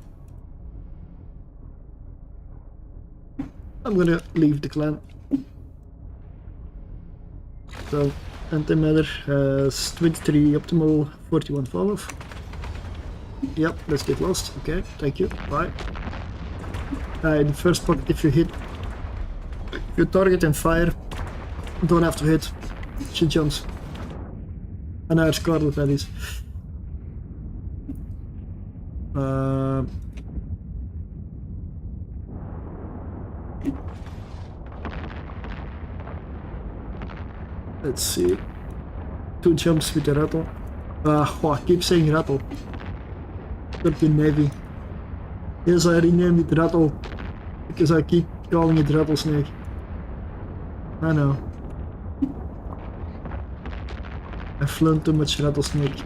I'm gonna leave the clan. So, antimatter has 23 optimal, 41 follow-up. Yep, let's get lost. Okay, thank you. Bye. The first pocket, if you target and fire, don't have to hit. She jumps. And now Scarlet, that is. Let's see. 2 jumps with the rattle. Oh, I keep saying rattle. Scorpion Navy. Yes, I renamed it rattle because I keep calling it rattlesnake. I know. I've learned too much rattlesnake.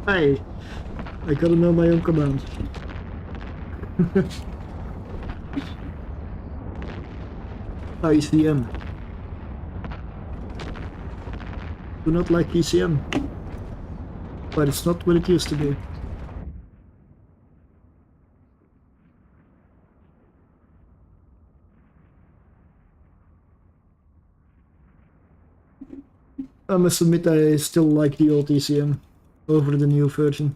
Hey, I gotta know my own command. ECM. Do not like ECM. But it's not what it used to be. I must admit I still like the old ECM over the new version.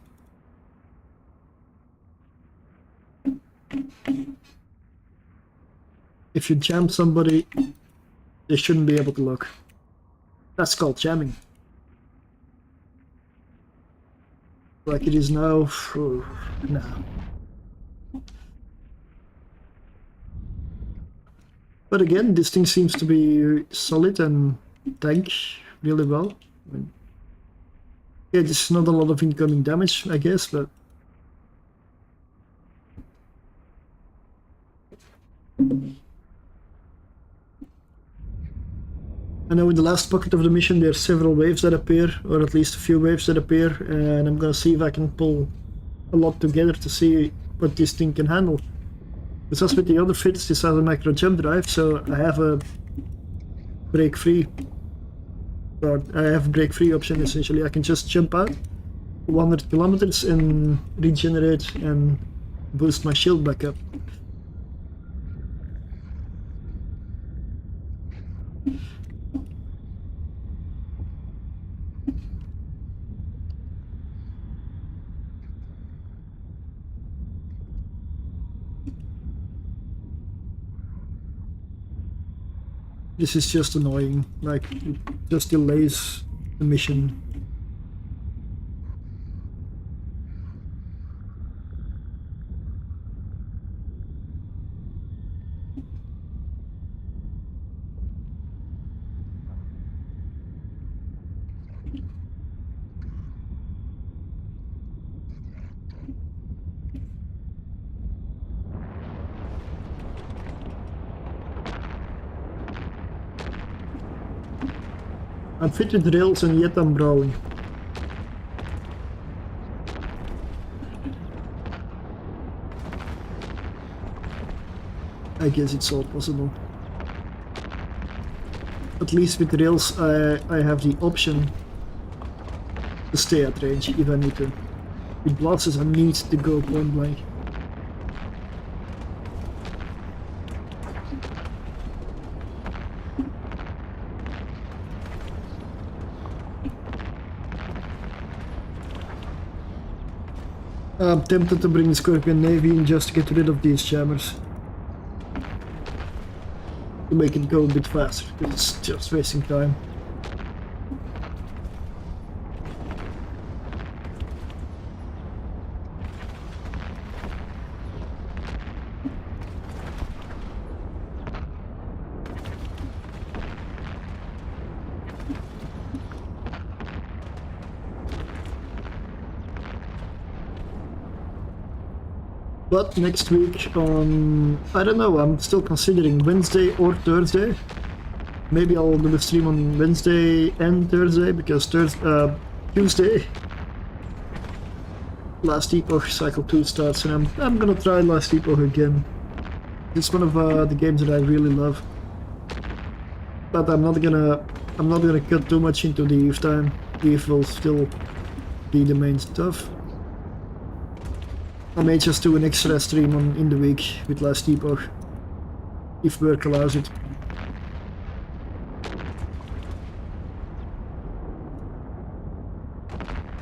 If you jam somebody, they shouldn't be able to look. That's called jamming. Like it is now. No. But again, this thing seems to be solid and tank really well. I mean, yeah, there's not a lot of incoming damage, I guess, but I know in the last pocket of the mission there are several waves that appear, or at least a few waves that appear, and I'm gonna see if I can pull a lot together to see what this thing can handle. Because as with the other fits, this has a micro jump drive, so I have a break free. Or I have a break free option essentially. I can just jump out 100 kilometers and regenerate and boost my shield back up. This is just annoying, like, it just delays the mission. I'm fit with rails and yet I'm brawling. I guess it's all possible. At least with rails I have the option to stay at range if I need to. With blasters I need to go point blank. I'm tempted to bring the Harbinger Navy in just to get rid of these jammers. To make it go a bit faster, because it's just wasting time. But next week on, I don't know, I'm still considering Wednesday or Thursday. Maybe I'll do a stream on Wednesday and Thursday, because Tuesday, Last Epoch Cycle 2 starts, and I'm gonna try Last Epoch again. It's one of the games that I really love. But I'm not gonna cut too much into the Eve time. Eve will still be the main stuff. I may just do an extra stream in the week with Last Epoch, if work allows it.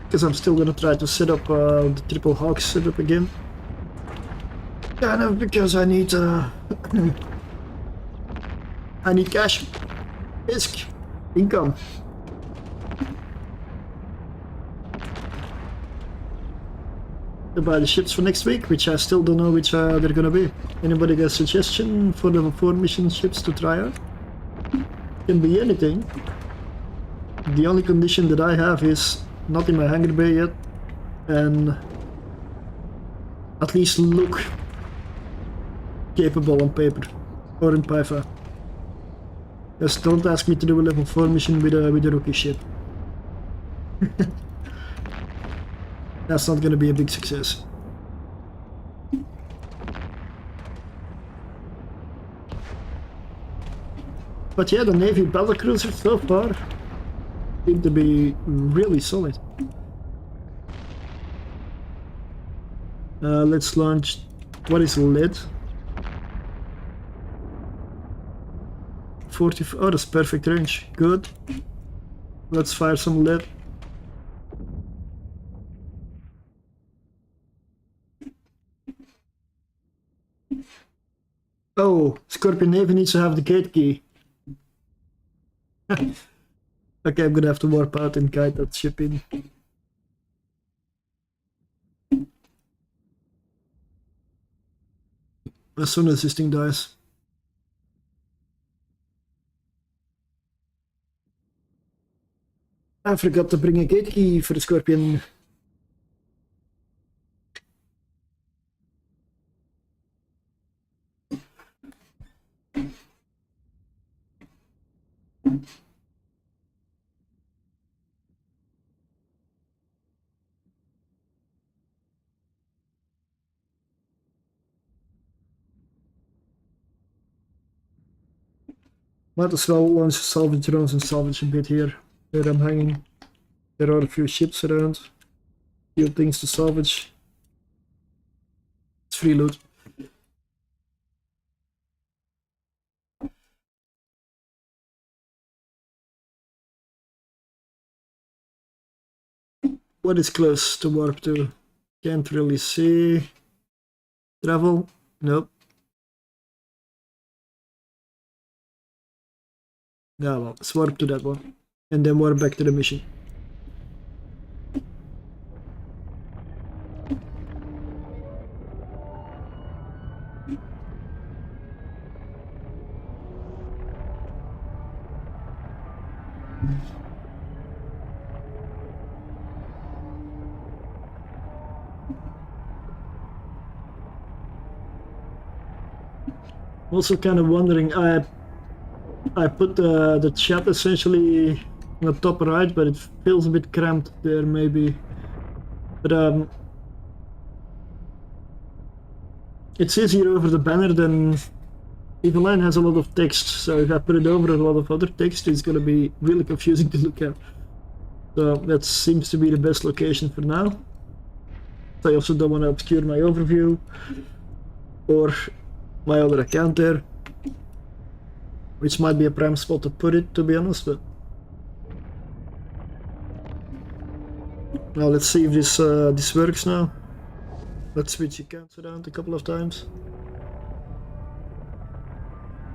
Because I'm still gonna try to set up the Triple Hawk setup again. Kind of because I need I need cash, risk, income. To buy the ships for next week, which I still don't know which they're gonna be. Anybody got a suggestion for level 4 mission ships to try out? Can be anything. The only condition that I have is not in my hangar bay yet, and at least look capable on paper or in Python. Just don't ask me to do a level 4 mission with a rookie ship. That's not gonna be a big success. But yeah, the Navy battlecruisers so far seem to be really solid. Let's launch. What is lead? 40. Oh, that's perfect range. Good. Let's fire some lead. Oh, Scorpion Navy needs to have the gate key. Okay, I'm gonna have to warp out and guide that ship in. As soon as this thing dies. I forgot to bring a gate key for the Scorpion. Might as well launch salvage drones and salvage a bit here where I'm hanging. There are a few ships around. Few things to salvage. It's free loot. What is close to warp to? Can't really see. Travel? Nope. Yeah, well, let's warp to that one. And then warp back to the mission. Also kind of wondering, I put the chat essentially on the top right, but it feels a bit cramped there maybe. But it's easier over the banner than if a line has a lot of text, so if I put it over a lot of other text, it's gonna be really confusing to look at. So that seems to be the best location for now. I also don't want to obscure my overview or my other account there, which might be a prime spot to put it, to be honest. But now let's see if this works now. Let's switch accounts around a couple of times.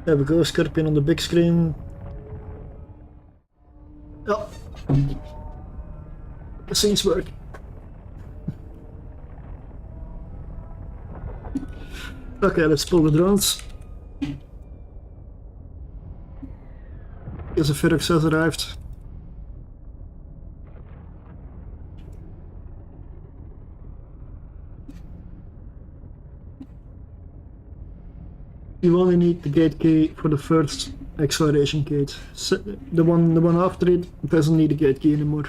There we go, Scorpion on the big screen. Oh, the things work. Okay, let's pull the drones. Yes, a Ferox has arrived. You only need the gate key for the first acceleration gate. The one after it doesn't need a gate key anymore.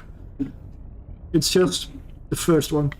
It's just the first one.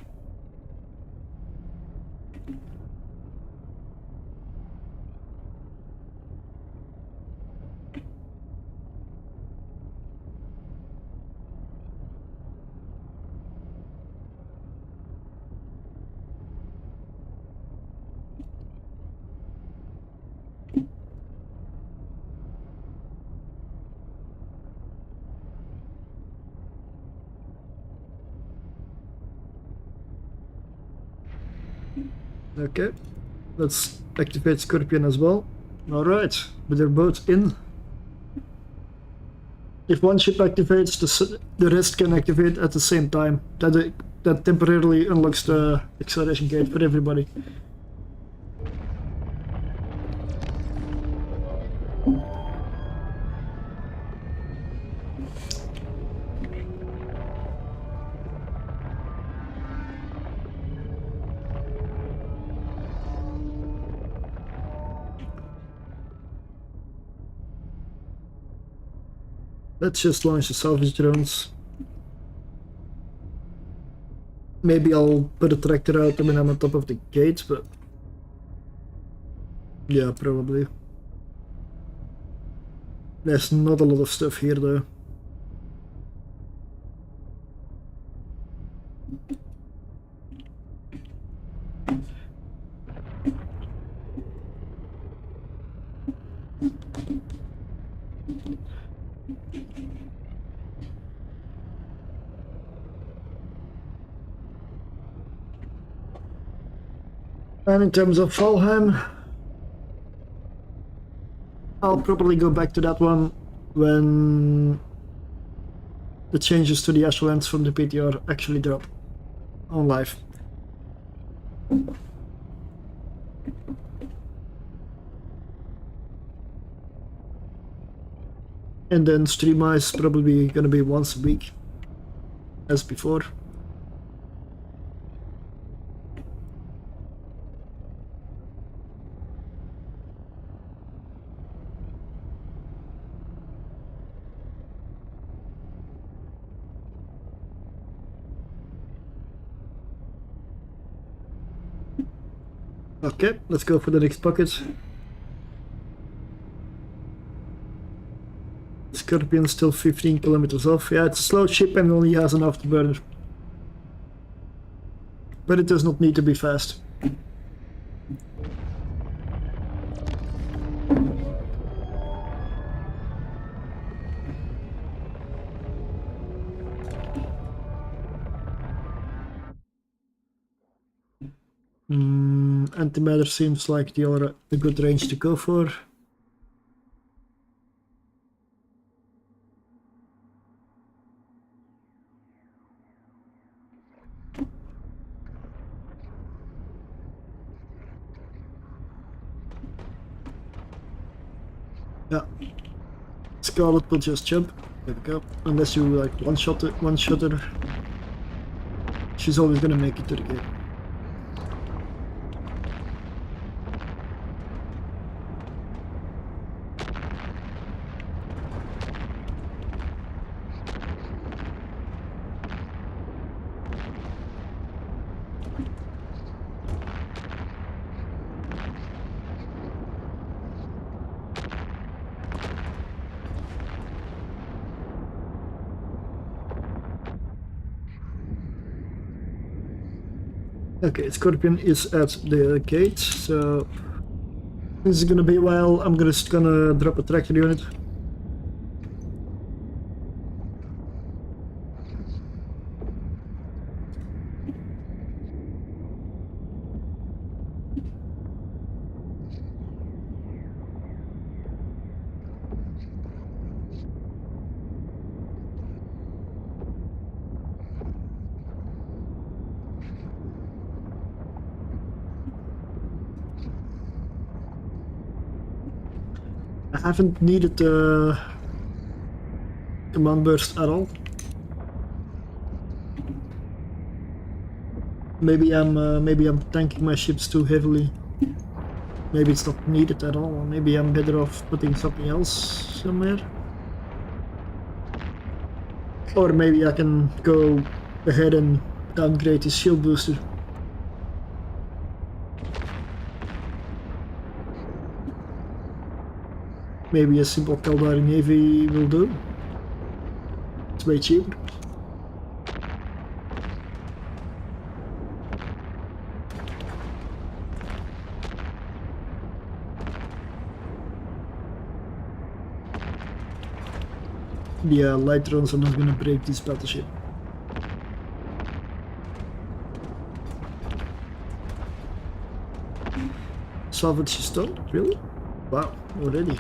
Okay, let's activate Scorpion as well. Alright, but they're both in. If one ship activates, the rest can activate at the same time. That temporarily unlocks the acceleration gate for everybody. Let's just launch the salvage drones. Maybe I'll put a tractor out when I'm on top of the gate, but yeah, probably. There's not a lot of stuff here though. And in terms of Valheim, I'll probably go back to that one when the changes to the Ashlands from the PTR actually drop on live. And then stream is probably gonna be once a week, as before. Okay, let's go for the next bucket. Scorpion still 15 kilometers off. Yeah, it's a slow ship and only has an afterburner. But it does not need to be fast. Antimatter seems like the good range to go for. Yeah, Scarlet will just jump. There we go. Unless you like one shot her, she's always gonna make it to the gate. Okay, Scorpion is at the gate, so this is gonna be a while. I'm just gonna drop a tractor unit. I haven't needed the command burst at all. Maybe I'm tanking my ships too heavily. Maybe it's not needed at all. Maybe I'm better off putting something else somewhere. Or maybe I can go ahead and downgrade his shield booster. Maybe a simple Harbinger Navy will do. It's way cheaper. Yeah, light drones are not gonna break this battleship. Salvage is done? Really? Wow, already.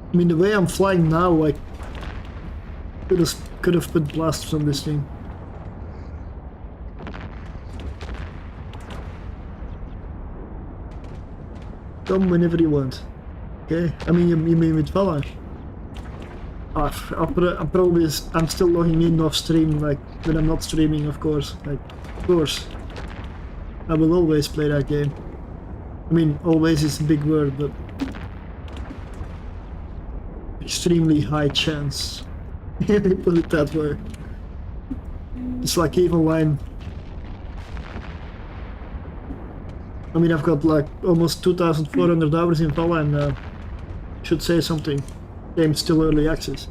I mean, the way I'm flying now, I could have put blasters on this thing. Come whenever you want. Okay? I mean, you mean with Valor? I'm still logging in off stream, like, when I'm not streaming, of course. Like, of course. I will always play that game. I mean, always is a big word, but extremely high chance. Put it that way. It's like EVE Online. I mean, I've got like almost 2,400 hours in Valheim now. Should say something. Game's still early access.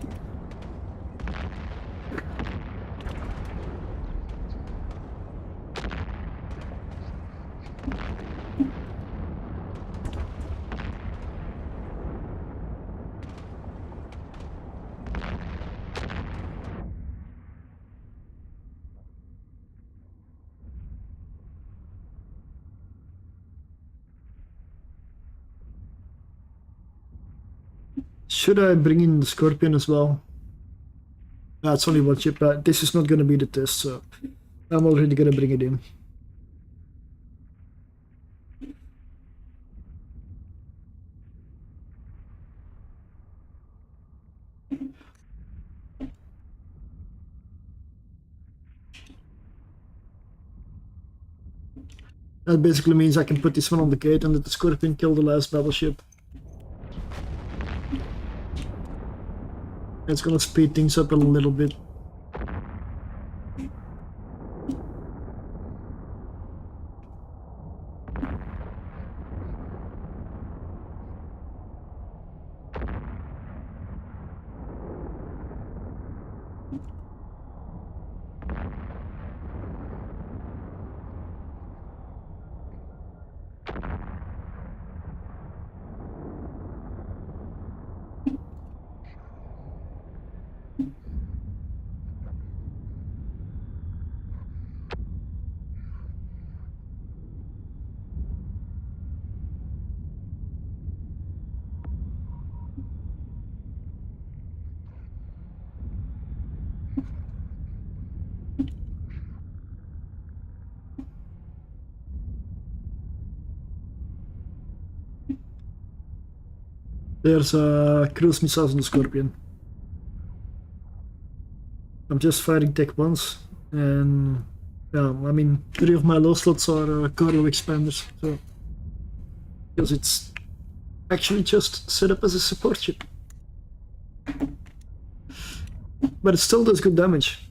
Should I bring in the Scorpion as well? It's only one ship, but this is not going to be the test, so I'm already going to bring it in. That basically means I can put this one on the gate and let the Scorpion kill the last battleship. It's gonna speed things up a little bit. There's cruise missiles on the Scorpion. I'm just firing tech once, and yeah, I mean, 3 of my low slots are cargo expanders, so because it's actually just set up as a support ship. But it still does good damage.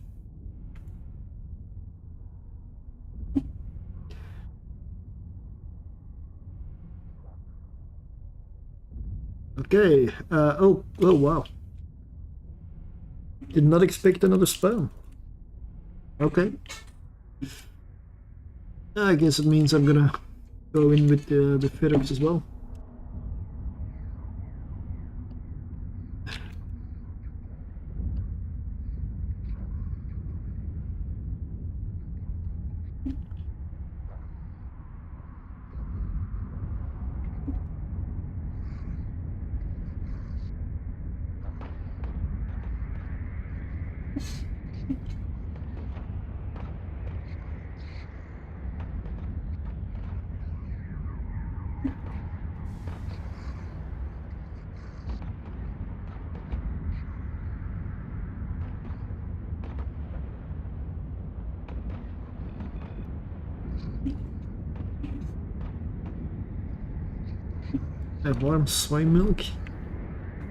Okay, oh wow. Did not expect another spell. Okay. I guess it means I'm gonna go in with the Ferox as well. Have warm soy milk?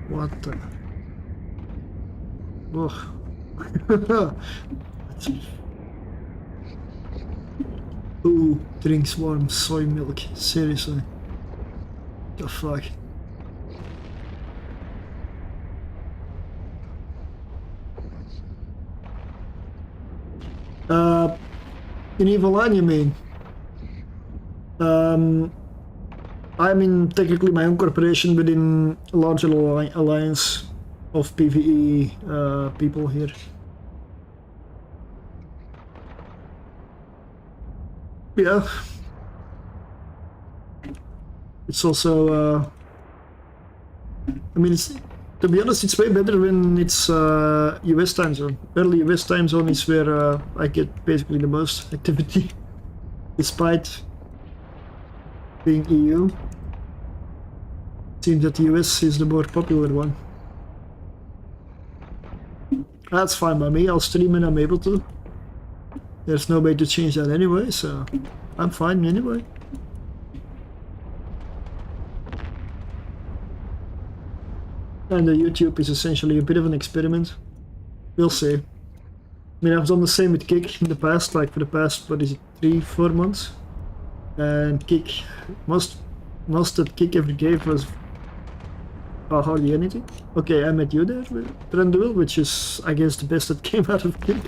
What the? Ugh. Who drinks warm soy milk? Seriously? The fuck? In Evolan, you mean? I'm in technically my own corporation within a larger alliance of PvE people here. Yeah. It's also, I mean, to be honest, it's way better when it's US time zone. Early US time zone is where I get basically the most activity, despite being EU. Seems that the US is the more popular one. That's fine by me, I'll stream when I'm able to. There's no way to change that anyway, so I'm fine anyway. And the YouTube is essentially a bit of an experiment. We'll see. I mean, I've done the same with Kick in the past, like for the past, what is it, 3-4 months? And Kick, most that Kick ever gave was hardly anything. Okay, I met you there with Navyl, which is, I guess, the best that came out of Kick.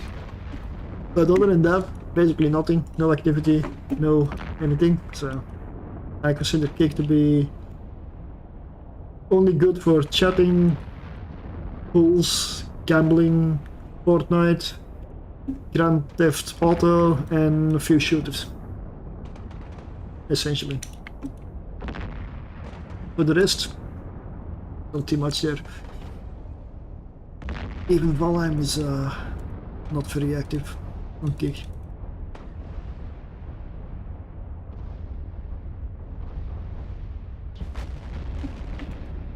But other than that, basically nothing, no activity, no anything. So I consider Kick to be only good for chatting, pools, gambling, Fortnite, Grand Theft Auto, and a few shooters. Essentially. For the rest, Not too much there. Even Valheim is not very active on Kick.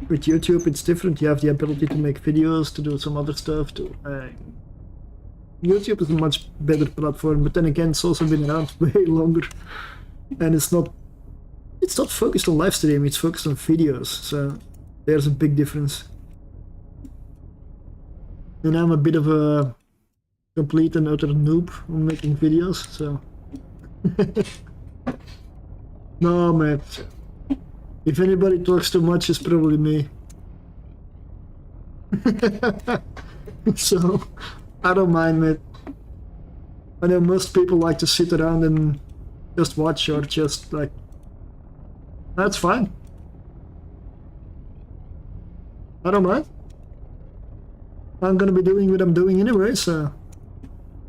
With YouTube it's different, you have the ability to make videos, to do some other stuff. YouTube is a much better platform, but then again it's also been around way longer. And it's not focused on live stream, it's focused on videos, so there's a big difference. And I'm a bit of a complete and utter noob on making videos, so... No, man. If anybody talks too much, it's probably me. So, I don't mind, man. I know most people like to sit around and just watch or just like... That's fine. I don't mind. I'm gonna be doing what I'm doing anyway, so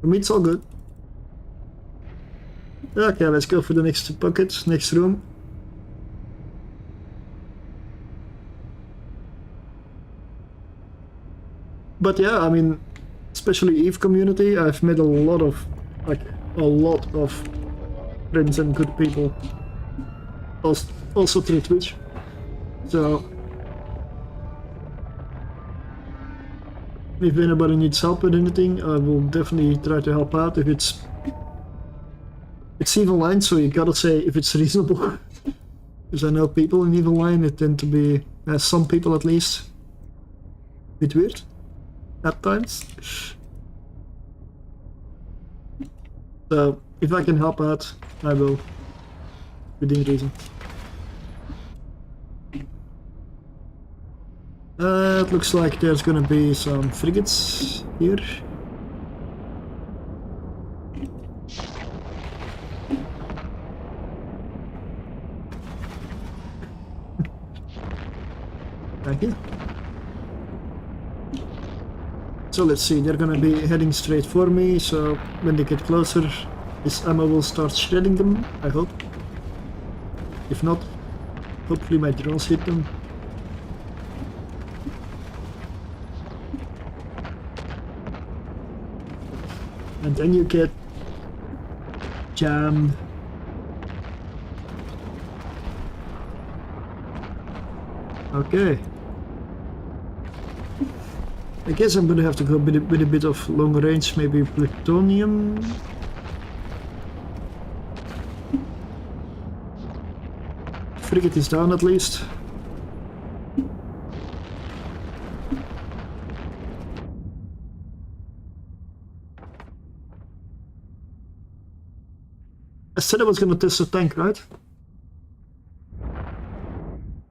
for me it's all good. Okay, let's go for the next bucket, next room. But yeah, I mean, especially EVE community, I've met a lot of friends and good people. Also through Twitch. So if anybody needs help with anything, I will definitely try to help out. If it's EVE Online, so you gotta say if it's reasonable. Because I know people in EVE Online, it tend to be, some people at least, a bit weird at times. So if I can help out, I will, within reason. It looks like there's gonna be some frigates here. Thank you. So let's see, they're gonna be heading straight for me, so when they get closer, this ammo will start shredding them, I hope. If not, hopefully my drones hit them. And then you get jammed. Okay. I guess I'm gonna have to go with a bit of long range, maybe plutonium. Frigate is down at least. I said I was gonna test the tank, right?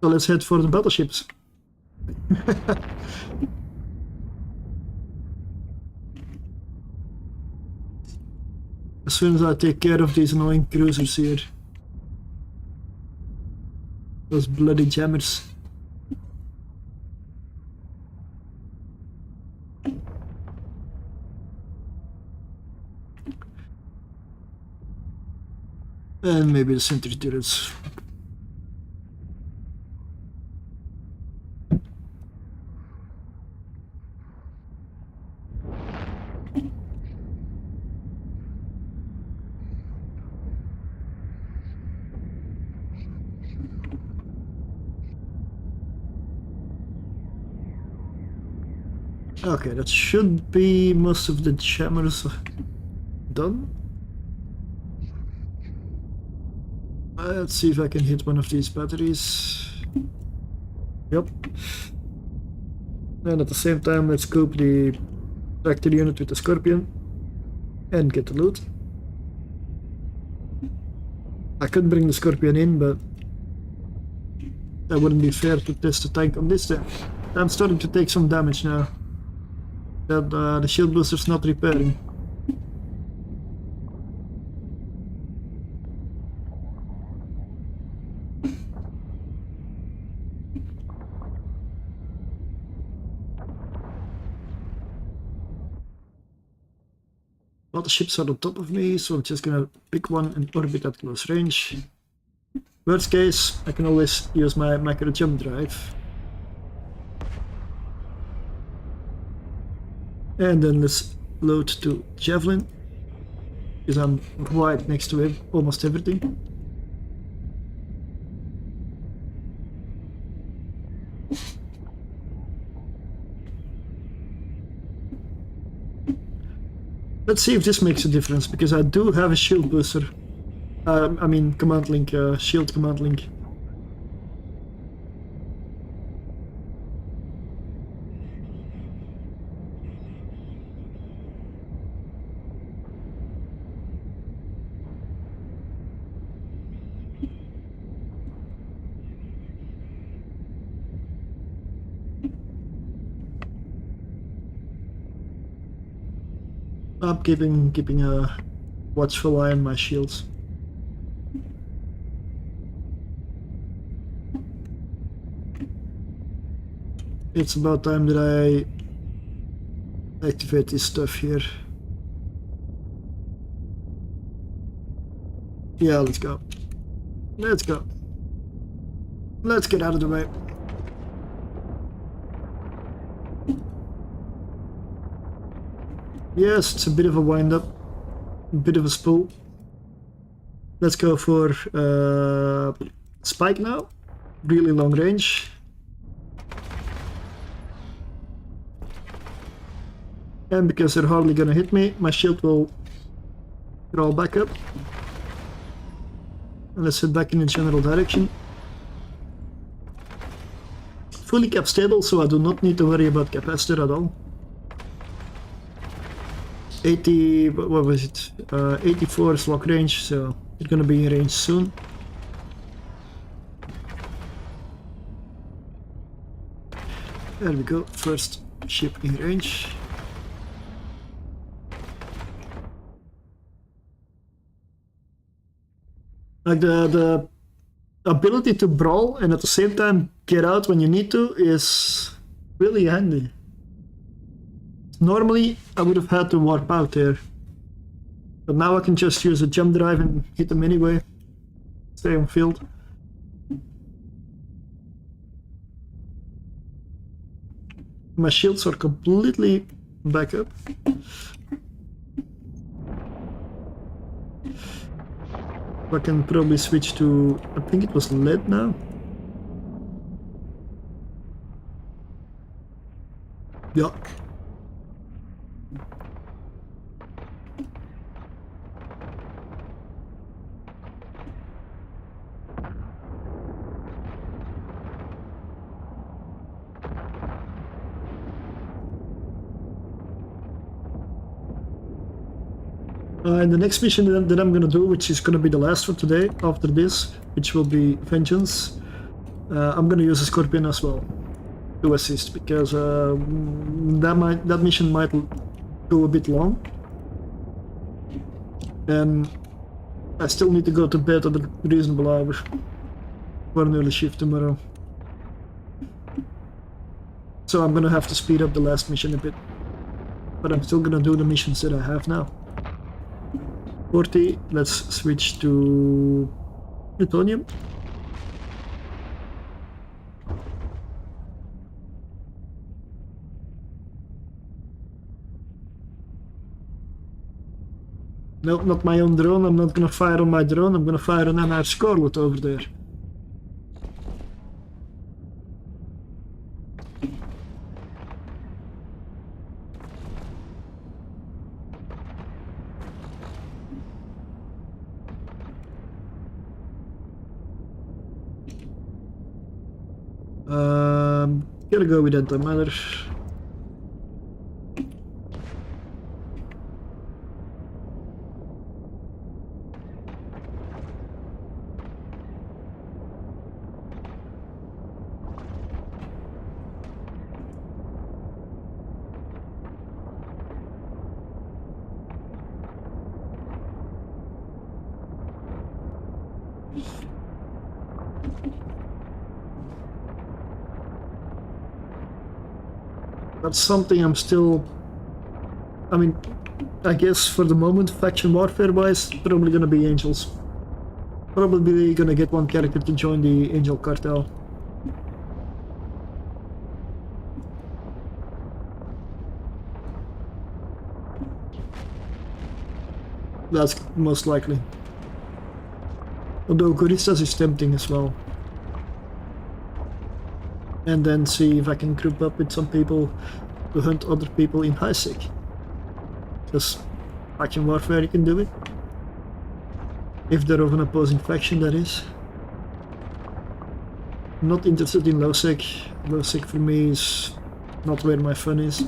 So let's head for the battleships. As soon as I take care of these annoying cruisers here. Those bloody jammers. And maybe the sentry turrets. Okay, that should be most of the jammers done. Let's see if I can hit one of these batteries. Yep. And at the same time, let's scope the tractor unit with the Scorpion and get the loot. I could bring the Scorpion in, but that wouldn't be fair to test the tank on this thing. I'm starting to take some damage now. That the shield booster's not repairing. All the ships are on top of me, so I'm just gonna pick one and orbit at close range. Worst case, I can always use my macro jump drive. And then let's load to Javelin, because I'm right next to almost everything. Let's see if this makes a difference, because I do have a shield booster. I mean command link, shield command link. I'm keeping a watchful eye on my shields. It's about time that I activate this stuff here. Yeah, let's go. Let's go. Let's get out of the way. Yes, it's a bit of a wind-up, a bit of a spool. Let's go for spike now. Really long range. And because they're hardly gonna hit me, my shield will crawl back up. And let's head back in the general direction. Fully cap stable, so I do not need to worry about capacitor at all. 80, what was it? 84 is lock range, so it's gonna be in range soon. There we go, first ship in range. Like the ability to brawl and at the same time get out when you need to is really handy. Normally I would have had to warp out there, but now I can just use a jump drive and hit them anyway. Stay on field. My shields are completely back up. I can probably switch to, I think it was lead now. Yeah. And the next mission that I'm gonna do, which is gonna be the last for today, after this, which will be Vengeance, I'm gonna use a Scorpion as well to assist, because that mission might go a bit long, and I still need to go to bed at a reasonable hour for an early shift tomorrow. So I'm gonna have to speed up the last mission a bit, but I'm still gonna do the missions that I have now. 40, let's switch to plutonium. No, not my own drone. I'm not gonna fire on my drone. I'm gonna fire on our Scarlet over there. Gotta go with antimatter. That's something I'm still... I mean, I guess for the moment, faction warfare wise, probably gonna be Angels. Probably gonna get one character to join the Angel cartel. That's most likely. Although Goristas is tempting as well. And then see if I can group up with some people to hunt other people in high sec. Because faction warfare you can do it. If they're of an opposing faction, that is. I'm not interested in low sec. Low sec for me is not where my fun is.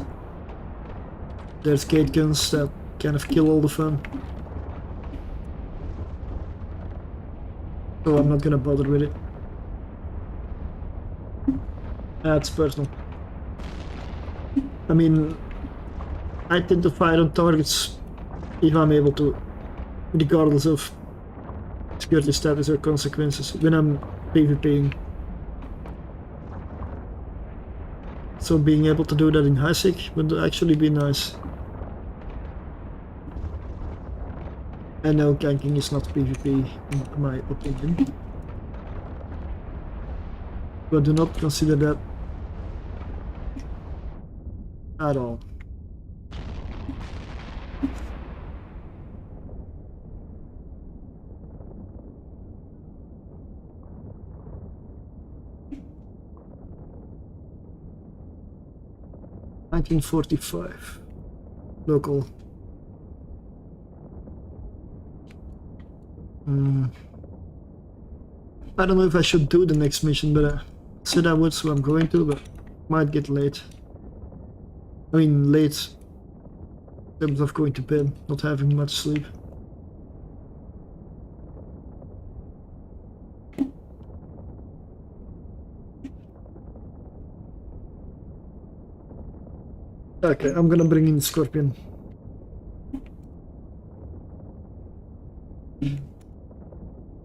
There's gate guns that kind of kill all the fun. So I'm not gonna bother with it. That's personal. I mean, I tend to fire on targets if I'm able to, regardless of security status or consequences, when I'm PvPing. So being able to do that in high sec would actually be nice. I know ganking is not PvP in my opinion. But do not consider that at all. $1945 local. I don't know if I should do the next mission, but I said I would, so I'm going to, but might get late. I mean, late in terms of going to bed, not having much sleep. Okay, I'm gonna bring in the Scorpion.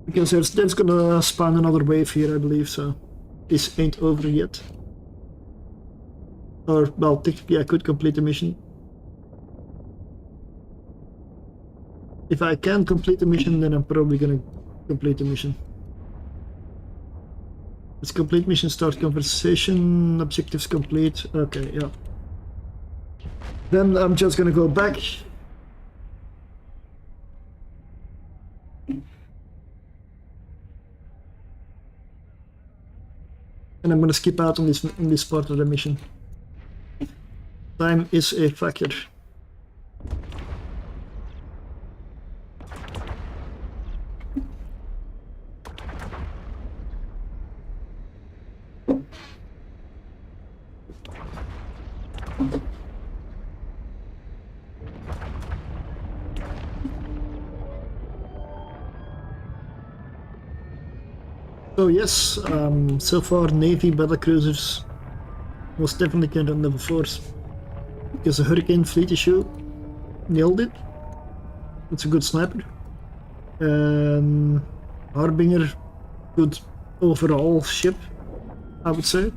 Because there's gonna spawn another wave here, I believe, so this ain't over yet. Or, well, technically I could complete the mission. If I can complete the mission, then I'm probably gonna complete the mission. Let's complete mission, start conversation, objectives complete. Okay, yeah. Then I'm just gonna go back. And I'm gonna skip out on this part of the mission. Time is a factor. So yes, so far Navy battlecruisers was definitely kind of level 4s. Because the Hurricane fleet issue nailed it. It's a good sniper. Harbinger, good overall ship, I would say.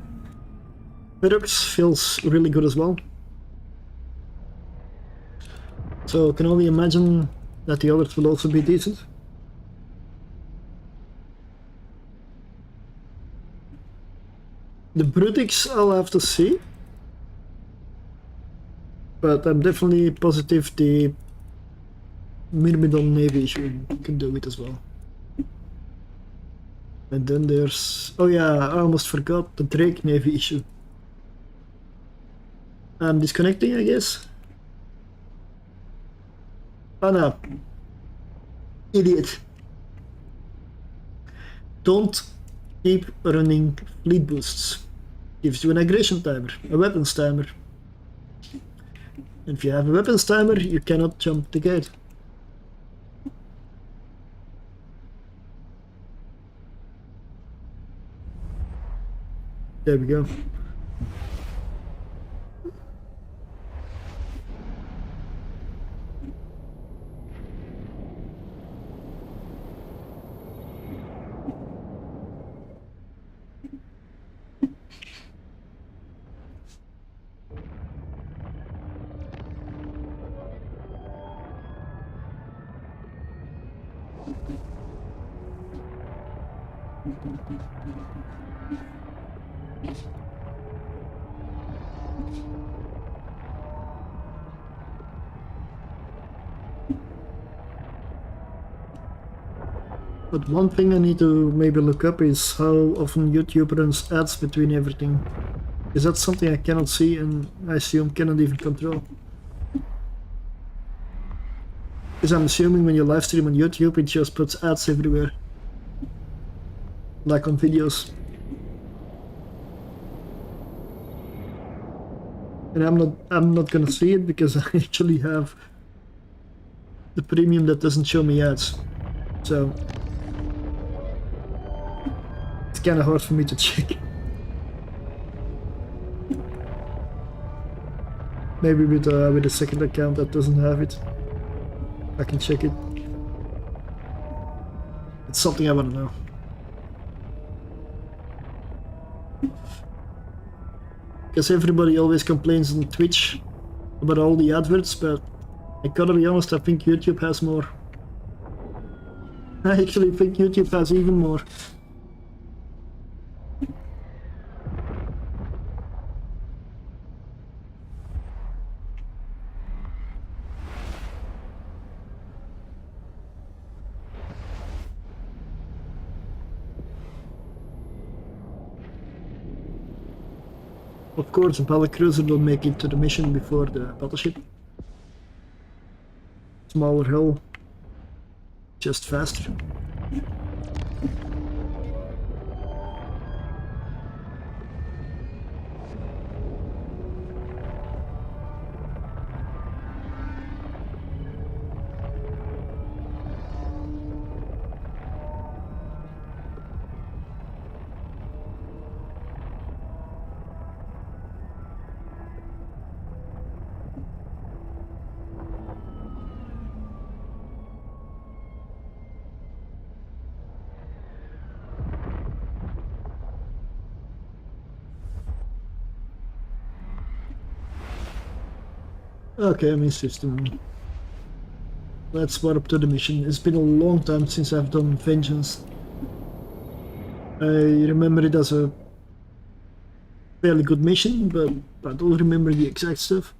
Ferox feels really good as well. So I can only imagine that the others will also be decent. The Brutix I'll have to see. But I'm definitely positive the Myrmidon Navy can do it as well. And then there's... oh yeah, I almost forgot the Drake Navy issue. I'm disconnecting, I guess. Oh no. Idiot. Don't keep running fleet boosts. Gives you an aggression timer, a weapons timer. And if you have a weapons timer, you cannot jump the gate. There we go. But one thing I need to maybe look up is how often YouTube runs ads between everything. Is that something I cannot see and I assume cannot even control? Because I'm assuming when you live stream on YouTube it just puts ads everywhere. Like on videos. And I'm not gonna see it because I actually have the premium that doesn't show me ads. So it's kinda hard for me to check. Maybe with a second account that doesn't have it, I can check it. It's something I wanna know. Because everybody always complains on Twitch about all the adverts, but I gotta be honest, I think YouTube has more. I actually think YouTube has even more. Of course, the battlecruiser will make it to the mission before the battleship. Smaller hull, just faster. Okay, I'm in system. Let's warp to the mission. It's been a long time since I've done Vengeance. I remember it as a fairly good mission, but I don't remember the exact stuff.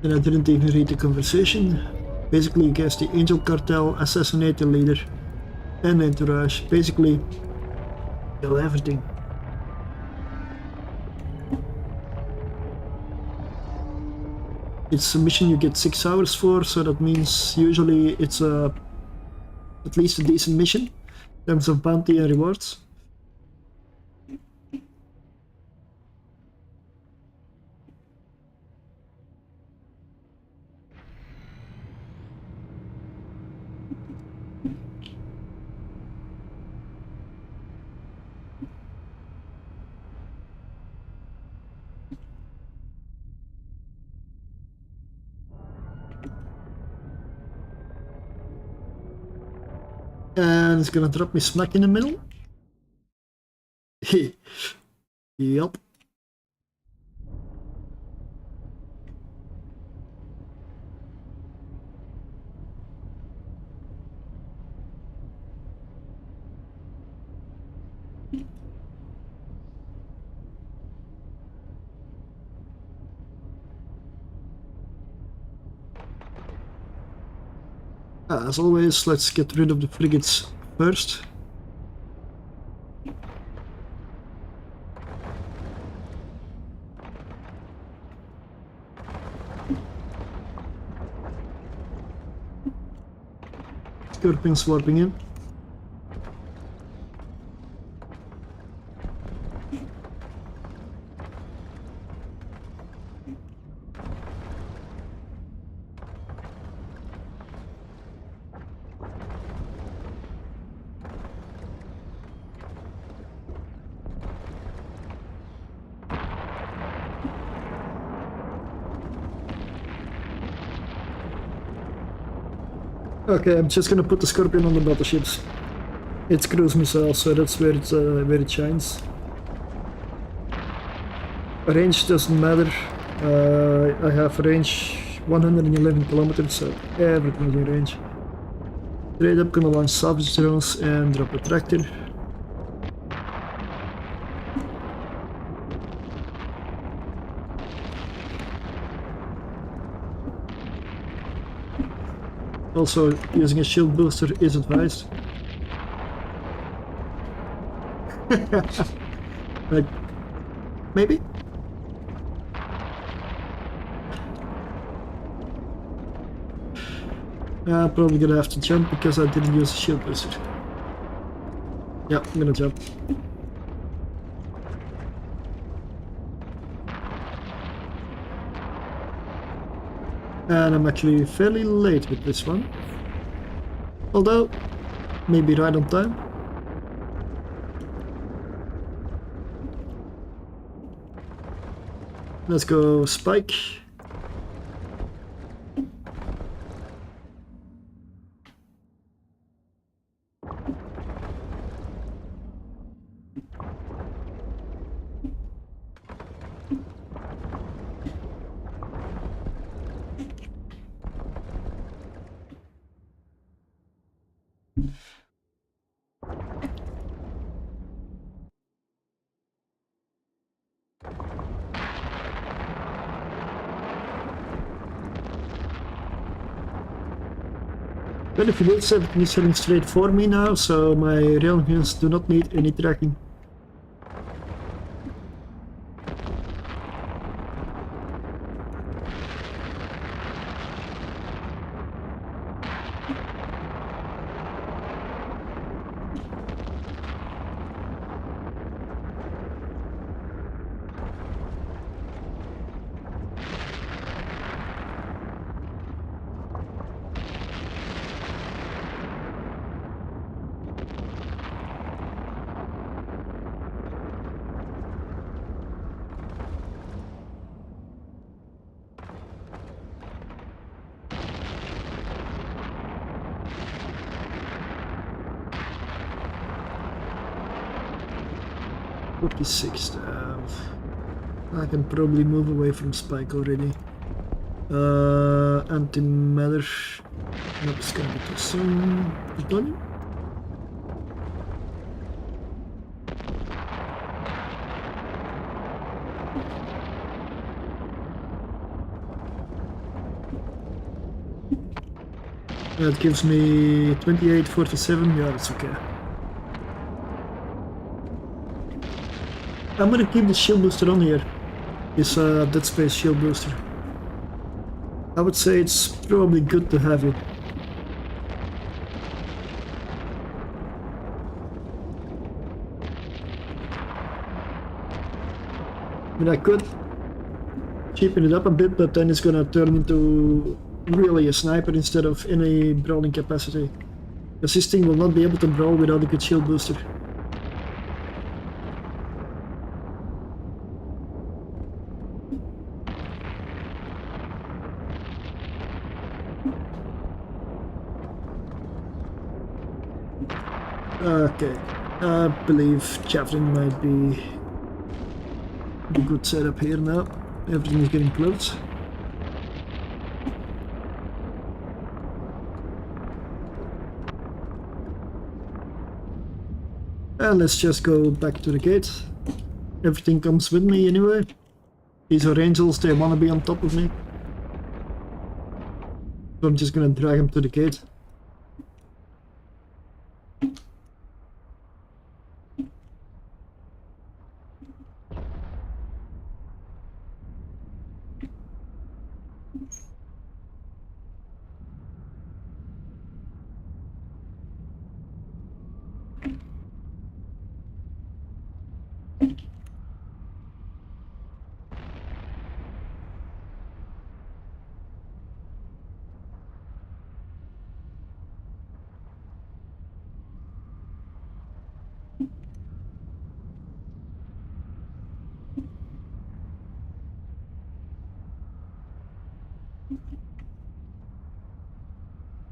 And I didn't even read the conversation. Basically, you guess the Angel Cartel, assassinate the leader and entourage. Basically, kill everything. It's a mission you get 6 hours for, so that means usually it's at least a decent mission in terms of bounty and rewards. And it's gonna drop me smack in the middle. Yup. As always, let's get rid of the frigates first. Scorpions warping in. Okay, I'm just gonna put the Scorpion on the battleships. It's cruise missile, so that's where it shines. Range doesn't matter. I have range 111 kilometers, so everything's in range. Straight up gonna launch salvage drones and drop a tractor. Also, using a shield booster is advised. Like, maybe? I'm probably gonna have to jump because I didn't use a shield booster. Yeah, I'm gonna jump. And I'm actually fairly late with this one. Although, maybe right on time. Let's go Spike. But if you did set he's heading straight for me now, so my rail units do not need any tracking. .46. I can probably move away from Spike already. Antimatter. Nope, it's gonna be too soon. Plutonium? That gives me 2847. Yeah, that's okay. I'm gonna keep the shield booster on here. This Dead Space shield booster. I would say it's probably good to have it. I mean, I could cheapen it up a bit, but then it's gonna turn into really a sniper instead of any brawling capacity. Because this thing will not be able to brawl without a good shield booster. Okay, I believe Javelin might be a good setup here now. Everything is getting close. And let's just go back to the gate. Everything comes with me anyway. These are angels, they wanna be on top of me. So I'm just gonna drag them to the gate.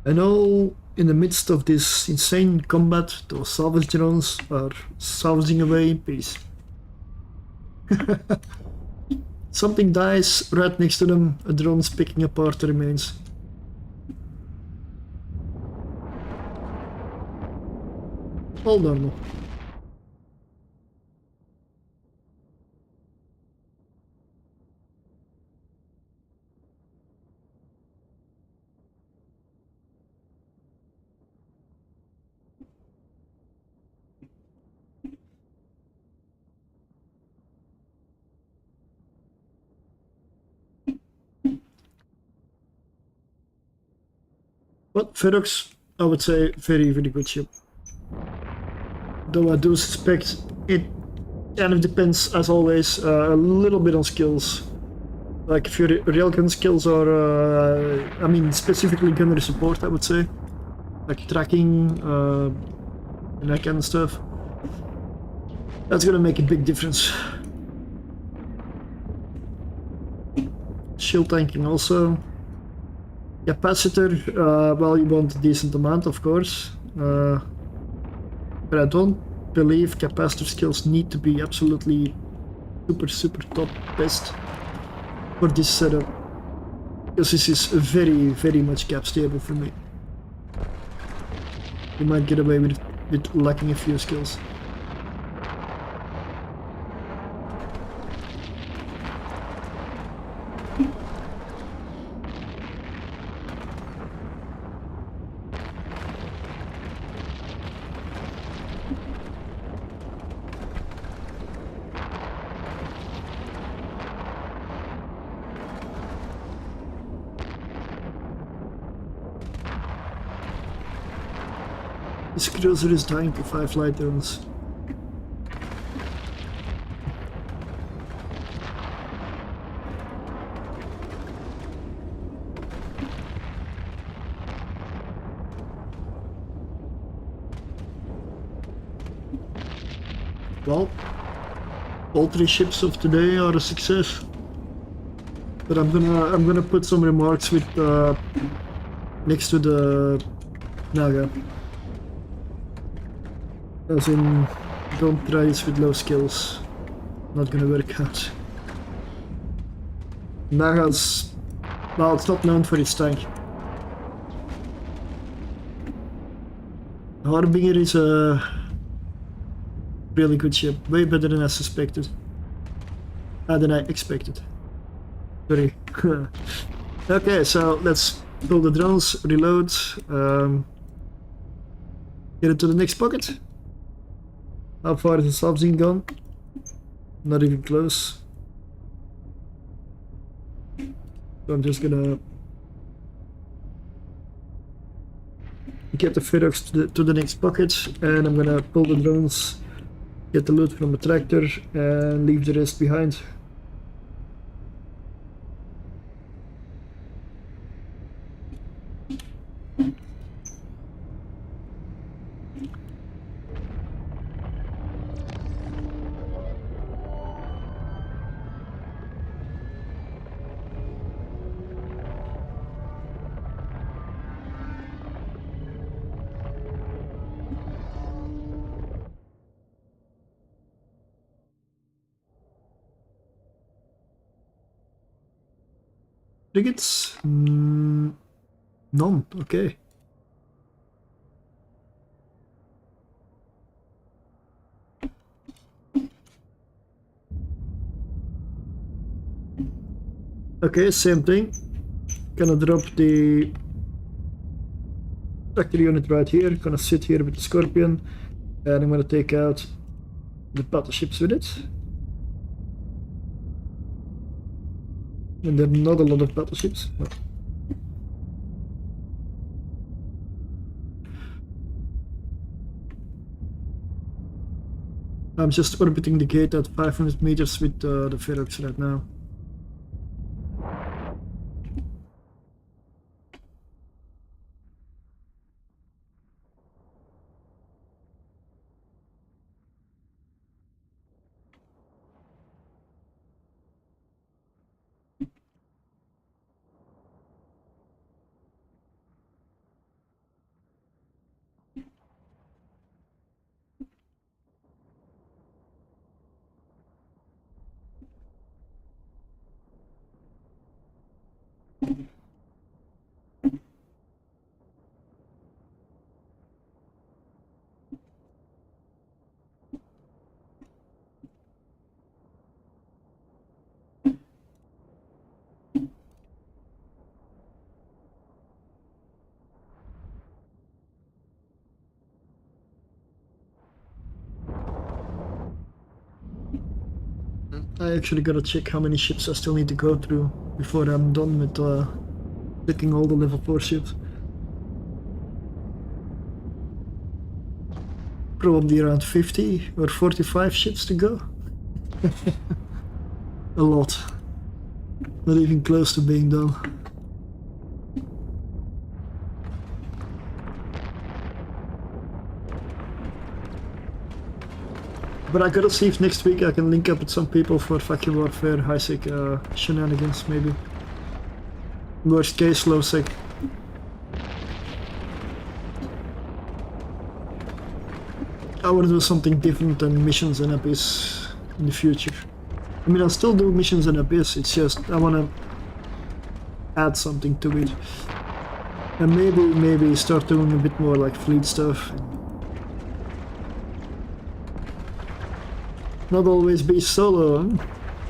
And all in the midst of this insane combat, those salvage drones are salvaging away in peace. Something dies right next to them, a drone's picking apart the remains. All normal. But Ferox, I would say, very, very good ship. Though I do suspect it kind of depends, as always, a little bit on skills. Like if your railgun skills are, I mean, specifically gunnery support, I would say. Like tracking, and that kind of stuff. That's gonna make a big difference. Shield tanking also. Capacitor, well, you want a decent amount, of course. But I don't believe capacitor skills need to be absolutely super top best for this setup. Because this is very, very much cap stable for me. You might get away with lacking a few skills. This cruiser is dying to 5 light turns. Well, all 3 ships of today are a success. But I'm gonna put some remarks with next to the Naga. As in, don't try this with low skills. Not gonna work out. Naga's, well, it's not known for its tank. Harbinger is a really good ship, way better than I suspected. Than I expected. Sorry. Okay, so let's build the drones, reload, get it to the next pocket. How far is the subzine gone? Not even close. So I'm just gonna get the Ferox to the next pocket, and I'm gonna pull the drones, get the loot from the tractor, and leave the rest behind. Frigates? None, okay. Okay, same thing. Gonna drop the tractor unit right here. Gonna sit here with the Scorpion, and I'm gonna take out the battleships with it. And there are not a lot of battleships. No. I'm just orbiting the gate at 500 meters with the Ferox right now. I actually gotta check how many ships I still need to go through before I'm done with picking all the level 4 ships. probably around 50 or 45 ships to go. A lot. Not even close to being done. But I gotta see if next week I can link up with some people for fucking warfare, high sec shenanigans maybe. Worst case, low sec. I want to do something different than missions and abyss in the future. I mean, I'll still do missions and abyss, it's just I want to add something to it. And maybe start doing a bit more like fleet stuff. Not always be solo. Huh?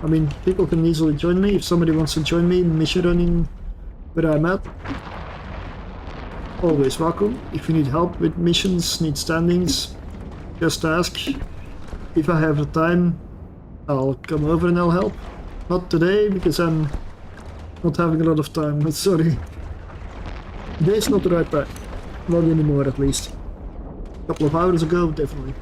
I mean, people can easily join me if somebody wants to join me in mission running where I'm at. Always welcome. If you need help with missions, need standings, just ask. If I have the time, I'll come over and I'll help. Not today, because I'm not having a lot of time, but sorry. Today's not the right time. Not anymore, at least. A couple of hours ago, definitely.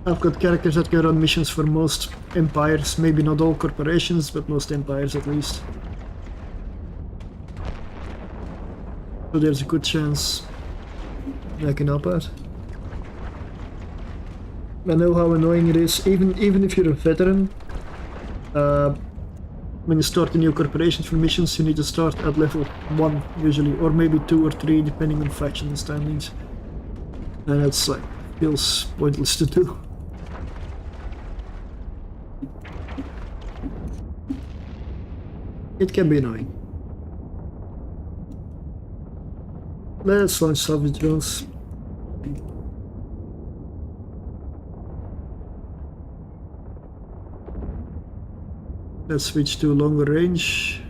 I've got characters that can run missions for most empires, maybe not all corporations, but most empires at least. So there's a good chance I can help out. I know how annoying it is, even if you're a veteran. When you start a new corporation for missions, you need to start at level 1 usually, or maybe 2 or 3 depending on faction standings. And that's like, feels pointless to do. It can be annoying. Let's launch salvage drones. Let's switch to longer range.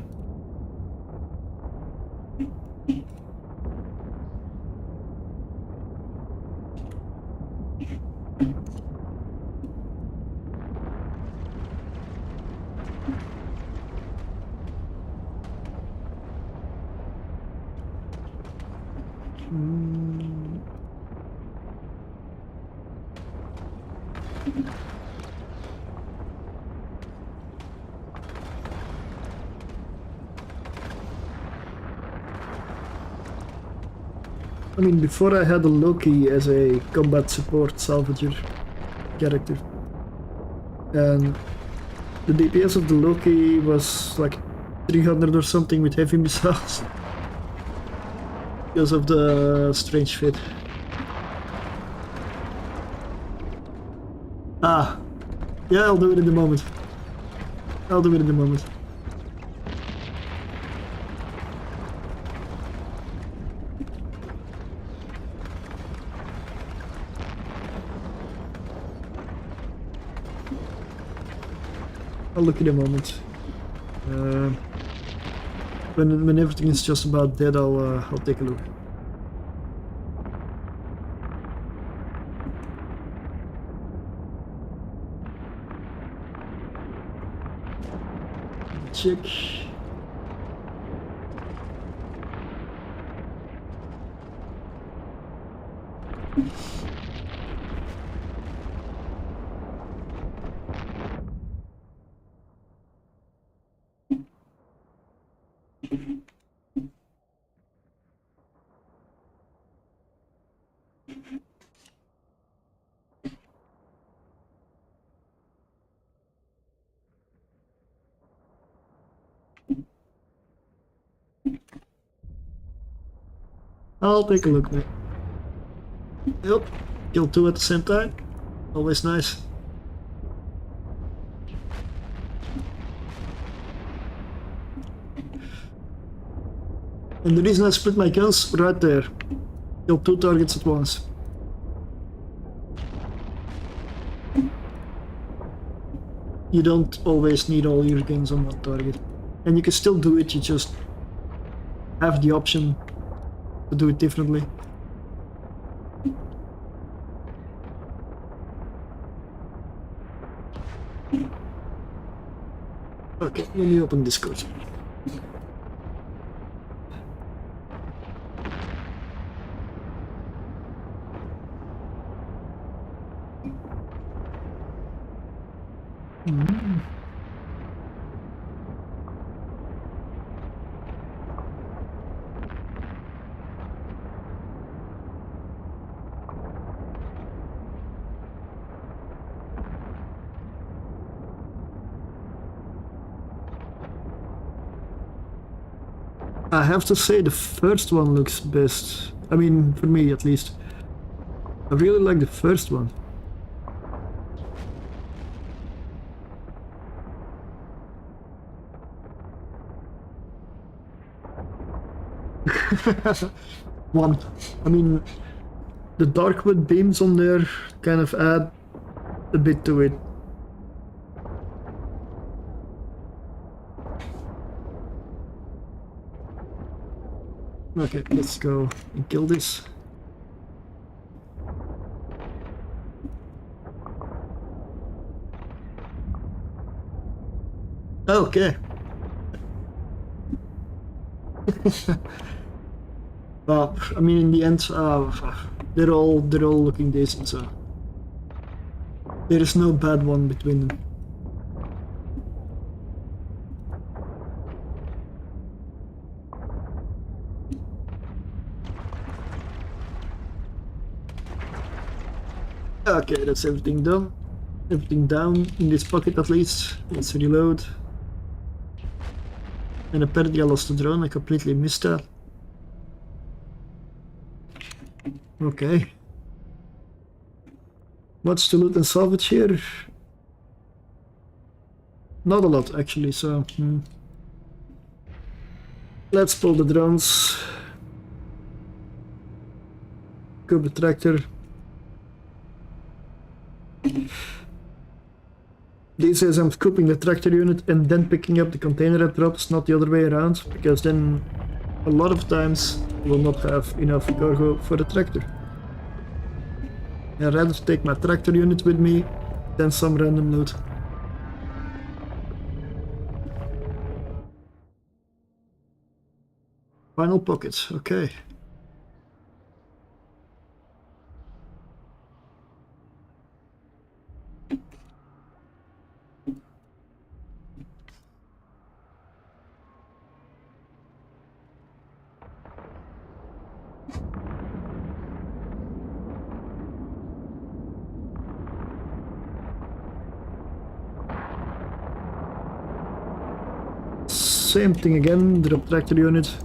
I mean, before I had a Loki as a combat support salvager character, and the DPS of the Loki was like 300 or something with heavy missiles because of the strange fit. Ah, yeah, I'll do it in a moment. I'll do it in a moment. I'll look in a moment. When everything is just about dead, I'll take a look. Check. I'll take a look, mate. Yep, kill 2 at the same time. Always nice. And the reason I split my guns right there. Kill 2 targets at once. You don't always need all your guns on one target. And you can still do it, you just have the option to do it differently. Okay, let me open Discord. Mm. I have to say the first one looks best. I mean, for me at least. I really like the first one. One. I mean, the darkwood beams on there kind of add a bit to it. Okay, let's go and kill this. Okay. Well, I mean, in the end, they're all looking decent, so there is no bad one between them. Okay, that's everything done. Everything down in this pocket at least. Let's reload. And apparently I lost the drone, I completely missed that. Okay. What's to loot and salvage here? Not a lot actually, so... Let's pull the drones. Go the tractor. These days I'm scooping the tractor unit and then picking up the container that drops, not the other way around, because then a lot of times you will not have enough cargo for the tractor. I'd rather take my tractor unit with me than some random loot. Final pocket, okay. Same thing again, drop tractor unit,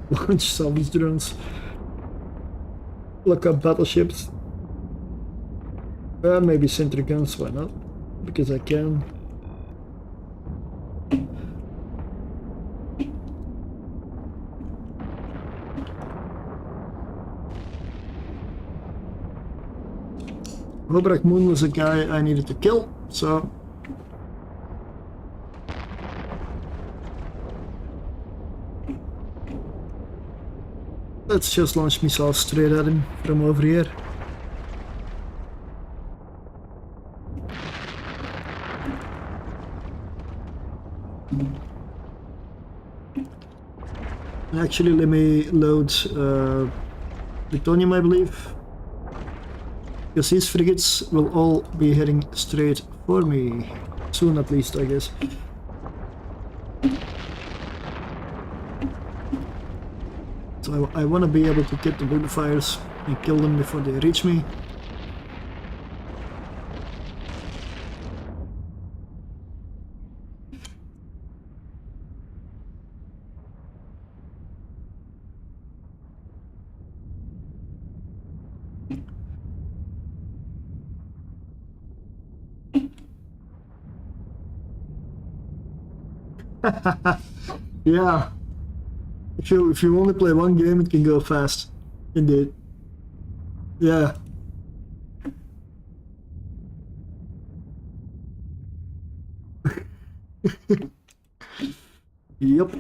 launch salvage drones, look up battleships, maybe sentry guns, why not, because I can. Hobrak Moon was a guy I needed to kill, so... let's just launch missiles straight at him from over here. Actually, let me load plutonium, I believe. Because these frigates will all be heading straight for me. Soon at least, I guess. So I want to be able to get the bonfires and kill them before they reach me. Yeah. If you only play one game, it can go fast. Indeed. Yeah. Yep.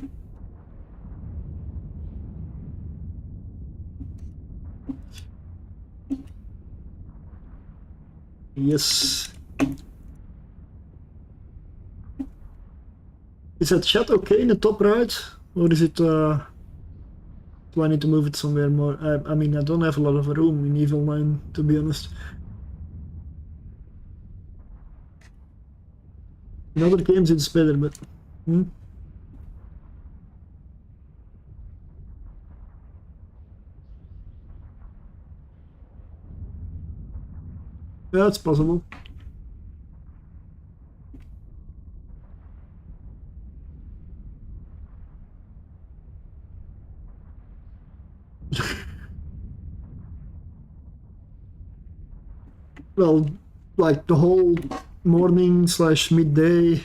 Yes. Is that shot okay in the top right? Or is it, do I need to move it somewhere more? I mean, I don't have a lot of room in Evil 9, to be honest. In other games it's better, but yeah, it's possible. Well, like the whole morning slash midday,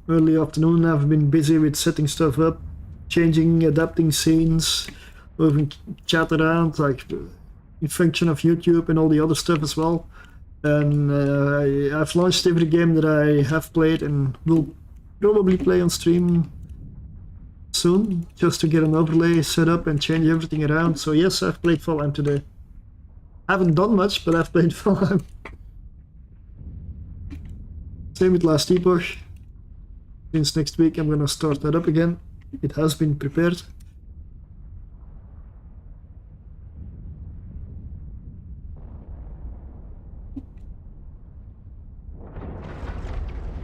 early afternoon, I've been busy with setting stuff up, changing, adapting scenes, moving chat around, like in function of YouTube and all the other stuff as well. And I've launched every game that I have played and will probably play on stream soon, just to get an overlay set up and change everything around. So yes, I've played Fallout today. I haven't done much, but I've played Fallout. Same with Last Epoch. Since next week I'm gonna start that up again. It has been prepared.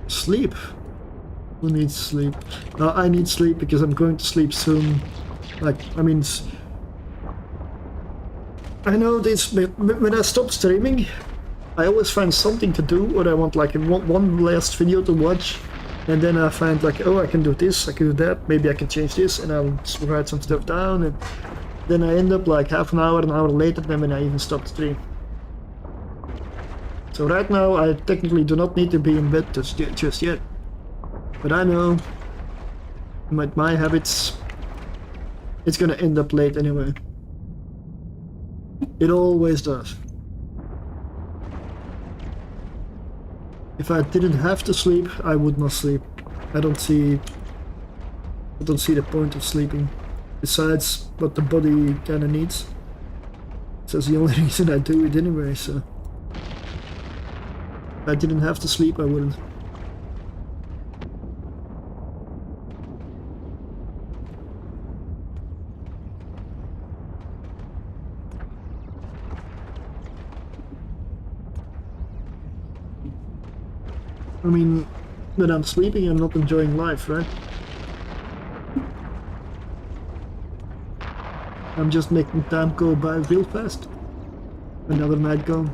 Sleep. Who needs sleep? I need sleep because I'm going to sleep soon. Like, I mean, I know this, but when I stop streaming, I always find something to do, or I want like one last video to watch, and then I find like, oh, I can do this, I can do that, maybe I can change this, and I'll just write some stuff down, and then I end up like half an hour later than when I even stopped stream. So right now I technically do not need to be in bed just yet. But I know, with my habits, it's gonna end up late anyway. It always does. If I didn't have to sleep, I would not sleep. I don't see the point of sleeping. Besides what the body kinda needs. So that's the only reason I do it anyway, so. If I didn't have to sleep, I wouldn't. I mean, when I'm sleeping, I'm not enjoying life, right? I'm just making time go by real fast. Another night gone.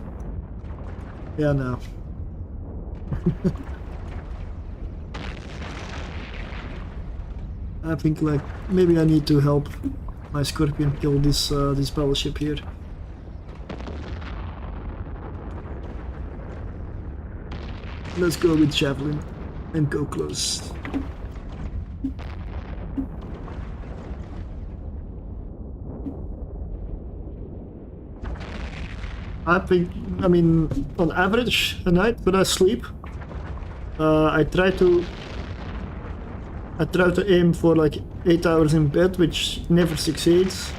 Yeah, no. I think like maybe I need to help my Scorpion kill this this battleship here. Let's go with Javelin and go close. I think, I mean, on average a night when I sleep, I try to aim for like 8 hours in bed, which never succeeds.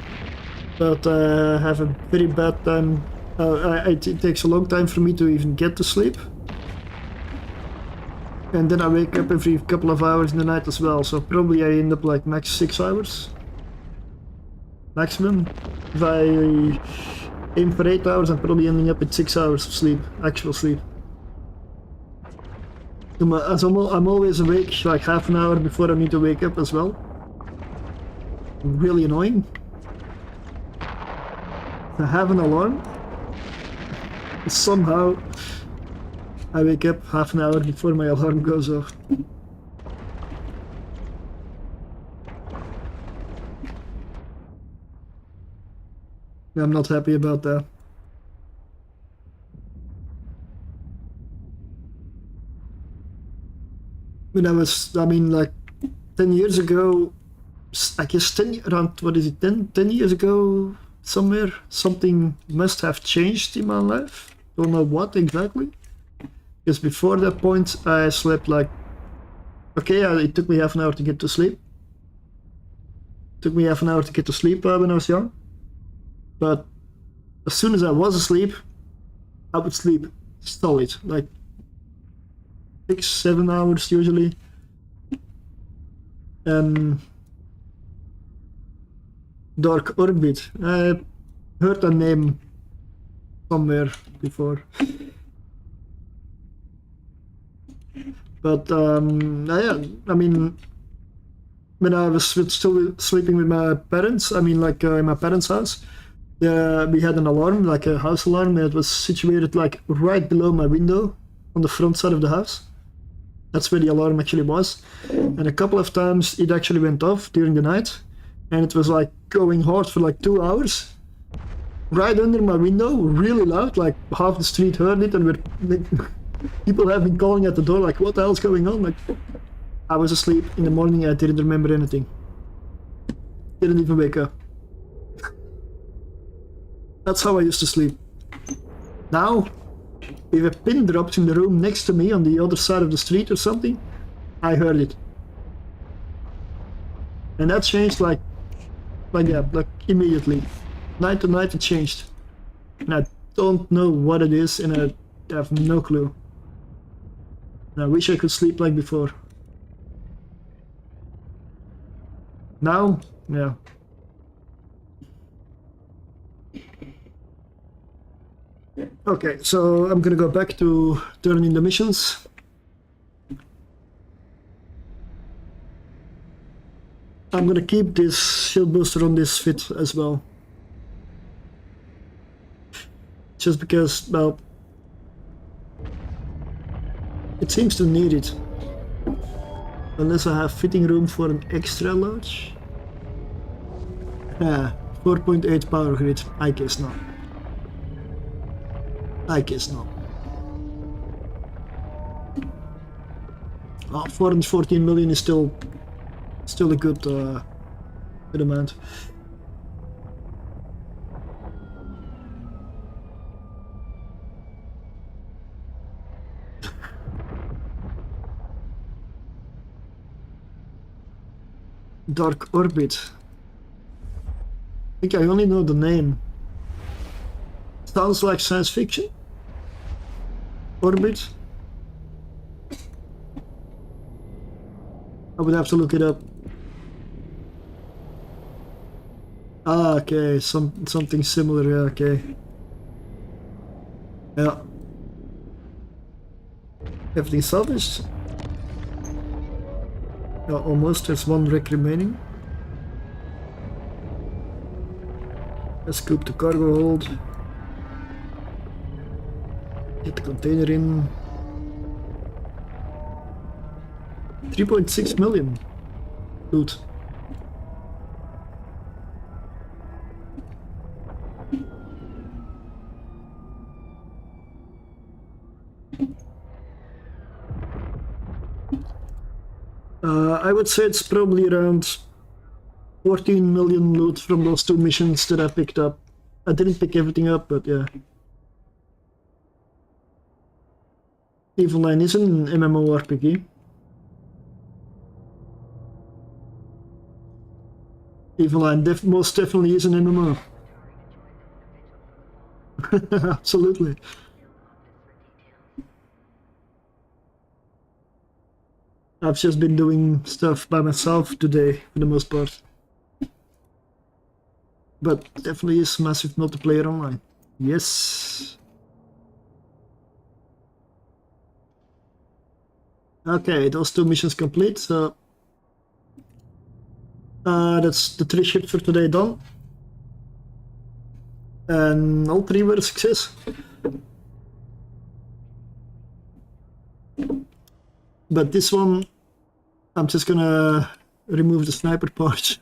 But I have a very bad time. It takes a long time for me to even get to sleep. And then I wake up every couple of hours in the night as well, so probably I end up like max 6 hours. Maximum. If I aim for 8 hours, I'm probably ending up with 6 hours of sleep, actual sleep. As I'm always awake like half an hour before I need to wake up as well. Really annoying. I have an alarm. Somehow I wake up half an hour before my alarm goes off. I'm not happy about that. When I mean like 10 years ago, I guess around, what is it, 10 years ago somewhere, something must have changed in my life. Don't know what exactly. Because before that point I slept like, okay, it took me half an hour to get to sleep. It took me half an hour to get to sleep when I was young. But as soon as I was asleep, I would sleep solid, like 6-7 hours usually. Dark Orbit, I heard that name somewhere before. But yeah, I mean, when I was still sleeping with my parents, I mean, like in my parents' house, we had an alarm, like a house alarm, that was situated like right below my window on the front side of the house. That's where the alarm actually was. And a couple of times it actually went off during the night, and it was like going hard for like 2 hours. Right under my window, really loud, like half the street heard it, and people have been calling at the door like, what the hell's going on? Like, I was asleep in the morning, I didn't remember anything. Didn't even wake up. That's how I used to sleep. Now, if a pin drops in the room next to me on the other side of the street or something, I heard it. And that changed like immediately. Night to night it changed. And I don't know what it is, and I have no clue. And I wish I could sleep like before. Now, yeah. Okay, so I'm gonna go back to turn in the missions. I'm gonna keep this shield booster on this fit as well. Just because, well, it seems to need it. Unless I have fitting room for an extra large. Yeah, 4.8 power grid, I guess not. I guess not. Oh, 414 million is still a good amount. Dark Orbit. I think I only know the name. Sounds like science fiction. Orbit. I would have to look it up. Ah, okay, something similar, yeah, okay. Yeah. Everything salvaged? Yeah, almost, there's one wreck remaining. Let's scoop the cargo hold. Get the container in. 3.6 million. Loot. I would say it's probably around 14 million loot from those 2 missions that I picked up. I didn't pick everything up, but yeah. Evil Line is an MMORPG. Evil Line most definitely is an MMO. Absolutely. I've just been doing stuff by myself today, for the most part. But definitely is massive multiplayer online. Yes. Okay, those 2 missions complete, so that's the 3 ships for today done. And all 3 were a success. But this one, I'm just gonna remove the sniper part.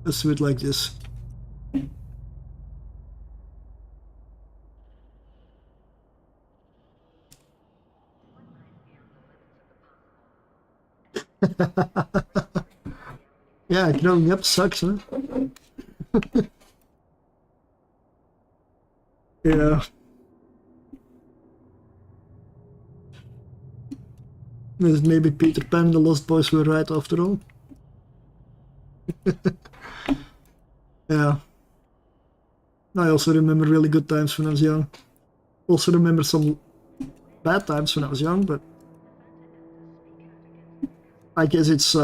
Let's do it like this. Yeah, growing up sucks, huh? Yeah. Maybe Peter Pan and the Lost Boys were right after all. Yeah. I also remember really good times when I was young. Also remember some bad times when I was young, but I guess it's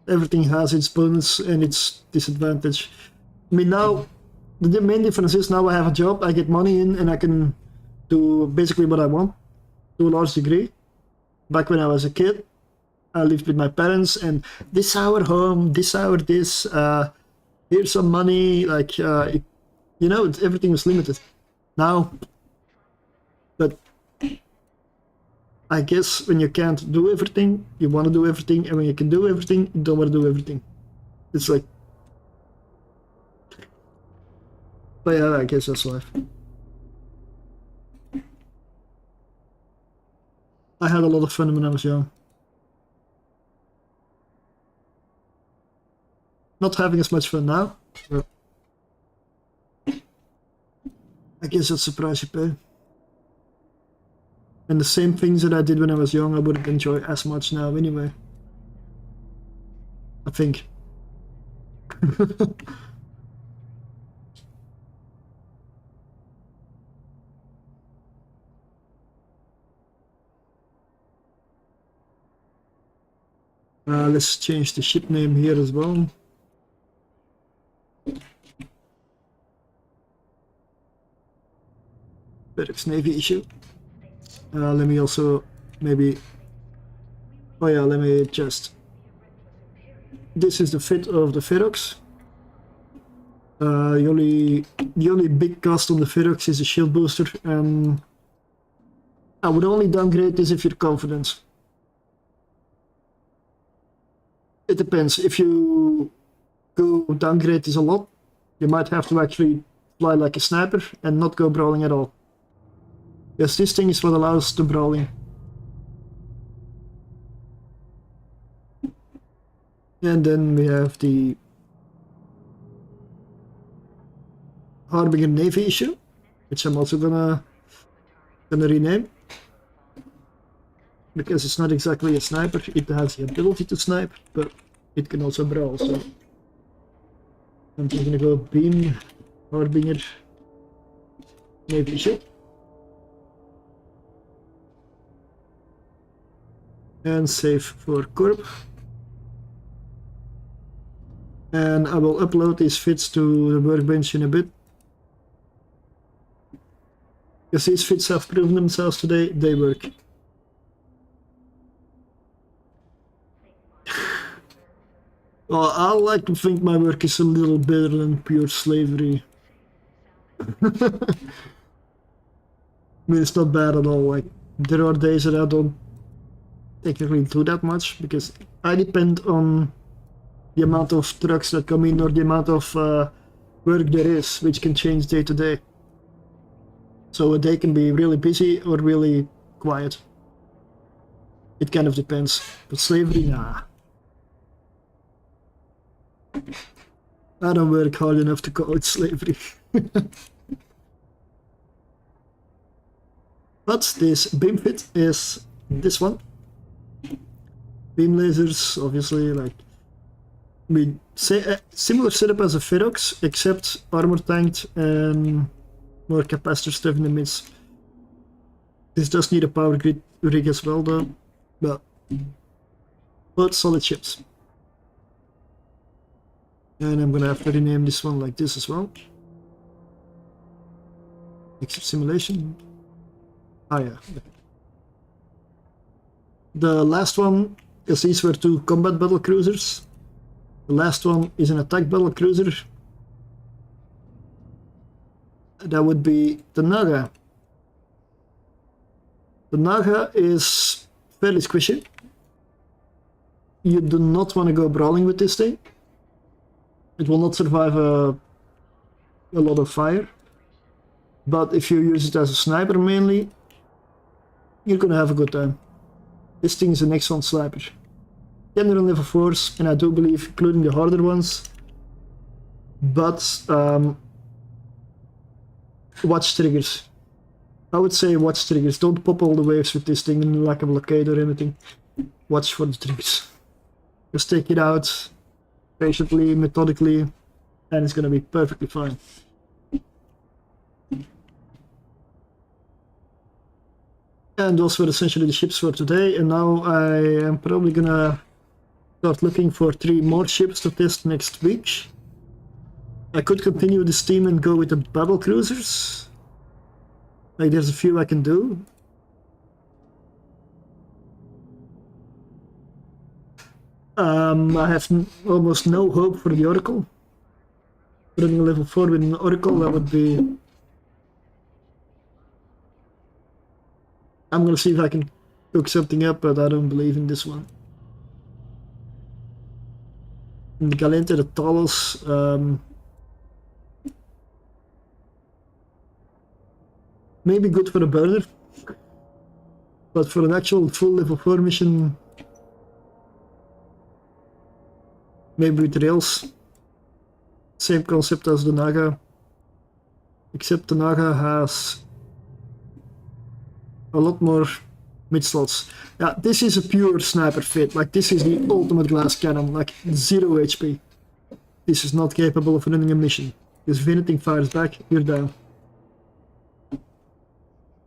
everything has its bonus and its disadvantage. I mean, now the main difference is now I have a job, I get money in, and I can do basically what I want to a large degree. Back when I was a kid, I lived with my parents, and this our home, this our this. Here's some money, like you know, everything was limited. Now, but I guess when you can't do everything, you want to do everything, and when you can do everything, you don't want to do everything. It's like, but yeah, I guess that's life. I had a lot of fun when I was young. Not having as much fun now, but I guess that's the price you pay. And the same things that I did when I was young, I wouldn't enjoy as much now anyway. I think. Let's change the ship name here as well. Ferox Navy issue. Let me also maybe. Oh yeah, let me just. This is the fit of the Ferox. The only big cost on the Ferox is the shield booster. I would only downgrade this if you're confident. It depends. If you go downgrade this a lot, you might have to actually fly like a sniper and not go brawling at all. Yes, this thing is what allows the brawling. And then we have the Harbinger Navy issue, which I'm also gonna rename. Because it's not exactly a sniper, it has the ability to snipe, but it can also brawl, so I'm just gonna go beam Harbinger Navy issue. And save for Corp. And I will upload these fits to the workbench in a bit. Because these fits have proven themselves today, they work. Well, I like to think my work is a little better than pure slavery. I mean, it's not bad at all. Like, there are days that I don't technically do that much because I depend on the amount of trucks that come in or the amount of work there is, which can change day to day. So a day can be really busy or really quiet. It kind of depends. But slavery, nah. I don't work hard enough to call it slavery. But this beam fit is this one. Beam lasers, obviously, like we say a similar setup as a Ferox, except armor tanked and more capacitor stuff in the midst. This does need a power grid rig as well, though, but both solid ships. And I'm gonna have to rename this one like this as well. Except simulation. Ah, yeah. The last one, because these were two combat battle cruisers. The last one is an attack battle cruiser. That would be the Naga. The Naga is fairly squishy. You do not want to go brawling with this thing. It will not survive a lot of fire. But if you use it as a sniper mainly, you're gonna have a good time. This thing is an excellent sniper. General level 4s, and I do believe including the harder ones. But watch triggers. I would say watch triggers. Don't pop all the waves with this thing like a blockade or anything. Watch for the triggers. Just take it out patiently, methodically, and it's gonna be perfectly fine. And those were essentially the ships for today, and now I am probably gonna start looking for 3 more ships to test next week. I could continue this team and go with the battle cruisers. Like, there's a few I can do. I have almost no hope for the Oracle. Running a level 4 with an Oracle, that would be... I'm gonna see if I can cook something up, but I don't believe in this one. And Galente the Talos, maybe good for a burner, but for an actual full level 4 mission, maybe with rails. Same concept as the Naga, except the Naga has a lot more mid slots. Yeah, this is a pure sniper fit. Like, this is the ultimate glass cannon, like 0 HP. This is not capable of running a mission. Because if anything fires back, you're down.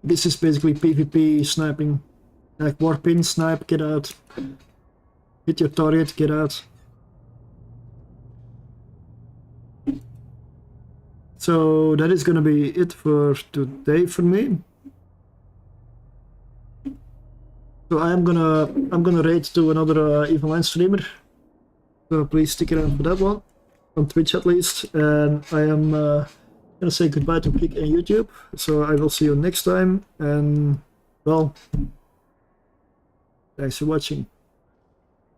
This is basically PvP sniping. Like warpin, snipe, get out. Hit your target, get out. So that is gonna be it for today for me. So I'm gonna raid to another EVE streamer. So please stick around for that one, on Twitch at least. And I am gonna say goodbye to Click and YouTube. So I will see you next time. And well, thanks for watching.